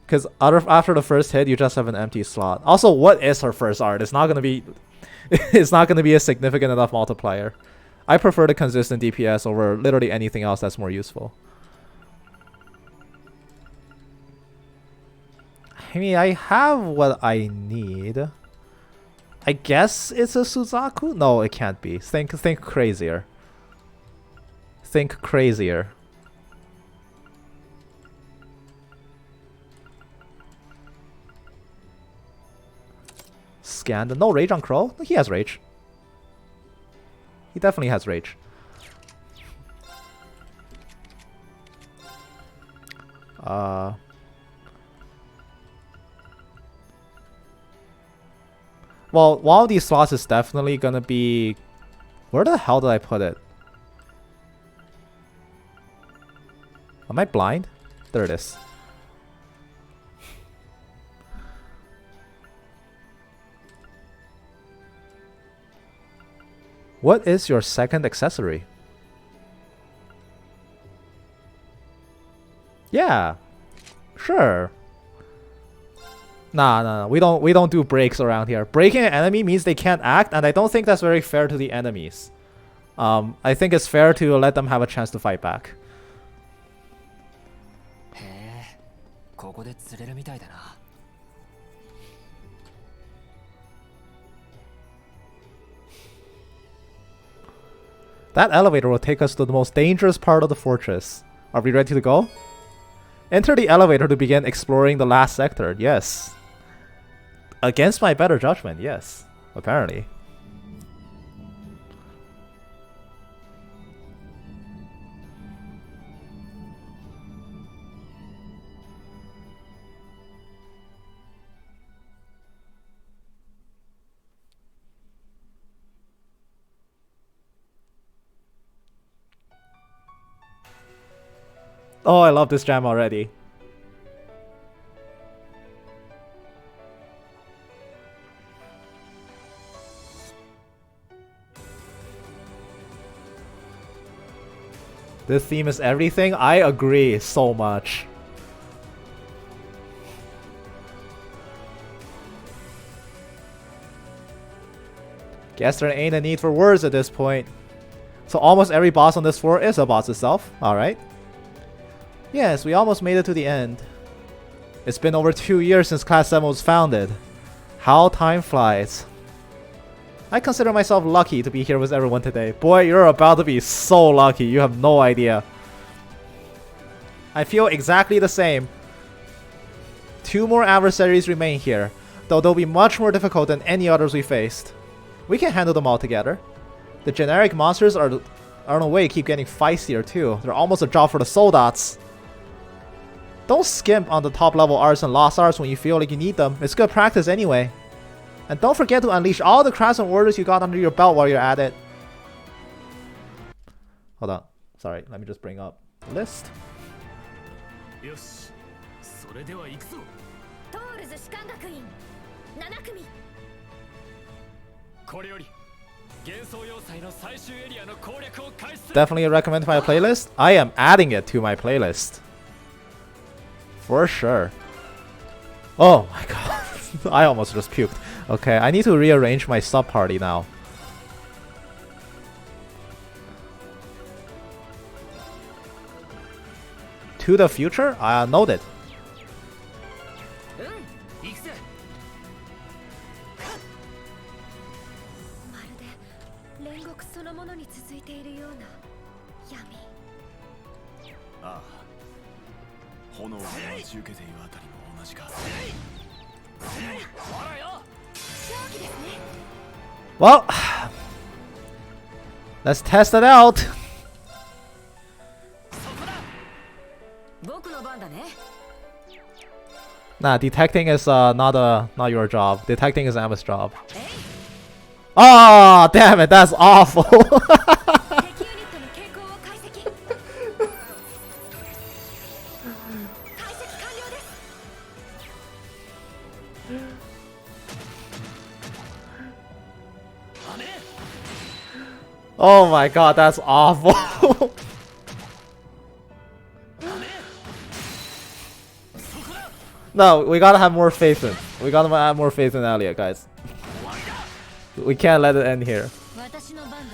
Because after the first hit, you just have an empty slot. Also, what is her first art? It's not gonna be, it's not gonna be a significant enough multiplier. I prefer the consistent DPS over literally anything else that's more useful. I mean, I have what I need. I guess it's a Suzaku? No, it can't be. Think crazier. Think crazier. Scan the... No rage on Crow? He has rage. He definitely has rage. Well, one of these slots is definitely gonna be... Where the hell did I put it? Am I blind? There it is. What is your second accessory? Yeah, sure. Nah, we don't do breaks around here. Breaking an enemy means they can't act, and I don't think that's very fair to the enemies. I think it's fair to let them have a chance to fight back. That elevator will take us to the most dangerous part of the fortress. Are we ready to go? Enter the elevator to begin exploring the last sector. Yes. Against my better judgment, yes. Apparently. Oh, I love this jam already. This theme is everything. I agree so much. Guess there ain't a need for words at this point. So almost every boss on this floor is a boss itself. Alright. Yes, we almost made it to the end. It's been over 2 years since Class 7 was founded. How time flies. I consider myself lucky to be here with everyone today. Boy, you're about to be so lucky, you have no idea. I feel exactly the same. 2 more adversaries remain here, though they'll be much more difficult than any others we faced. We can handle them all together. The generic monsters are in a way keep getting feistier too. They're almost a job for the soldats. Don't skimp on the top level arts and lost arts when you feel like you need them. It's good practice anyway. And don't forget to unleash all the crafts and orders you got under your belt while you're at it. Hold on. Sorry, let me just bring up the list. Definitely recommend my playlist. I am adding it to my playlist. For sure. Oh my god. I almost just puked. Okay, I need to rearrange my sub party now. To the future? Noted. うん行くぜ。まるで煉獄そのものに続いているような闇。ああ、炎が待ち受けているあたりも同じか。ほらよ。正気ですね。 Well, let's test it out. 僕の番だね。 Nah, detecting is not your job. Detecting is Emma's job. Oh, damn it, that's awful. 敵ユニットの傾向を解析。解析完了です。 Oh my god, that's awful. No, we gotta have more faith in. We gotta have more faith in Elliot, guys. We can't let it end here. 私の番だな。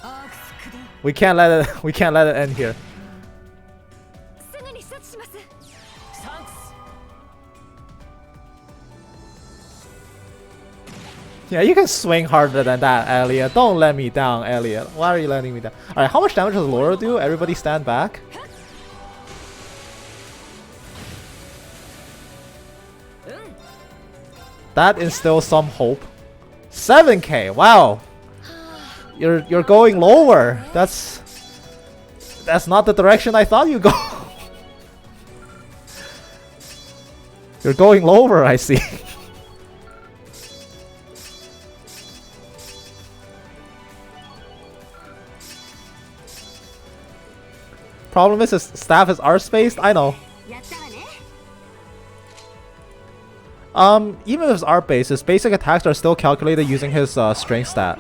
アークス駆動。 We can't let it end here. すぐに処置します。サンクス。 Yeah, you can swing harder than that, Elliot. Don't let me down, Elliot. Why are you letting me down? Alright, how much damage does Laura do? Everybody stand back. That instills some hope. 7k, wow. You're going lower. That's not the direction I thought you'd go. You're going lower, I see. Problem is his staff is art-spaced, I know. やったわね。 Even if it's art-based, his basic attacks are still calculated using his strength stat.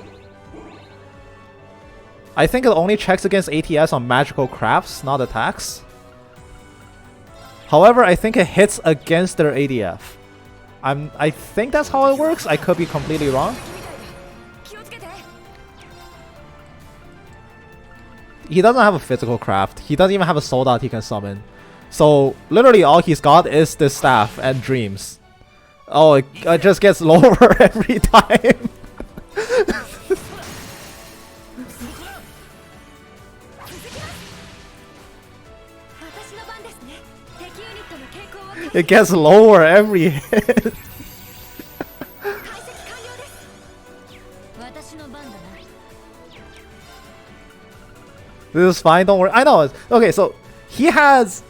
I think it only checks against ATS on magical crafts, not attacks. However, I think it hits against their ADF. I think that's how it works. I could be completely wrong. 気をつけて。 He doesn't have a physical craft. He doesn't even have a soul that he can summon. So literally all he's got is this staff and dreams. Oh, it just gets lower every time. It gets lower every hit. 解析完了です。私の番だな。 This is fine, don't worry. I know. Okay, so he has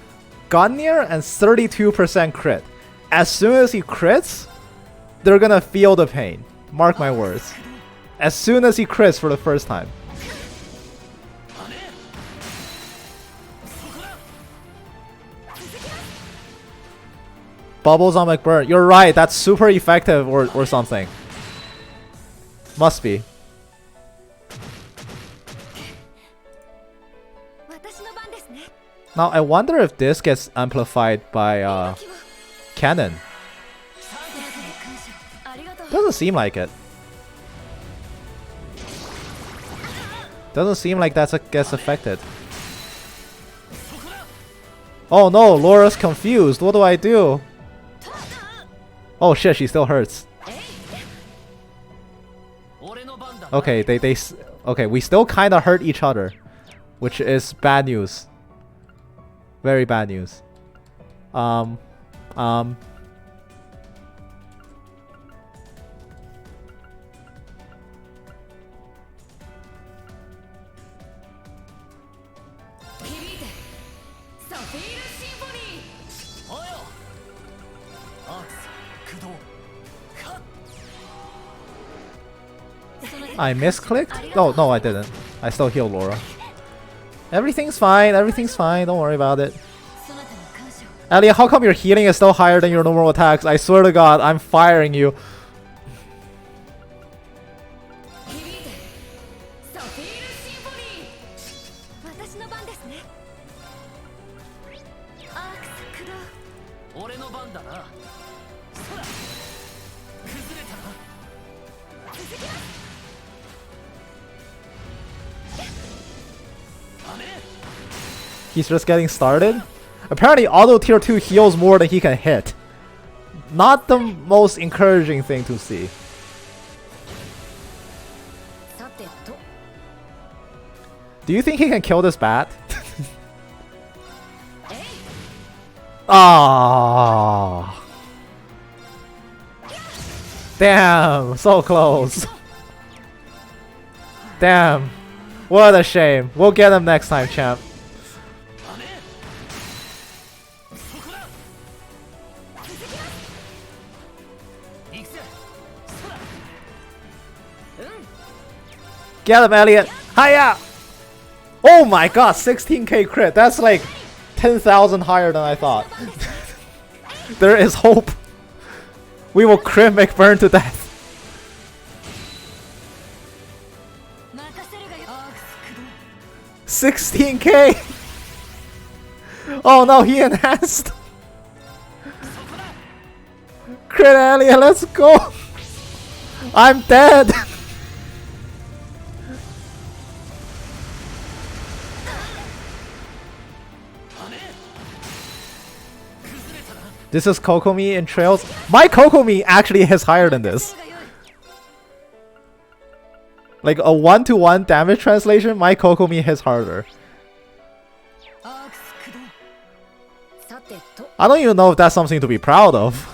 Gungnir and 32% crit. As soon as he crits, they're gonna feel the pain. Mark my words. As soon as he crits for the first time. Bubbles on McBurn. You're right, that's super effective or something. Must be. 私の番ですね。 Now I wonder if this gets amplified by Cannon. ありがとう。 Doesn't seem like it. Doesn't seem like that gets affected. Oh no, Laura's confused. What do I do? Oh shit, she still hurts. 俺の番だ。 Okay, okay, we still kind of hurt each other, which is bad news. Very bad news. I misclicked? No, I didn't. I still healed Laura. Everything's fine, don't worry about it. そなたに感謝を。 Elliot, how come your healing is still higher than your normal attacks? I swear to God, I'm firing you. 響いて。サフィールシンフォニー。私の番ですね。アークス駆動。俺の番だな。He's just getting started. Apparently auto tier 2 heals more than he can hit. Not the most encouraging thing to see. Do you think he can kill this bat? Ah. Damn, so close. Damn. What a shame. We'll get him next time, champ. Get him, Elliot. Hiya! Oh my god, 16k crit. That's like 10,000 higher than I thought. There is hope. We will crit McBurn to death. 16k! Oh no, he enhanced! Crit Elliot, let's go! I'm dead! This is Kokomi in Trails. My Kokomi actually hits higher than this. Like a 1-to-1 damage translation, my Kokomi hits harder. I don't even know if that's something to be proud of.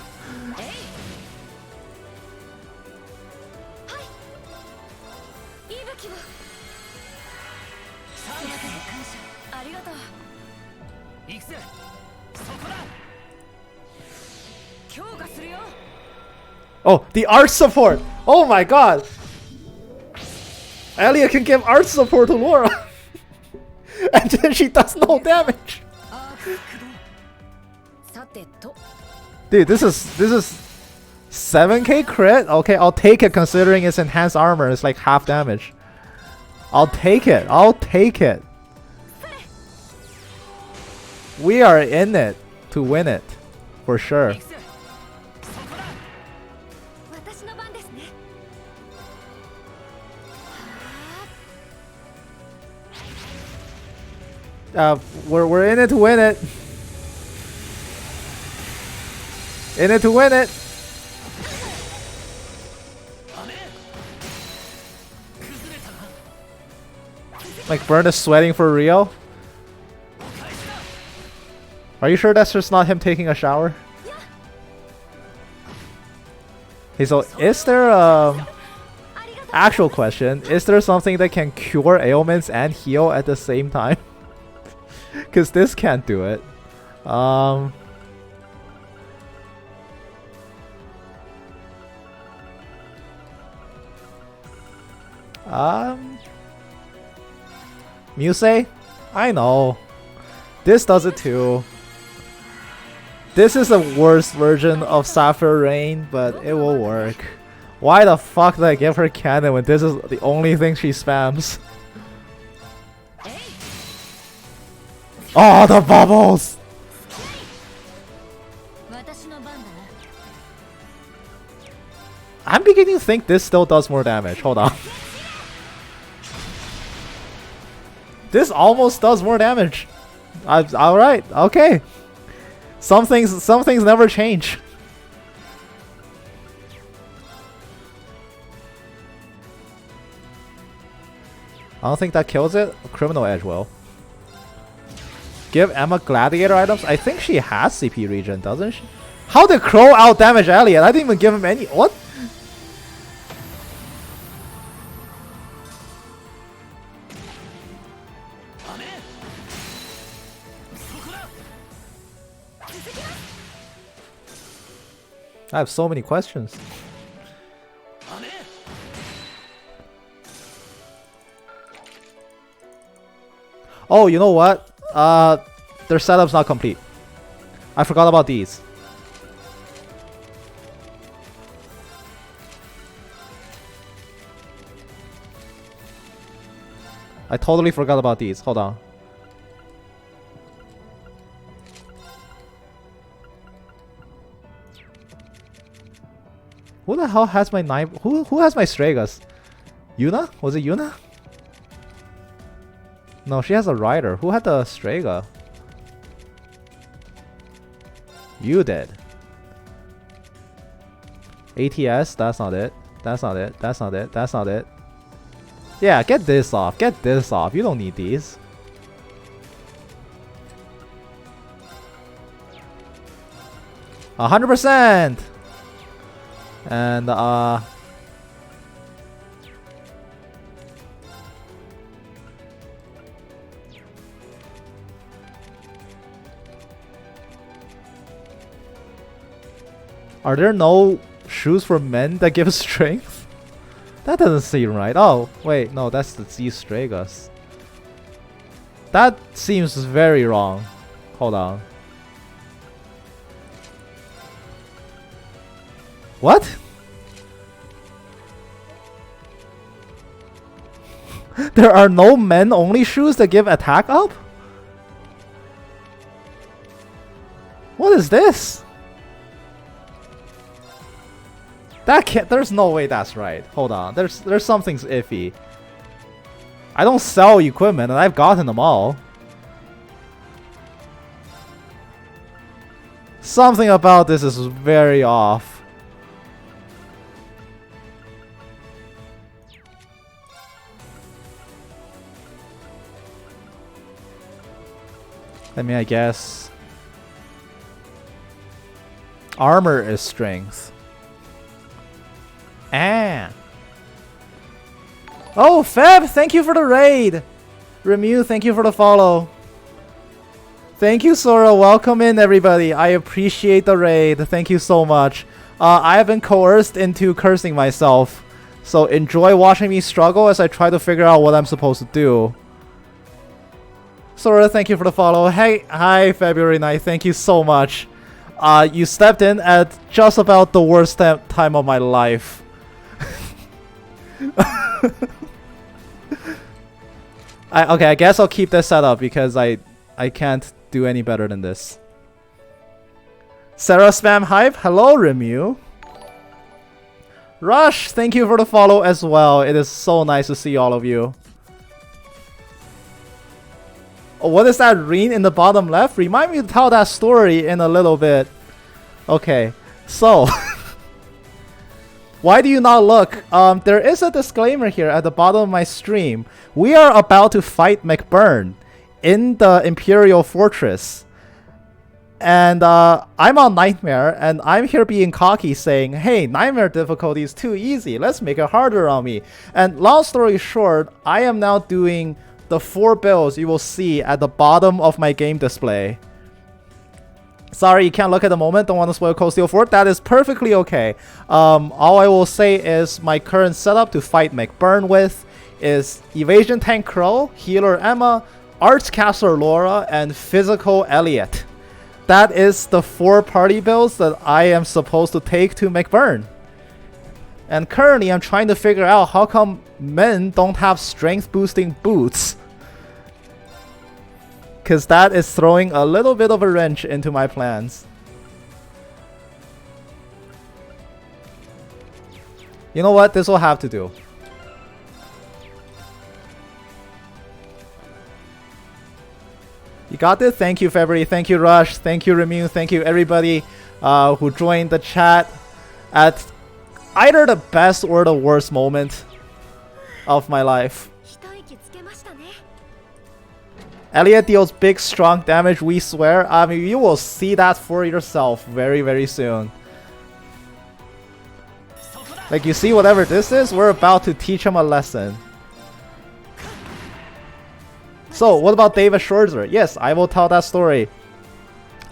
Oh, the art support! Oh my god! Elliot can give art support to Laura! And then she does no damage! Dude, this is 7k crit? Okay, I'll take it considering it's enhanced armor. It's like half damage. I'll take it. I'll take it. We are in it to win it. For sure. We're in it to win it. In it to win it. McBurn is sweating for real. Are you sure that's just not him taking a shower? Hey, so is there actual question? Is there something that can cure ailments and heal at the same time? Because this can't do it. Muse? I know. This does it too. This is the worst version of Sapphire Rain, but it will work. Why the fuck did I give her cannon when this is the only thing she spams? Oh, the bubbles! I'm beginning to think this still does more damage. Hold on. This almost does more damage. Alright, okay. Some things never change. I don't think that kills it. Criminal Edge will. Give Emma gladiator items? I think she has CP regen, doesn't she? How did Crow out damage Elliot? I didn't even give him any. What? I have so many questions. Oh, you know what? Their setup's not complete. I forgot about these. I totally forgot about these. Hold on. the hell has my knife? Who has my Stragas? Yuna? Was it Yuna? No, she has a rider. Who had the Strega? You did. ATS, that's not it. That's not it. That's not it. That's not it. Yeah, get this off. Get this off. You don't need these. $100%! And, are there no shoes for men that give strength? That doesn't seem right. Oh, wait, no, that's the Z Stragas. That seems very wrong. Hold on. What? There are no men-only shoes that give attack up? What is this? That can't. There's no way that's right. Hold on. There's something's iffy. I don't sell equipment, and I've gotten them all. Something about this is very off. I mean, I guess armor is strength. Ah. Oh, Feb, thank you for the raid. Remu, thank you for the follow. Thank you, Sora. Welcome in, everybody. I appreciate the raid. Thank you so much. I have been coerced into cursing myself, so enjoy watching me struggle as I try to figure out what I'm supposed to do. Sora, thank you for the follow. Hey, hi, February 9th. Thank you so much. You stepped in at just about the worst time of my life. Okay, I guess I'll keep this set up because I can't do any better than this. Sarah Spam Hype, hello Remu. Rush, thank you for the follow as well. It is so nice to see all of you. Oh, what is that ring in the bottom left? Remind me to tell that story in a little bit. Okay, so why do you not look? There is a disclaimer here at the bottom of my stream. We are about to fight McBurn in the Imperial Fortress. And I'm on Nightmare, and I'm here being cocky saying, hey, Nightmare difficulty is too easy. Let's make it harder on me. And long story short, I am now doing the 4 builds you will see at the bottom of my game display. Sorry, you can't look at the moment. Don't want to spoil Cold Steel 4. That is perfectly okay. All I will say is my current setup to fight McBurn with is Evasion Tank Crow, Healer Emma, Artscaster Laura, and Physical Elliot. That is the 4 party builds that I am supposed to take to McBurn. And currently I'm trying to figure out how come men don't have strength boosting boots. Because that is throwing a little bit of a wrench into my plans. You know what? This will have to do. You got it? Thank you, February. Thank you, Rush. Thank you, Remu. Thank you, everybody who joined the chat at either the best or the worst moment of my life. Elliot deals big, strong damage, we swear. I mean, you will see that for yourself very, very soon. Like, you see whatever this is? We're about to teach him a lesson. So, what about David Schwarzer? Yes, I will tell that story.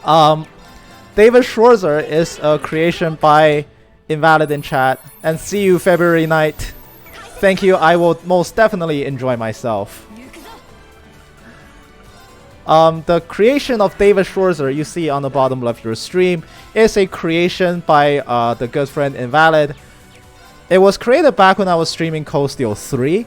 David Schwarzer is a creation by Invalid in chat. And see you February night. Thank you, I will most definitely enjoy myself. The creation of David Schwarzer you see on the bottom left of your stream is a creation by the good friend Invalid. It was created back when I was streaming Cold Steel 3.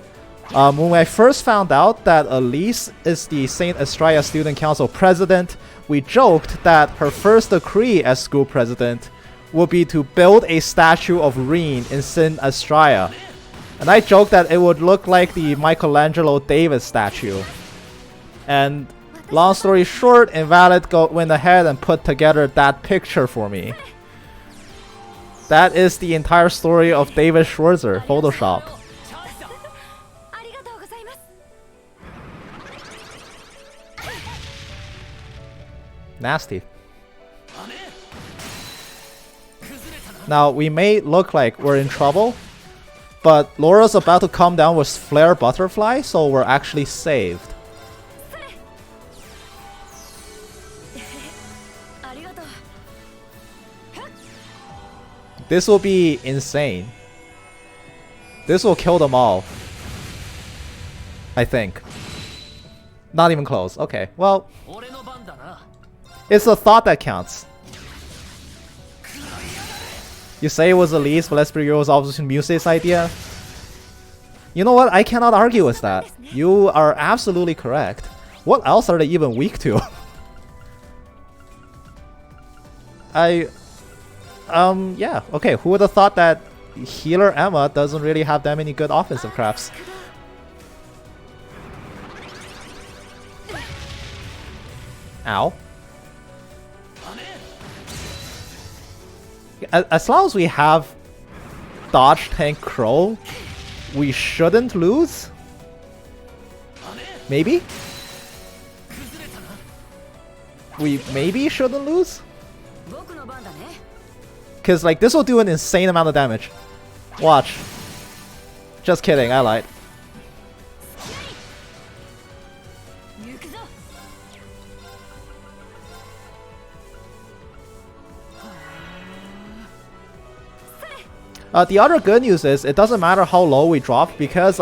When I first found out that Elise is the St. Estrella Student Council president, we joked that her first decree as school president would be to build a statue of Reen in Sin Astraea. And I joked that it would look like the Michelangelo David statue. And long story short, Invalid went ahead and put together that picture for me. That is the entire story of David Schwarzer, Photoshop. Nasty. Now, we may look like we're in trouble, but Laura's about to come down with Flare Butterfly, so we're actually saved. This will be insane. This will kill them all. I think. Not even close. Okay, well. It's the thought that counts. You say it was Elise, but let's be real, it was obviously Muse's idea. You know what? I cannot argue with that. You are absolutely correct. What else are they even weak to? Yeah, okay, who would have thought that healer Emma doesn't really have that many good offensive crafts? Ow. As long as we have Dodge Tank Crow, we shouldn't lose? Maybe? We maybe shouldn't lose? Because like this will do an insane amount of damage. Watch. Just kidding, I lied. The other good news is it doesn't matter how low we drop because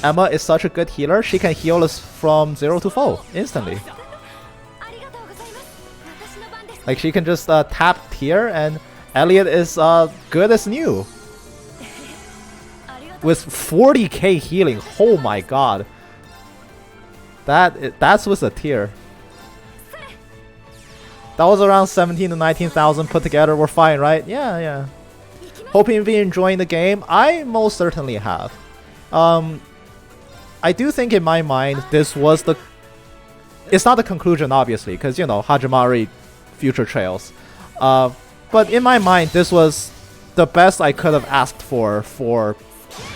Emma is such a good healer. She can heal us from 0 to full instantly. Like she can just tap tier and Elliot is good as new. With 40k healing, oh my god. That's with a tier. That was around 17 to 19,000 put together. We're fine, right? Yeah. Hoping you've been enjoying the game. I most certainly have. I do think in my mind this was the... It's not the conclusion, obviously, because, you know, Hajimari future trails. But in my mind, this was the best I could have asked for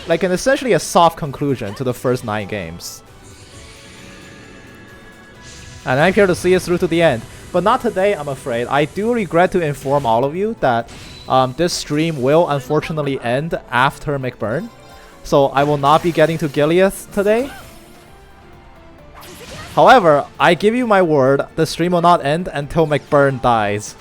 like an essentially a soft conclusion to the first 9 games. And I'm here to see us through to the end. But not today, I'm afraid. I do regret to inform all of you that this stream will unfortunately end after McBurn. So I will not be getting to Gileath today. However, I give you my word, the stream will not end until McBurn dies.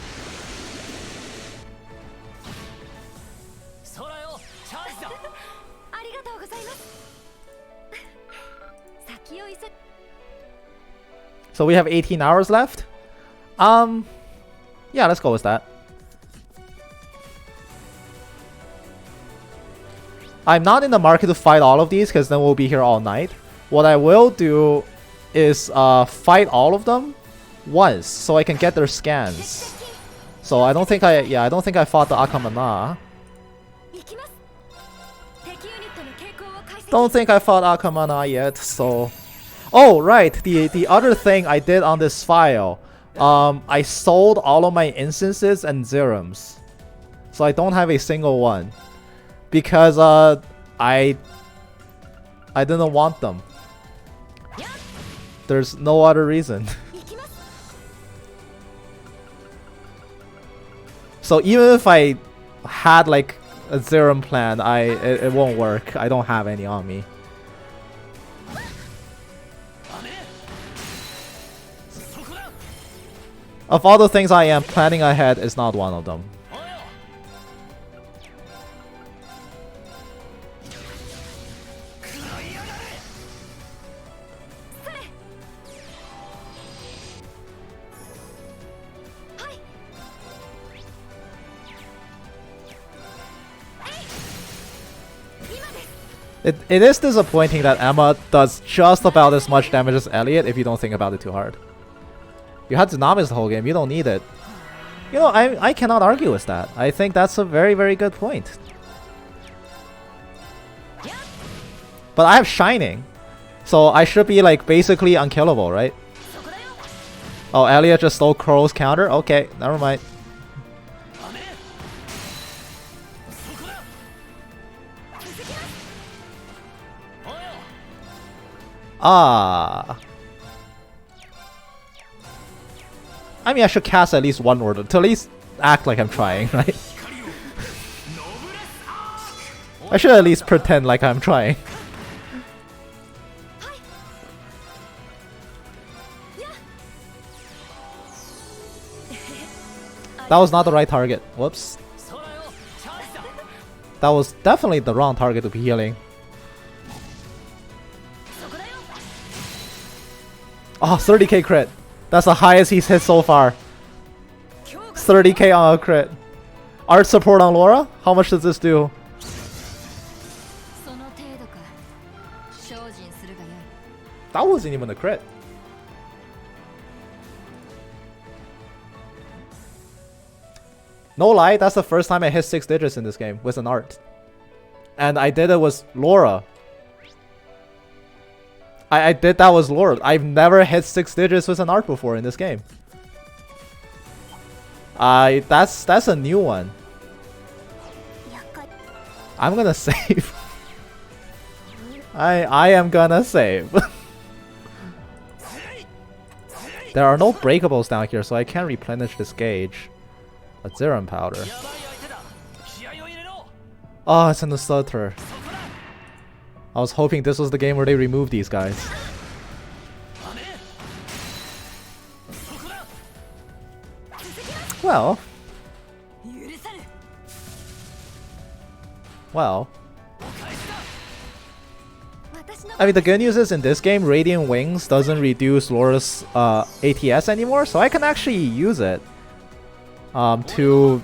So we have 18 hours left? Yeah, let's go with that. I'm not in the market to fight all of these because then we'll be here all night. What I will do is fight all of them once so I can get their scans. So I don't think I don't think I fought the Akamana. Don't think I fought Akamana yet, so... Oh, right, the other thing I did on this file, I sold all of my instances and Zerums. So I don't have a single one. Because I didn't want them. There's no other reason. So even if I had like a Zerum plan, it won't work. I don't have any on me. Of all the things I am, planning ahead is not one of them. It is disappointing that Emma does just about as much damage as Elliot if you don't think about it too hard. You had Tsunamis the whole game, you don't need it. You know, I cannot argue with that. I think that's a very, very good point. But I have Shining. So I should be like basically unkillable, right? Oh, Elliot just stole Crow's counter? Okay, never mind. Ah. I mean, I should cast at least one order to at least act like I'm trying, right? I should at least pretend like I'm trying. That was not the right target. Whoops. That was definitely the wrong target to be healing. Oh, 30k crit. That's the highest he's hit so far. 30k on a crit. Art support on Laura? How much does this do? That wasn't even a crit. No lie, that's the first time I hit 6 digits in this game with an art. And I did it with Laura. I did that with Laura. I've never hit 6 digits with an art before in this game. That's a new one. I'm gonna save. I am gonna save. There are no breakables down here, so I can't replenish this gauge. A Zerum powder. Oh, it's in the stutter. I was hoping this was the game where they remove these guys. Well. Well. I mean, the good news is in this game, Radiant Wings doesn't reduce Laura's ATS anymore, so I can actually use it to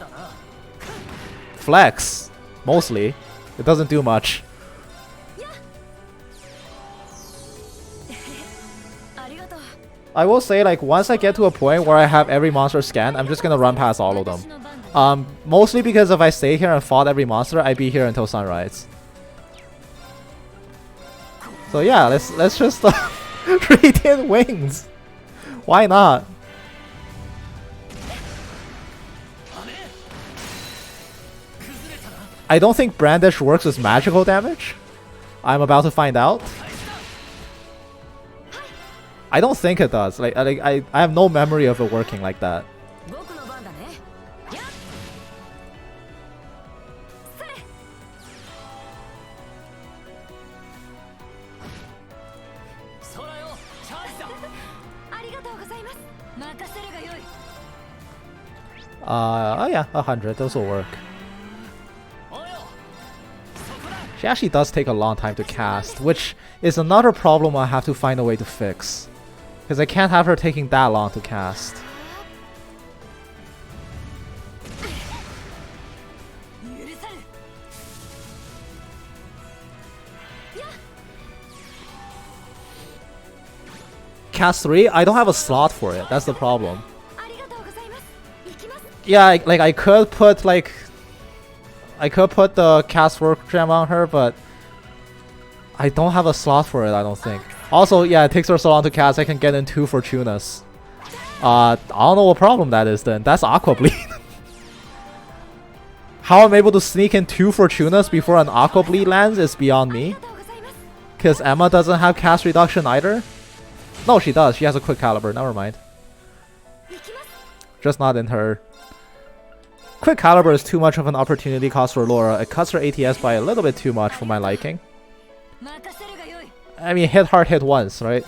flex, mostly. It doesn't do much. I will say, like, once I get to a point where I have every monster scanned, I'm just gonna run past all of them. Mostly because if I stay here and fought every monster, I'd be here until sunrise. So yeah, let's just Radiant Wings. Why not? I don't think Brandish works with magical damage. I'm about to find out. I don't think it does. I have no memory of it working like that. Oh yeah, 100. Those will work. She actually does take a long time to cast, which is another problem I have to find a way to fix. Because I can't have her taking that long to cast. Cast 3? I don't have a slot for it, that's the problem. Yeah, I could put the cast work gem on her, but I don't have a slot for it, I don't think. Also, yeah, it takes her so long to cast, I can get in 2 Fortunas. I don't know what problem that is then. That's Aqua Bleed. How I'm able to sneak in 2 Fortunas before an Aqua Bleed lands is beyond me. Because Emma doesn't have cast reduction either. No, she does. She has a quick caliber. Never mind. Just not in her. Quick caliber is too much of an opportunity cost for Laura. It cuts her ATS by a little bit too much for my liking. I mean, hit hard, hit once, right?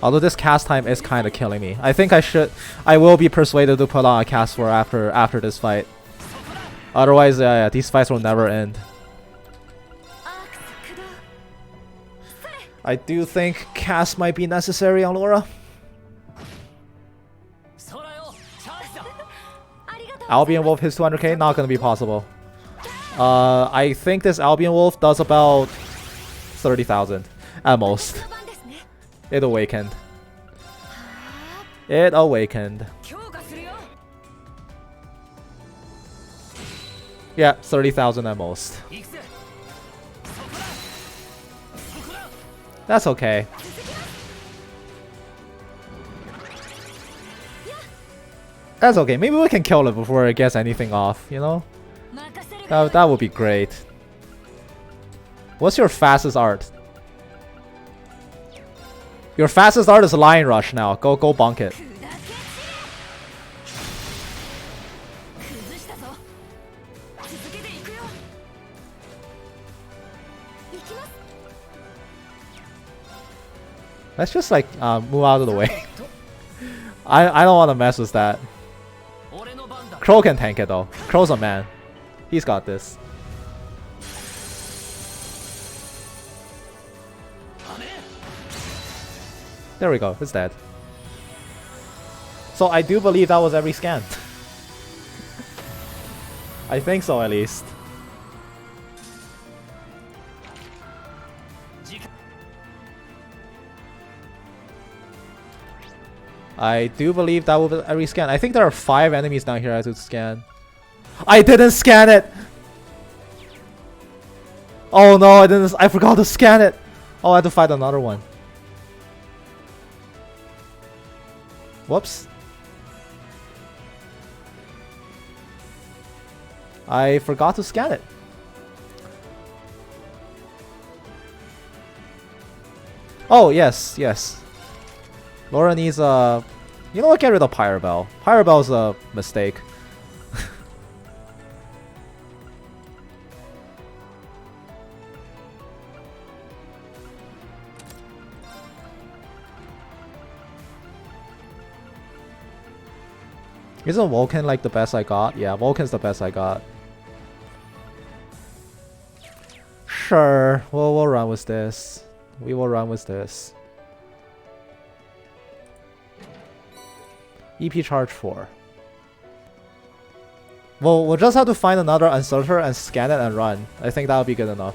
Although this cast time is kind of killing me. I think I will be persuaded to put on a cast for after this fight. Otherwise, yeah, these fights will never end. I do think cast might be necessary on Laura. Albion Wolf hits 200k? Not gonna be possible. I think this Albion Wolf does about 30,000 at most. It awakened. It awakened. 強化するよ。 Yeah, 30,000 at most. 行くぜ。そこだ。そこだ。 That's okay. That's okay. Maybe we can kill it before it gets anything off, you know? 任せるがよい。 That would be great. What's your fastest art? Your fastest art is Lion Rush now. Go bonk it. 砕け散れ。崩したぞ。続けていくよ。行きます。 Let's just like move out of the way. I don't want to mess with that. 俺の番だ。 Crow can tank it though. Crow's a man. He's got this. ダメ。 There we go. It's dead. So I do believe that was every scan. I think so at least. I do believe that will be every scan. I think there are 5 enemies down here I have to scan. I didn't scan it! Oh no, I forgot to scan it! Oh, I had to fight another one. Whoops. I forgot to scan it. Oh, yes, yes. Laura needs a... You know what, get rid of Pyrobell. Pyrobell's a mistake. Isn't Vulcan like the best I got? Yeah, Vulcan's the best I got. Sure, we'll run with this. We will run with this. EP charge 4. Well, we'll just have to find another uncerter and scan it and run. I think that'll be good enough.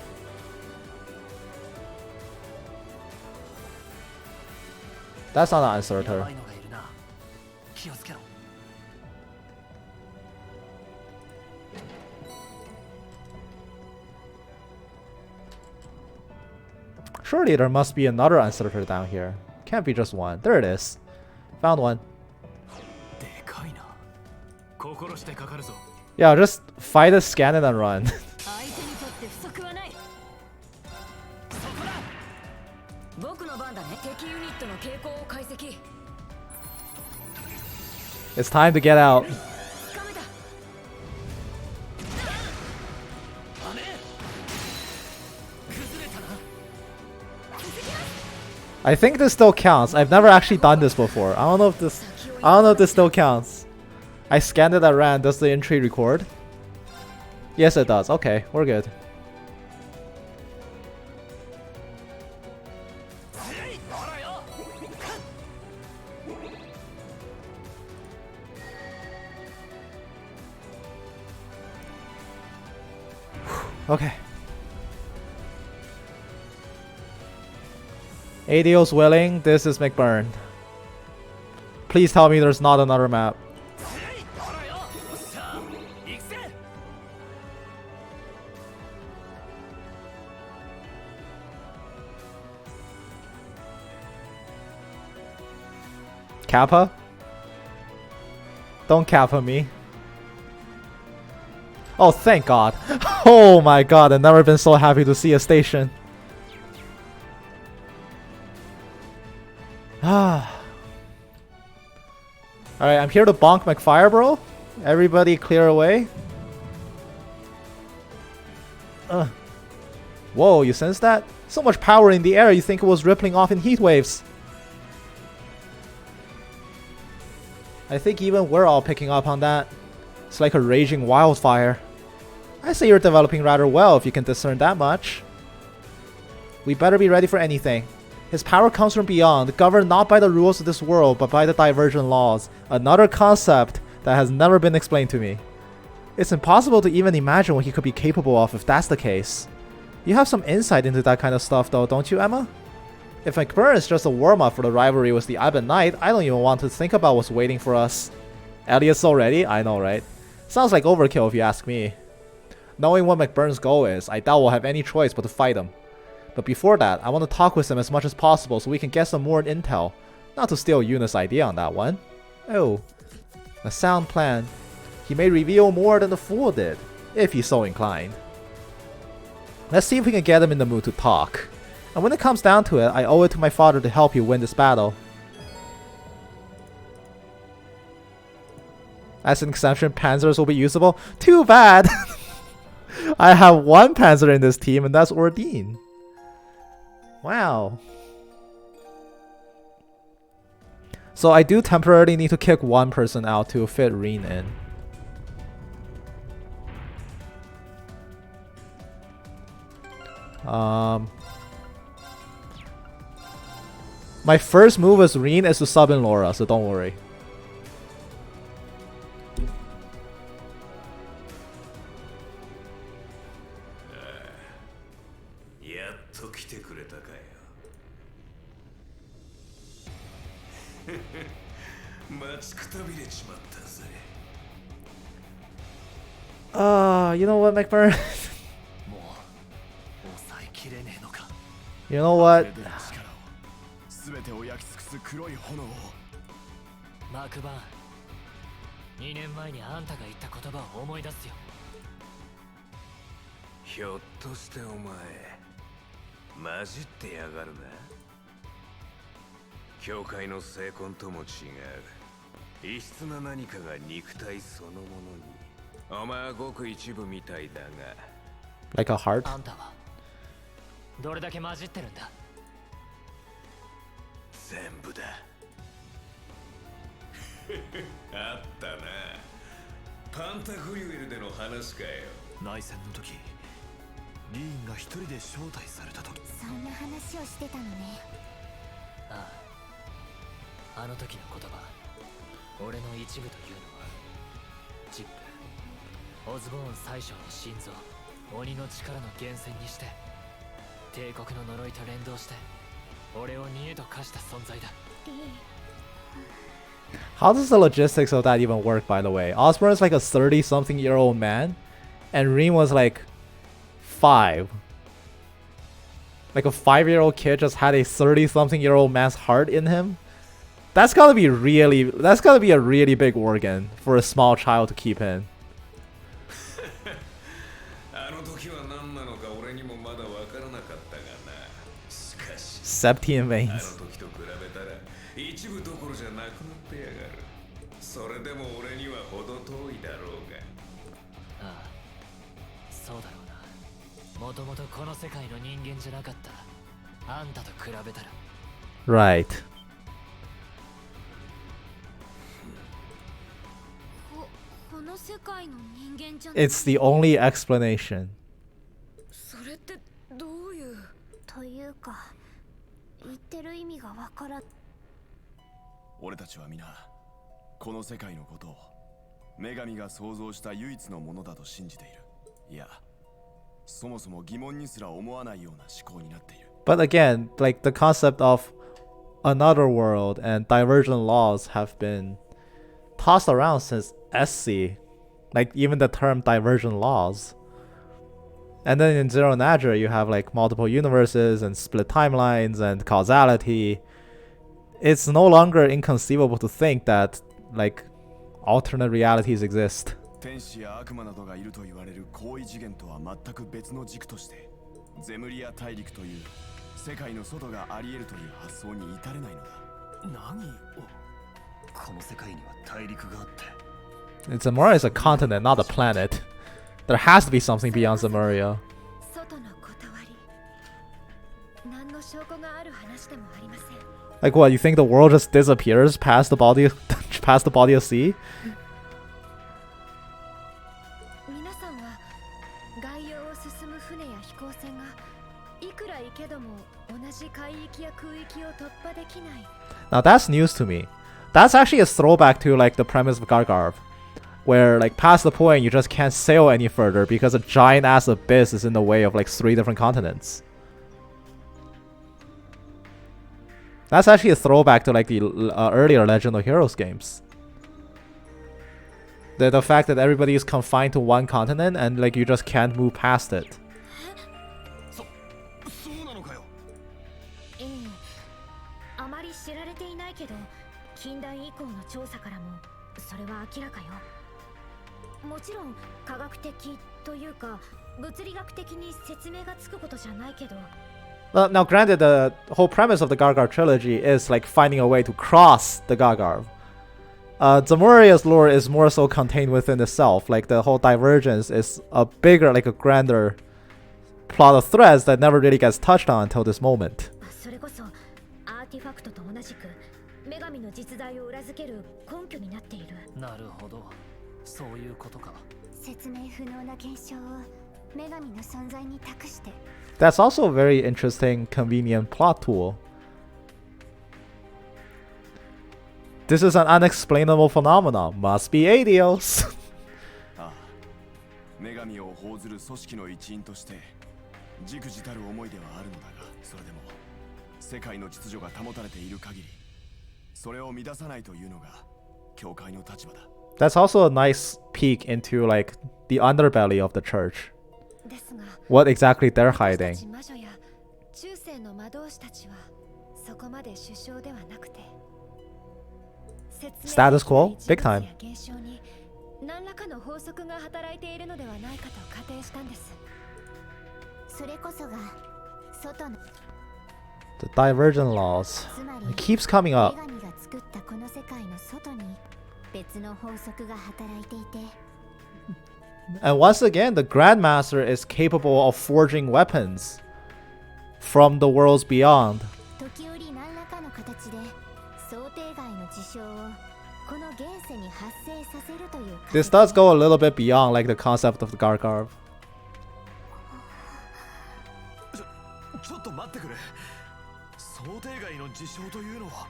That's not an や uncerter. ばいのがいるな。気をつけろ。 Surely there must be another uncerter down here. Can't be just one. There it is. Found one. でかいな。心してかかるぞ。 Yeah, just fight it, scan it, and run. 相手にとって不足はない。そこだ。僕の番だね。敵ユニットの傾向を解析。 It's time to get out. つかめた。 ダメ。崩れたな。 I think this still counts. I've never actually done this before. I don't know if this still counts. I scanned it and ran. Does the entry record? Yes, it does. Okay, we're good. Okay. ADO's willing. This is McBurn. Please tell me there's not another map. Kappa? Don't Kappa me. Oh, thank God. Oh my God, I've never been so happy to see a station. Ah. Alright, I'm here to bonk McFire, bro. Everybody clear away. Whoa, you sense that? So much power in the air, you think it was rippling off in heat waves. I think even we're all picking up on that. It's like a raging wildfire. I say you're developing rather well if you can discern that much. We better be ready for anything. His power comes from beyond, governed not by the rules of this world, but by the divergent laws. Another concept that has never been explained to me. It's impossible to even imagine what he could be capable of if that's the case. You have some insight into that kind of stuff though, don't you, Emma? If McBurn is just a warm-up for the rivalry with the Ibon Knight, I don't even want to think about what's waiting for us. Elliot's already? I know, right? Sounds like overkill if you ask me. Knowing what McBurn's goal is, I doubt we'll have any choice but to fight him. But before that, I want to talk with him as much as possible so we can get some more intel. Not to steal Yuna's idea on that one. Oh, a sound plan. He may reveal more than the fool did, if he's so inclined. Let's see if we can get him in the mood to talk. And when it comes down to it, I owe it to my father to help you win this battle. As an exception, panzers will be usable. Too bad! I have one panzer in this team, and that's Ordine. Wow. So I do temporarily need to kick one person out to fit Reen in. My first move as Reen is to sub in Laura, so don't worry. You know what, McBurn? You know what? McBurn, 2年前にあんたが言った言葉を思い出すよ。ひょっとしてお前混じってやがるな。教会の聖魂とも違う異質な何かが肉体そのものに。お前はごく一部みたいだが。Like a heart? あんたはどれだけ混じってるんだ。全部だ。あったな。パンタグリュエルでの話かよ。内戦の時、リーンが一人で招待された時。そんな話をしてたのね。ああ、あの時の言葉、俺の一部というのは、チップ、オズボーン最初の心臓、鬼の力の源泉にして、帝国の呪いと連動して、俺を煮えと化した存在だ。How does the logistics of that even work, by the way? Osborn is like a 30-something-year-old man, and Reem was like 5. Like a 5-year-old kid just had a 30-something-year-old man's heart in him? That's gotta be a really big organ for a small child to keep in. Septian veins. それでも俺には程遠いだろうが。ああ、そうだろうな。もともとこの世界の人間じゃなかった。あんたと比べたら。Right. この世界の人間じゃ。It's the only explanation. それってどういう。というか、言ってる意味がわからん。俺たちは皆。この世界のことを女神が創造した唯一のものだと信じている。いや、そもそも疑問にすら思わないような思考になっている。But again, like the concept of another world and divergent laws have been tossed around since SC. Like even the term divergent laws. And then in Zero Nagra you have like multiple universes and split timelines and causality. It's no longer inconceivable to think that like alternate realities exist. 天使や悪魔などがいると言われる高異次元とは全く別の軸としてゼムリア大陸という世界の外があり得るという発想に至れないのだ。何をこの世界には大陸があって。It's Zemuria is a continent, not a planet. There has to be something beyond Zemuria. 外の断り。何の証拠がある話でもありません。Like what, you think the world just disappears past the body of sea? 皆さんは外洋を進む船や飛行船がいくら行けども同じ海域や空域を突破できない。 Now that's news to me. That's actually a throwback to like the premise of Gargarv, where like past the point you just can't sail any further because a giant ass abyss is in the way of like 3 different continents. That's actually a throwback to like the earlier Legend of Heroes games. The fact that everybody is confined to one continent and like you just can't move past it. そうなのかよ。ええ、あまり知られていないけど、近代以降の調査からもそれは明らかよ。もちろん科学的というか物理学的に説明がつくことじゃないけど。Now, granted, the whole premise of the Gargar trilogy is like finding a way to cross the Gargar. Zamoria's lore is more so contained within itself. Like the whole divergence is a bigger, like a grander plot of threads that never really gets touched on until this moment. それこそアーティファクトと同じく女神の実在を裏付ける根拠になっている。なるほど、そういうことか。説明不能な現象を女神の存在に託して。That's also a very interesting, convenient plot tool. This is an unexplainable phenomenon. Must be Adios. ああ、女神を奉ずる組織の一員として忸怩たる思いではあるのだが、それでも世界の秩序が保たれている限りそれを乱さないというのが教会の立場だ。 That's also a nice peek into like the underbelly of the church. ですが、 What exactly they're hiding. 私たち魔女や中世の魔導士たちはそこまで首相ではなくて。Status quo? Big time. 現象に何らかの法則が働いているのではないかと仮定したんです。それこそが外の The divergent laws. つまり It keeps coming 女 up. 神が作ったこの世界の外に別の法則が働いていて。 And once again, the Grandmaster is capable of forging weapons from the worlds beyond. 時折何らかの形で想定外の事象をこの現世に発生させるという。 This does go a little bit beyond like the concept of the Gargarv. ちょっと待ってくれ。想定外の事象というのは。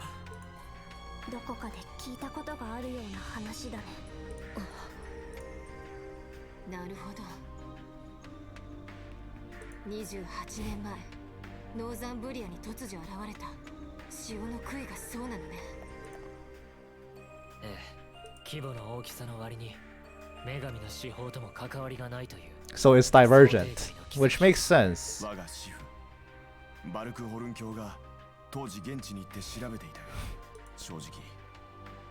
どこかで聞いたことがあるような話だね。なるほど。28年前、ノーザンブリアに突如現れた潮の杭がそうなのね。ええ、規模の大きさの割に女神の司法とも関わりがないという。 So it's divergent, which makes sense. 我が師父バルクホルン教が当時現地に行って調べていたが、正直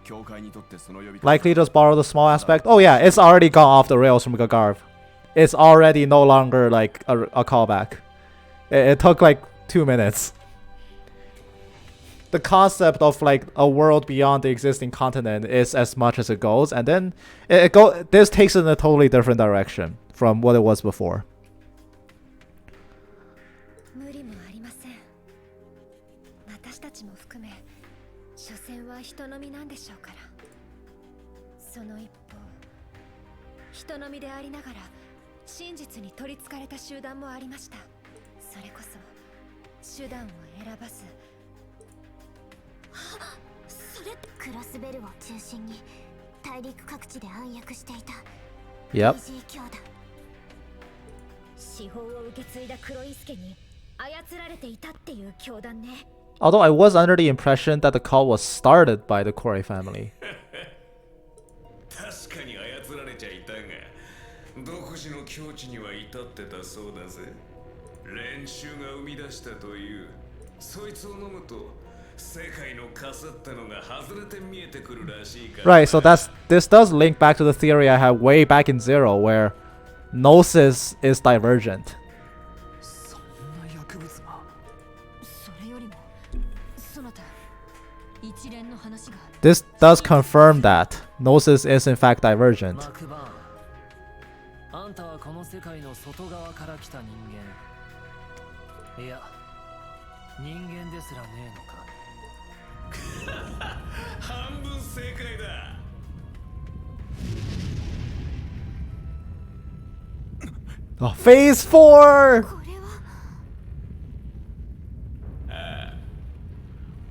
教会にとってその呼び方 Likely just borrow the small aspect. Oh yeah, it's already gone off the rails from Gargarv. It's already no longer like a callback. It took like 2 minutes. The concept of like a world beyond the existing continent is as much as it goes, and then this takes it in a totally different direction from what it was before. 無理もありません。私たちも含め、所詮は人のみなんでしょうから。その一方、人のみでありながら真実に取りつかれた集団もありました。それこそ手段を選ばず。それってクロスベルを中心に大陸各地で暗躍していた。 Yep. 司法を受け継いだ黒い助に操られていたっていう教団ね。 Although I was under the impression that the cult was started by the Corey family. 確かに操られちゃいたが、独自の境地には至ってたそうだぜ。連中が生み出したという、そいつを飲むと世界のかさったのが外れて見えてくるらしいから。 Right, so this does link back to the theory I had way back in Zero, where Gnosis is divergent. そんな薬物が。それよりもそなた一連の話が。 This does confirm that Gnosis is in fact divergent. マクバーン、あんたはこの世界の外側から来た人間。いや、人間ですらねえのか。半分正解だ。Oh, Phase 4! これは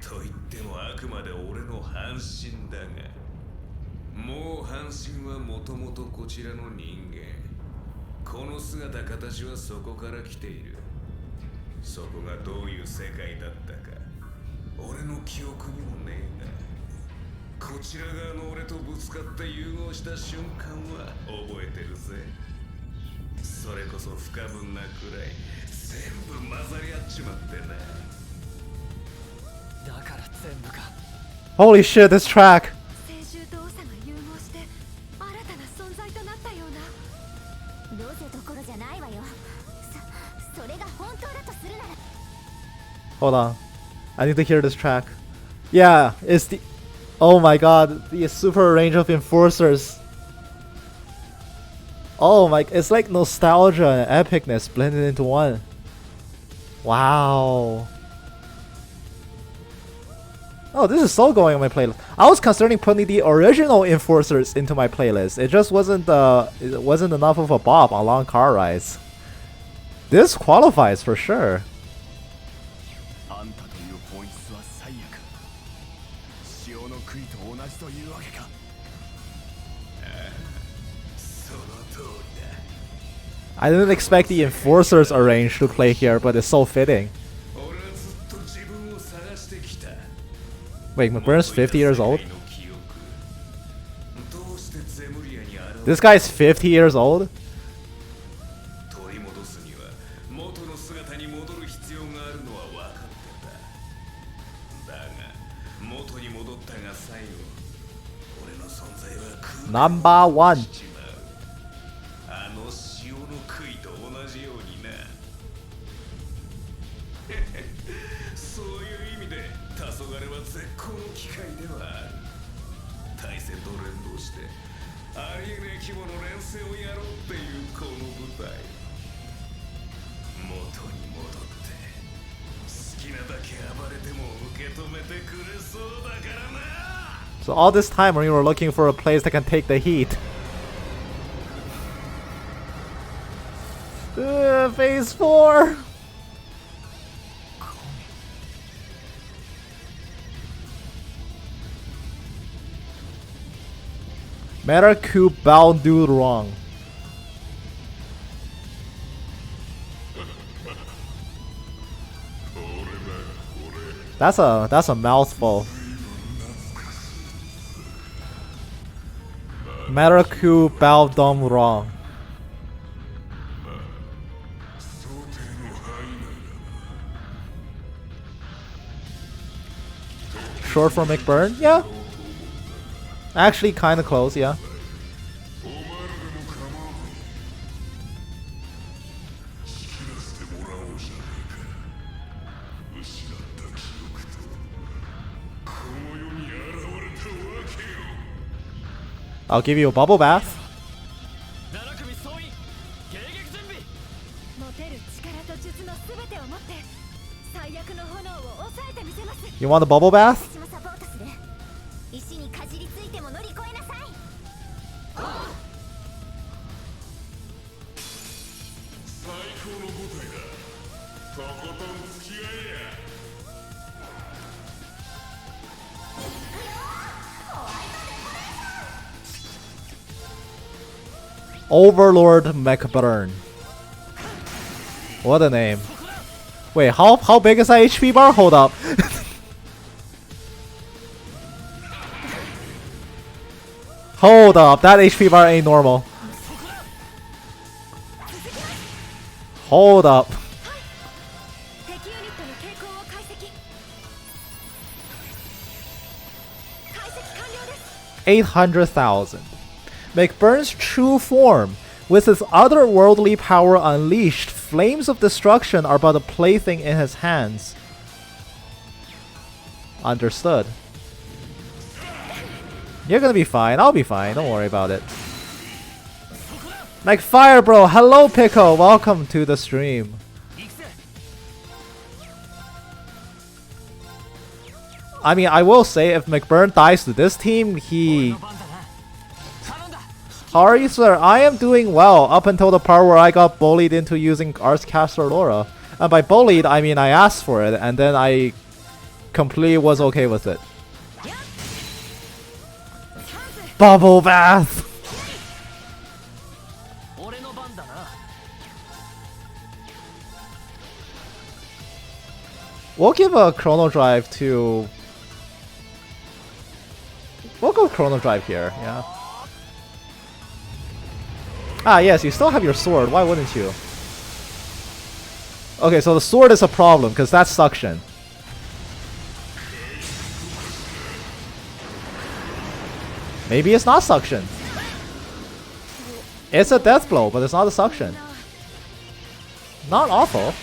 と言ってもあくまで俺の半身だが、もう半身はもともとこちらの人間。この姿形はそこから来ている。そこがどういう世界だったか俺の記憶にもねえが、こちら側の俺とぶつかって融合した瞬間は覚えてるぜ。それこそ不可分なくらい全部混ざり合っちまってな。だから全部か。 Holy shit, this track. 青春と長が融合して新たな存在となったような。どうせどころじゃないわよ。それが本当だとするなら。 Hold on. I need to hear this track. Yeah, it's the... Oh my god, the super range of enforcers. Oh my... It's like nostalgia and epicness blended into one. Wow. Oh, this is so going on my playlist. I was considering putting the original enforcers into my playlist. It just wasn't enough of a bop on long car rides. This qualifies for sure. あんたという本質は最悪。潮の杭と同じというわけか。その通りだ。 I didn't expect the enforcers arrange to play here, but it's so fitting. 俺はずっと自分を探してきた。 Wait, McBurn's 50 years old? どうしてゼムリアに現れ This guy's 50 years old? 取り戻すには元の姿に戻る必要があるのは分かってた。だが元に戻ったが最後、俺の存在は空 Number one. しちまう。あの潮の杭と同じようにな。そういう意味で黄昏は絶好の機会ではある。対戦と連動してありえねえ規模の連戦をやろうっていうこの舞台。元に戻って好きなだけ暴れても受け止めてくれそうだからな。 So all this time when you were looking for a place that can take the heat. Phase 4. Metacoup bound dude wrong. That's a mouthful. Metacoup bow dumb wrong. Short for McBurn? Yeah. Actually, kind of close, yeah. I'll give you a bubble bath. 7組総員迎撃準備。持てる力と術のすべてを持って最悪の炎を抑えてみせます。 You want a bubble bath? 私もサポートする。石にかじりついても乗り越えなさい。最高の舞台だ。とことん付き合えや。 Overlord McBurn. What a name. Wait, how big is that HP bar? Hold up. Hold up, that HP bar ain't normal. Hold up. 敵ユニットの傾向を解析。解析完了です。 800,000. McBurn's true form. With his otherworldly power unleashed, flames of destruction are but a plaything in his hands. Understood. You're gonna be fine. I'll be fine. Don't worry about it. Like fire, bro. Hello, Pico. Welcome to the stream. I mean, I will say, if McBurn dies to this team, he... How are you, sir? I am doing well up until the part where I got bullied into using Artscaster Laura. And by bullied, I mean I asked for it, and then I completely was okay with it. Bubble bath! 俺の番だな。We'll give a Chrono Drive to... We'll go Chrono Drive here, yeah. Ah, yes, you still have your sword. Why wouldn't you? Okay, so the sword is a problem, because that's suction. Maybe it's not suction. It's a death blow, but it's not a suction. Not awful.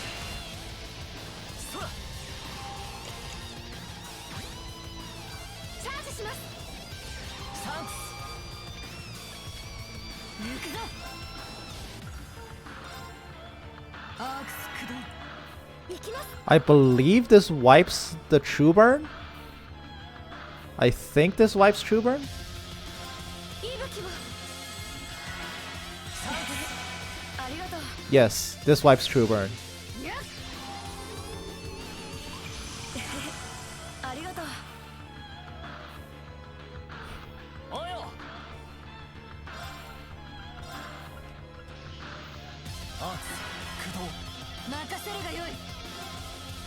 I believe this wipes the True Burn. I think this wipes True Burn. Yes, this wipes True Burn.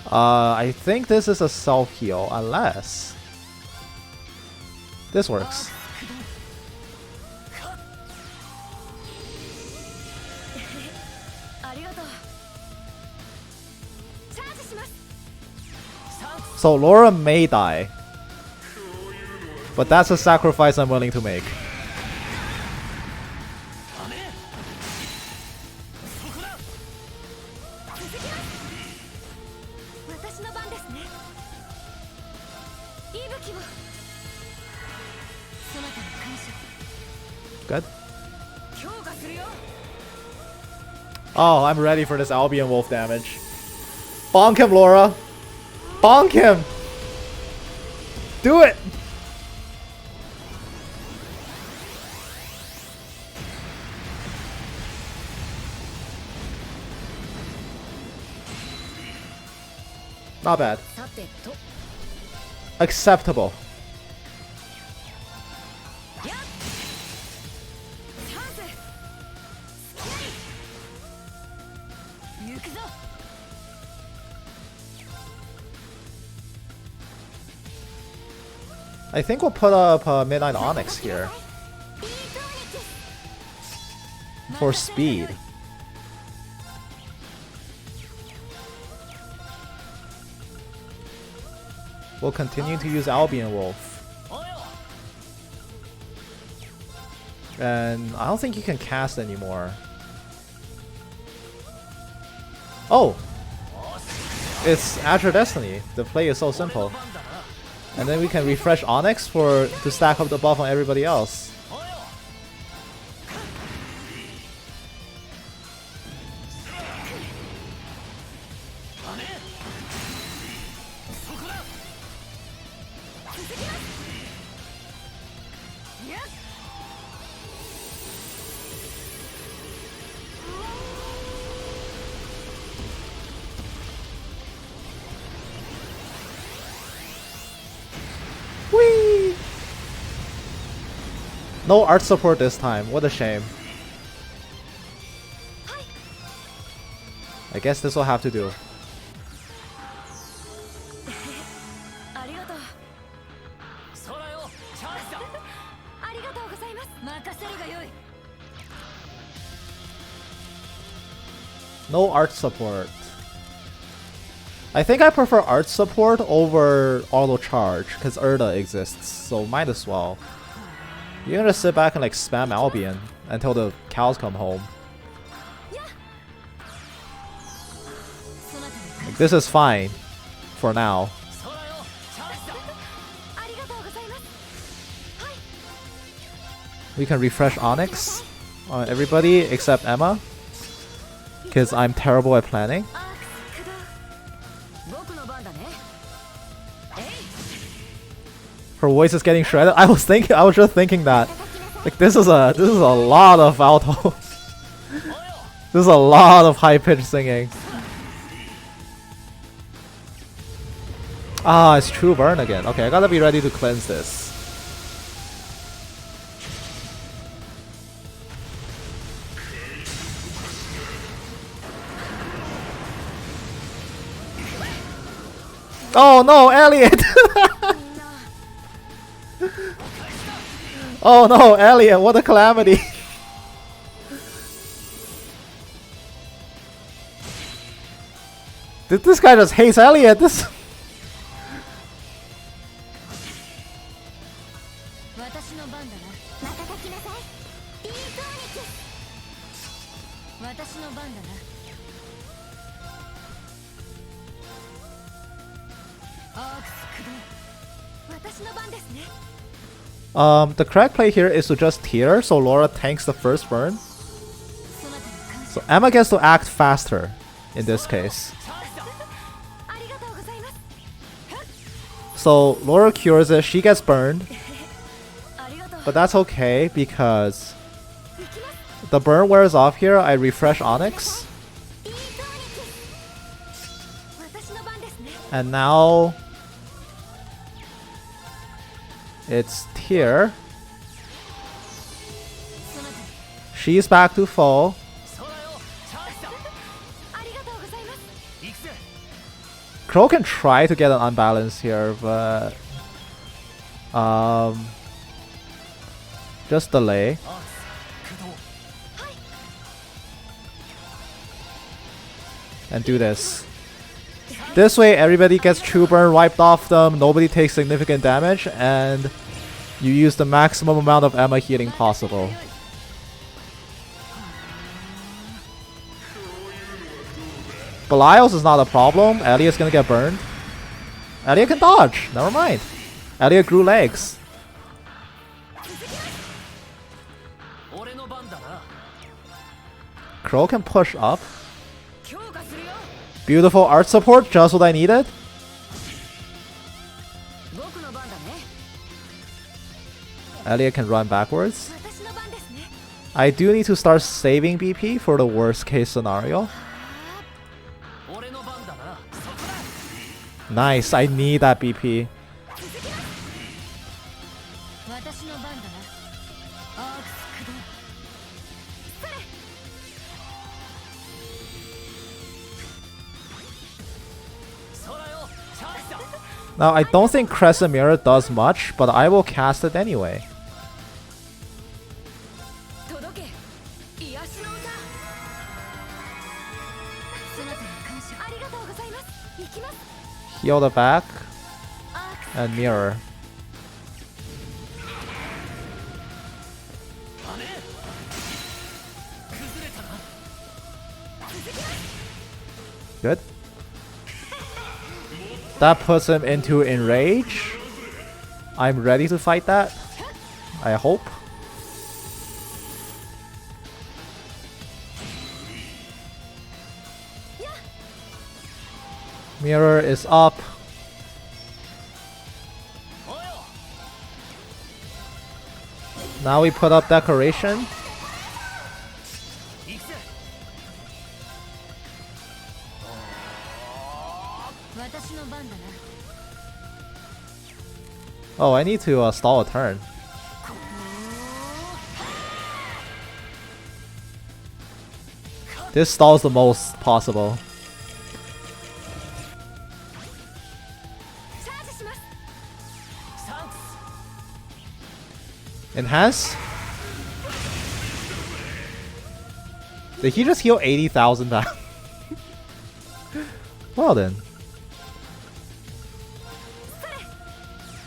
I think this is a self-heal, unless... This works. So Laura may die. But that's a sacrifice I'm willing to make. Good. Oh, I'm ready for this Albion Wolf damage. Bonk him, Laura! Bonk him! Do it! Not bad. Acceptable. I think we'll put up Midnight Onyx here. For speed. We'll continue to use Albion Wolf. And I don't think you can cast anymore. Oh! It's Azure Destiny. The play is so simple. And then we can refresh Onyx to stack up the buff on everybody else. Whee! No art support this time. What a shame. I guess this will have to do. No art support. I think I prefer art support over auto charge because Erda exists, so might as well. You're gonna sit back and like spam Albion until the cows come home. Like, this is fine for now. We can refresh Onyx on everybody except Emma because I'm terrible at planning. Her voice is getting shredded. I was just thinking that. Like this is a lot of alto. This is a lot of high pitched singing. Ah, it's True Burn again. Okay, I gotta be ready to cleanse this. Oh no, Elliot! Oh no, Elliot, what a calamity! This guy just hates Elliot. This. 私の番だな。また書きなさい。ビートーニク。私の番だな。アークス駆動。私の番ですね。The correct play here is to just teeter, so Laura tanks the first burn. So Emma gets to act faster in this case. So Laura cures it, she gets burned. But that's okay because the burn wears off here, I refresh Onyx. And now it's Tear. She's back to full. Crow can try to get an unbalance here, but just delay. And do this. This way everybody gets true burn wiped off them, nobody takes significant damage, and you use the maximum amount of Emma healing possible. Belial's is not a problem. Elliot's gonna get burned. Elliot can dodge. Never mind. Elliot grew legs. Crow can push up. Beautiful art support, just what I needed. Elliot can run backwards. I do need to start saving BP for the worst case scenario. Nice, I need that BP. Now, I don't think Crescent Mirror does much, but I will cast it anyway. Heal the back and mirror. Good. That puts him into enrage. I'm ready to fight that. I hope. Mirror is up. Now we put up decoration. Oh, I need to stall a turn. This stalls the most possible. Enhance? Did he just heal 80,000 times? Well then.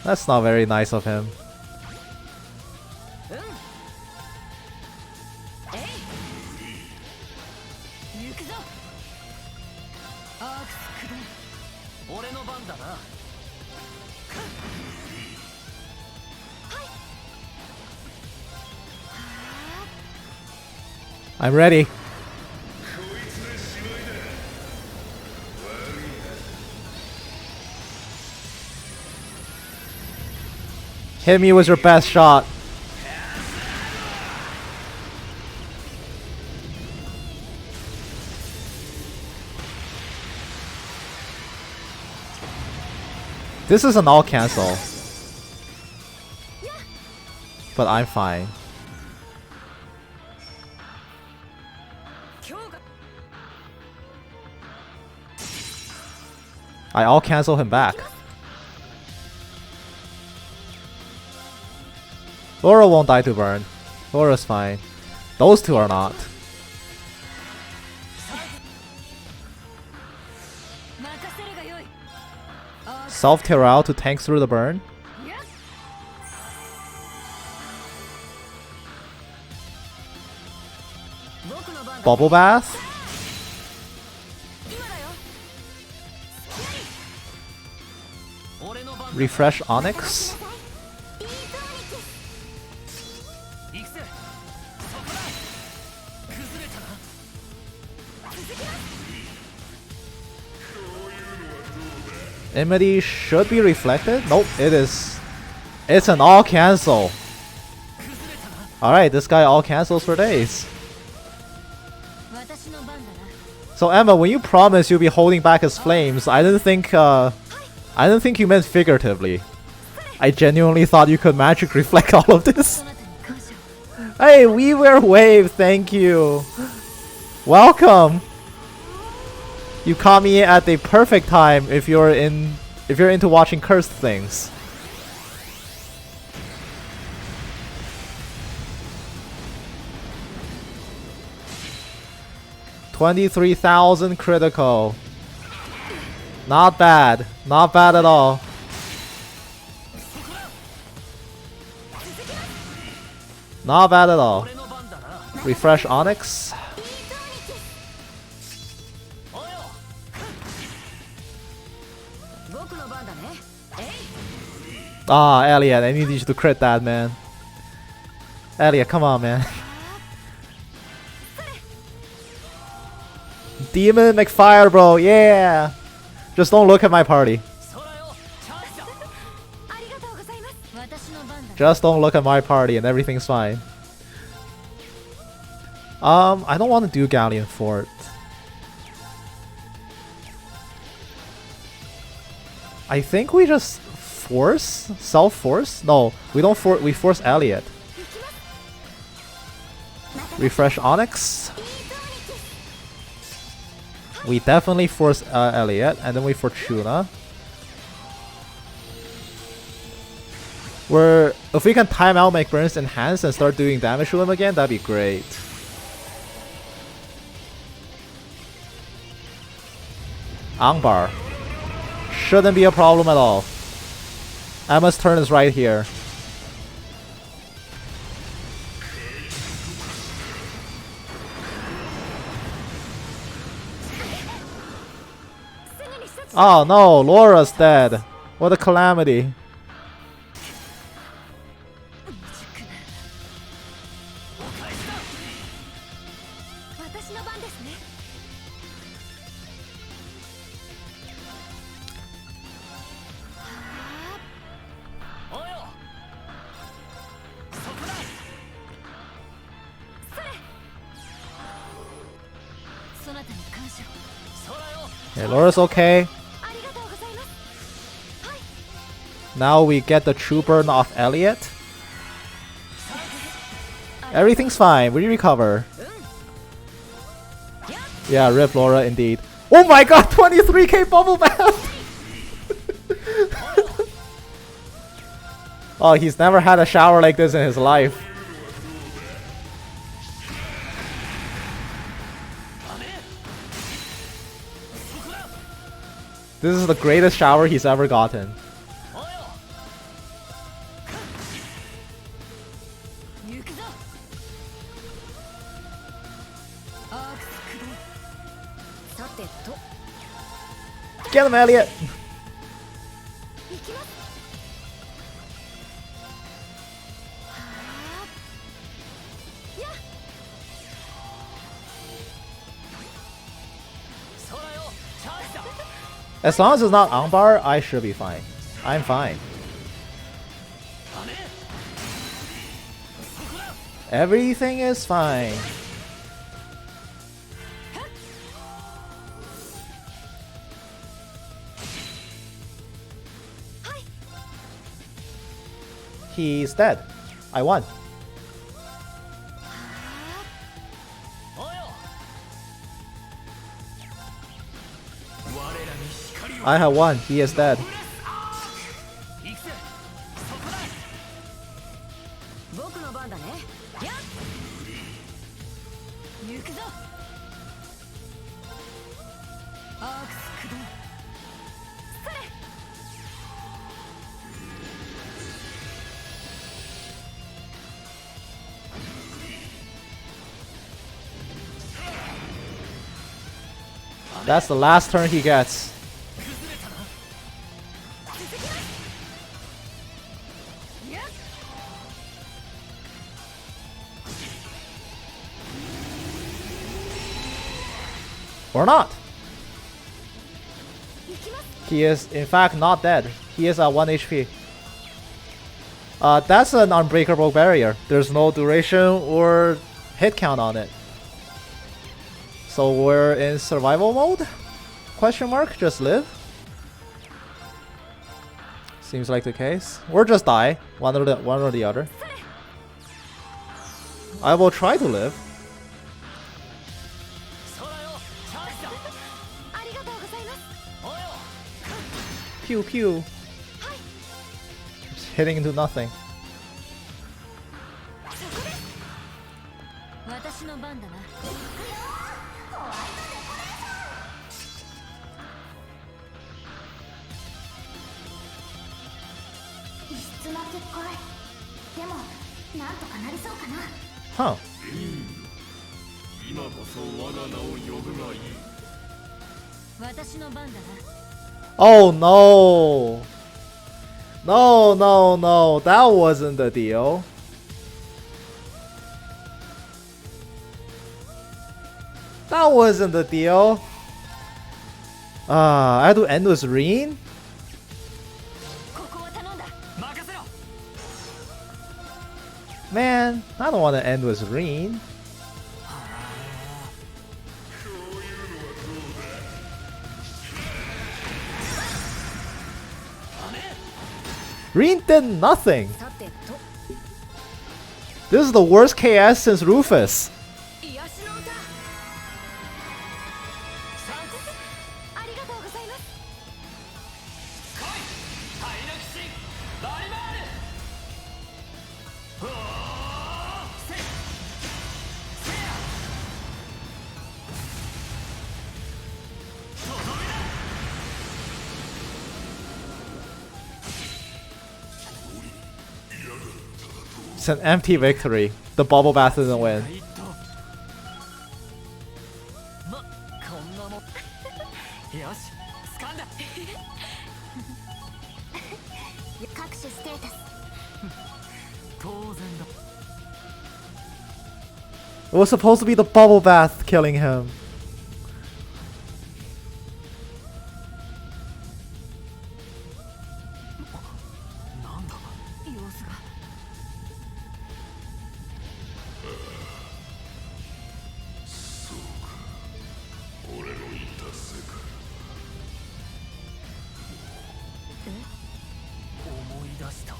That's not very nice of him. I'm ready. Hit me with your best shot. This is an all cancel. But I'm fine. I all cancel him back. Laura won't die to burn. Laura's fine. Those two are not. Self-tear out to tank through the burn. Bubble bath. Refresh Onyx. Enmity should be reflected. Nope, it is. It's an all cancel. Alright, this guy all cancels for days. So Emma, when you promised you'll be holding back his flames, I didn't think you meant figuratively. I genuinely thought you could magic reflect all of this. Hey, we wear wave, thank you. Welcome. You caught me at the perfect time if you're into watching cursed things. $23,000 critical. Not bad. Not bad at all. Not bad at all. Refresh Onyx. Ah, Elliot, I need you to crit that, man. Elliot, come on, man. Demon McFire, bro, yeah! Just don't look at my party. Just don't look at my party and everything's fine. I don't want to do Galleon Fort. I think we just force? Self-force? No, we don't force, we force Elliot. Refresh Onyx. We definitely force Elliot, and then we Fortuna. If we can time out McBurn's Enhance and start doing damage to him again, that'd be great. Angbar. Shouldn't be a problem at all. Emma's turn is right here. Oh no, Laura's dead. What a calamity. Okay, Laura's okay. Now we get the true burn off Elliot. Everything's fine, we recover. Yeah, rip Laura indeed. Oh my god, 23k bubble bath! Oh, he's never had a shower like this in his life. This is the greatest shower he's ever gotten. Get him, Elliot! As long as it's not Angbar, I should be fine. I'm fine. Everything is fine. He's dead. I won. I have one. He is dead. 行くぜそこだ僕の番だねやっ行くぞアークス駆動それ That's the last turn he gets. Or not. He is in fact not dead. He is at 1 HP. That's an unbreakable barrier. There's no duration or hit count on it. So we're in survival mode? Question mark? Just live? Seems like the case. Or just die. One or the other. I will try to live. Pew pew. Just hitting into nothing. 私の番だな Huh. 今こそ我が名を呼ぶがいい私の番だな Oh no. No, no, no. That wasn't the deal. That wasn't the deal. I had to end with Reen? ここは頼んだ 任せろ Man, I don't want to end with Reen. Reen did nothing. さてと This is the worst KS since Rufus. 癒しの歌ありがとうございます来いハイナキシンバリバールせせやとどめだ It's an empty victory. The bubble bath didn't win. まこんなもんよし掴んだ各種ステータス当然だ It was supposed to be the bubble bath killing him. なんだ様子が俺のいた世界思い出した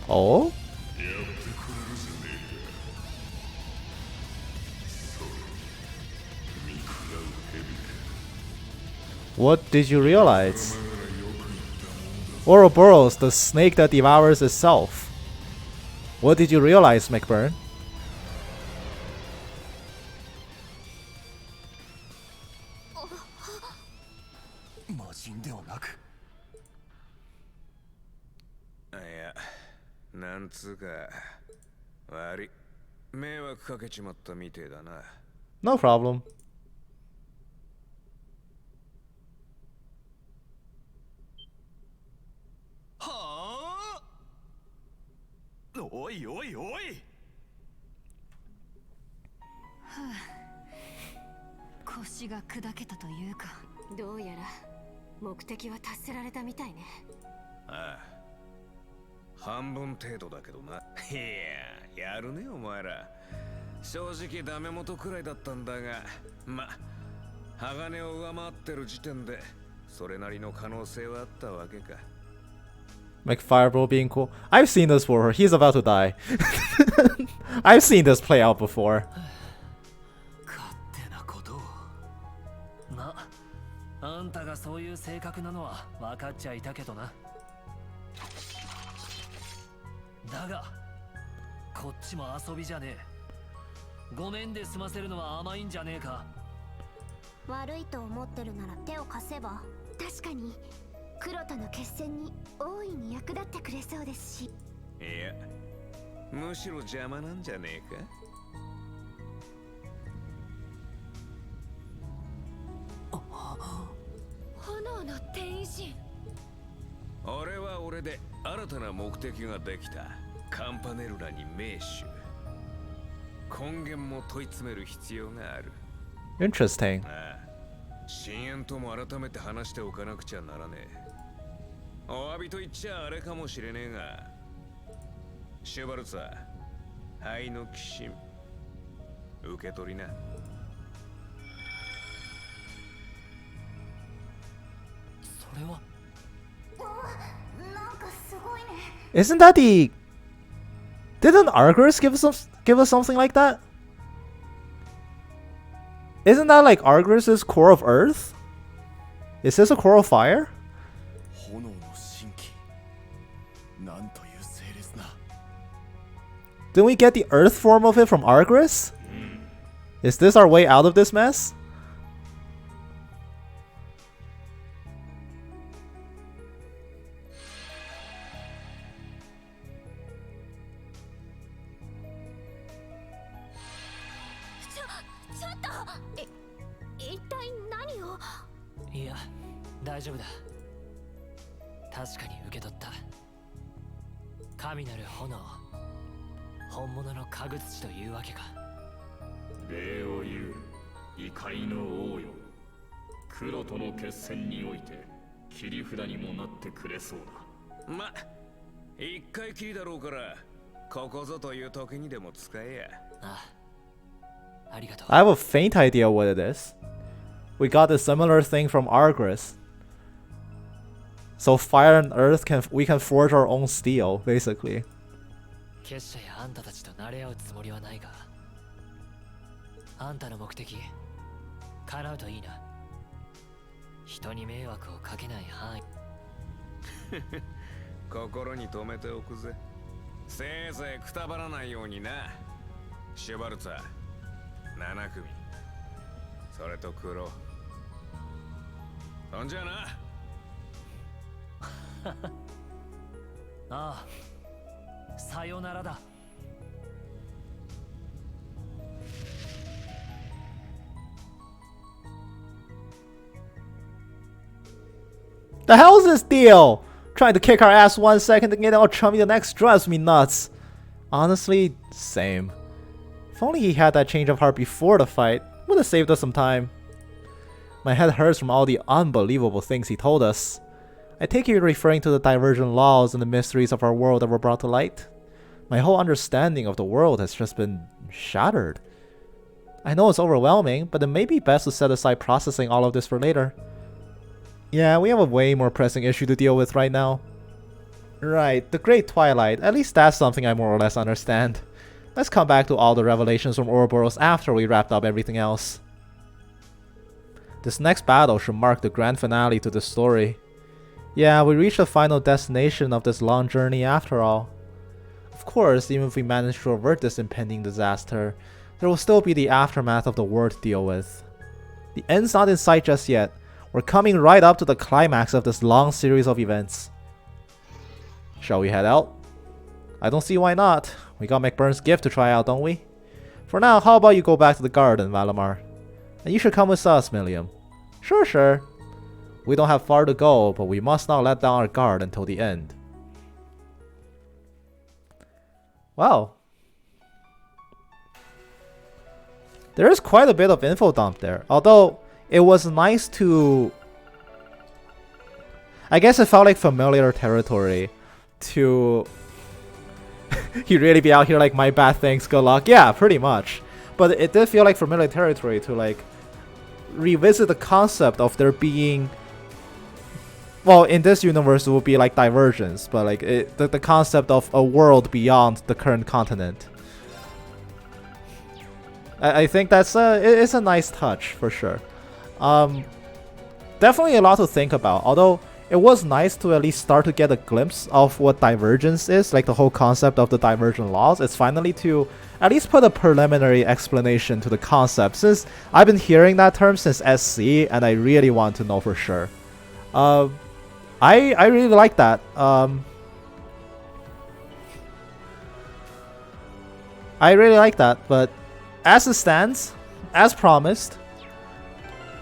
Oh? やってくれるじゃねえかそれ見食らう蛇か What did you realize? Ouroboros, the snake that devours itself. What did you realize, McBurn? 魔人ではなくいやなんつうか悪い迷惑かけちまったみてえだな No problem. はあおいおいおい腰が砕けたというかどうやら目的は達せられたみたいねああ半分程度だけどないややるねお前ら正直ダメ元くらいだったんだがま鋼を上回ってる時点でそれなりの可能性はあったわけか McFireball being cool. I've seen this before. He's about to die. I've seen this play out before. 勝手あんたがそういう性格なのは分かっちゃいたけどな。だがこっちも遊びじゃねえ。ごめんで済ませるのは甘いんじゃねえか。悪いと思ってるなら手を貸せば。確かに黒との決戦に大いに役立ってくれそうですし。いやむしろ邪魔なんじゃねえか。炎の天意神。俺は俺で新たな目的ができた。カンパネルラに名手。根源も問い詰める必要がある。 Interesting. ああ、深淵とも改めて話しておかなくちゃならねえ。お詫びと言っちゃあれかもしれねえが、シュバルツァー、灰の寄進受け取りな。それは Isn't that the... Didn't Argus give us something like that? Isn't that like Argus's core of earth? Is this a core of fire? 炎の神器。なんという清烈な。 Didn't we get the earth form of it from Argus? Is this our way out of this mess? What? いや大丈夫だ。確かに受け取った。神なる炎、本物の家具土というわけか。礼を言う異界の王よ。黒との決戦において切り札にもなってくれそうだ。ま、一回きりだろうから、ここぞという時にでも使えや。ああ、ありがとう。 I have a faint idea what it is. We got a similar thing from Argus. So fire and earth we can forge our own steel, basically. 結社やあんたたちと慣れ合うつもりはないが、あんたの目的叶うといいな。人に迷惑をかけない範囲。心に留めておくぜ。せいぜいくたばらないようにな。シュバルツァー7組、それと黒。そんじゃな。ああ、さよならだ。The hell is this deal? Trying to kick our ass 1 second and get all chummy the next drives me nuts. Honestly, same. If only he had that change of heart before the fight, would have saved us some time. My head hurts from all the unbelievable things he told us. I take it you're referring to the divergent laws and the mysteries of our world that were brought to light. My whole understanding of the world has just been shattered. I know it's overwhelming, but it may be best to set aside processing all of this for later. Yeah, we have a way more pressing issue to deal with right now. Right, the Great Twilight. At least that's something I more or less understand. Let's come back to all the revelations from Ouroboros after we wrapped up everything else. This next battle should mark the grand finale to this story. Yeah, we reached the final destination of this long journey after all. Of course, even if we manage to avert this impending disaster, there will still be the aftermath of the war to deal with. The end's not in sight just yet. We're coming right up to the climax of this long series of events. Shall we head out? I don't see why not. We got McBurn's gift to try out, don't we? For now, how about you go back to the garden, Valimar? And you should come with us, Milliam. Sure. We don't have far to go, but we must not let down our guard until the end. Wow. There is quite a bit of info dump there. Although, it was nice to... I guess it felt like familiar territory to... You really be out here like, my bad things, good luck. Yeah, pretty much. But it did feel like familiar territory to like revisit the concept of there being... Well, in this universe it would be like divergence, but like the concept of a world beyond the current continent. I think that's it's a nice touch for sure. The definitely a lot to think about. Although it was nice to at least start to get a glimpse of what divergence is, like the whole concept of the divergent laws. It's finally to at least put a preliminary explanation to the concept, since I've been hearing that term since SC, and I really want to know for sure. I really like that. I really like that, but as it stands, as promised,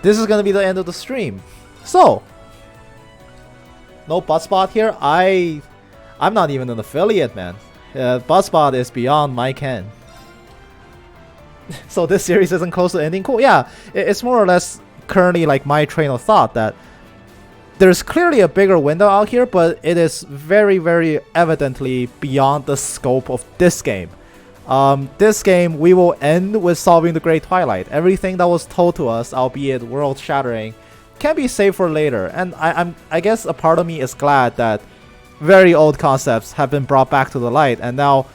this is gonna be the end of the stream. So, no Buzzbot here. I'm not even an affiliate, man. Buzzbot is beyond my ken. So this series isn't close to ending. Cool. Yeah, it's more or less currently like my train of thought that there's clearly a bigger window out here, but it is very, very evidently beyond the scope of this game. This game, we will end with solving the Great Twilight. Everything that was told to us, albeit world-shattering, can be saved for later. And I guess a part of me is glad that very old concepts have been brought back to the light, and now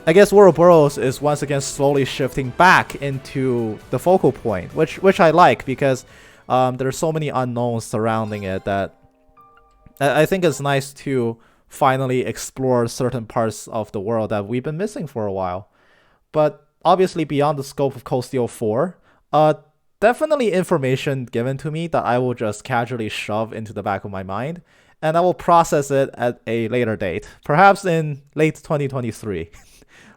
I guess Ouroboros is once again slowly shifting back into the focal point, which I like, because there are so many unknowns surrounding it that I think it's nice to finally explore certain parts of the world that we've been missing for a while. But obviously beyond the scope of Cold Steel 4, definitely information given to me that I will just casually shove into the back of my mind, and I will process it at a later date, perhaps in late 2023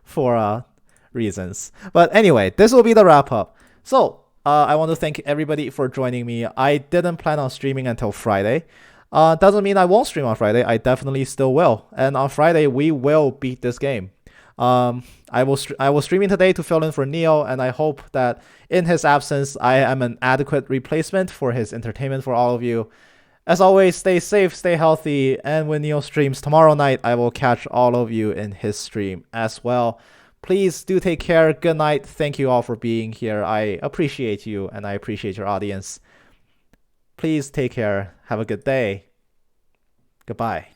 for reasons. But anyway, this will be the wrap up. So I want to thank everybody for joining me. I didn't plan on streaming until Friday. Doesn't mean I won't stream on Friday. I definitely still will. And on Friday, we will beat this game. I was streaming today to fill in for Neo, and I hope that in his absence, I am an adequate replacement for his entertainment for all of you. As always, stay safe, stay healthy, and when Neo streams tomorrow night, I will catch all of you in his stream as well. Please do take care. Good night. Thank you all for being here. I appreciate you, and I appreciate your audience. Please take care. Have a good day. Goodbye.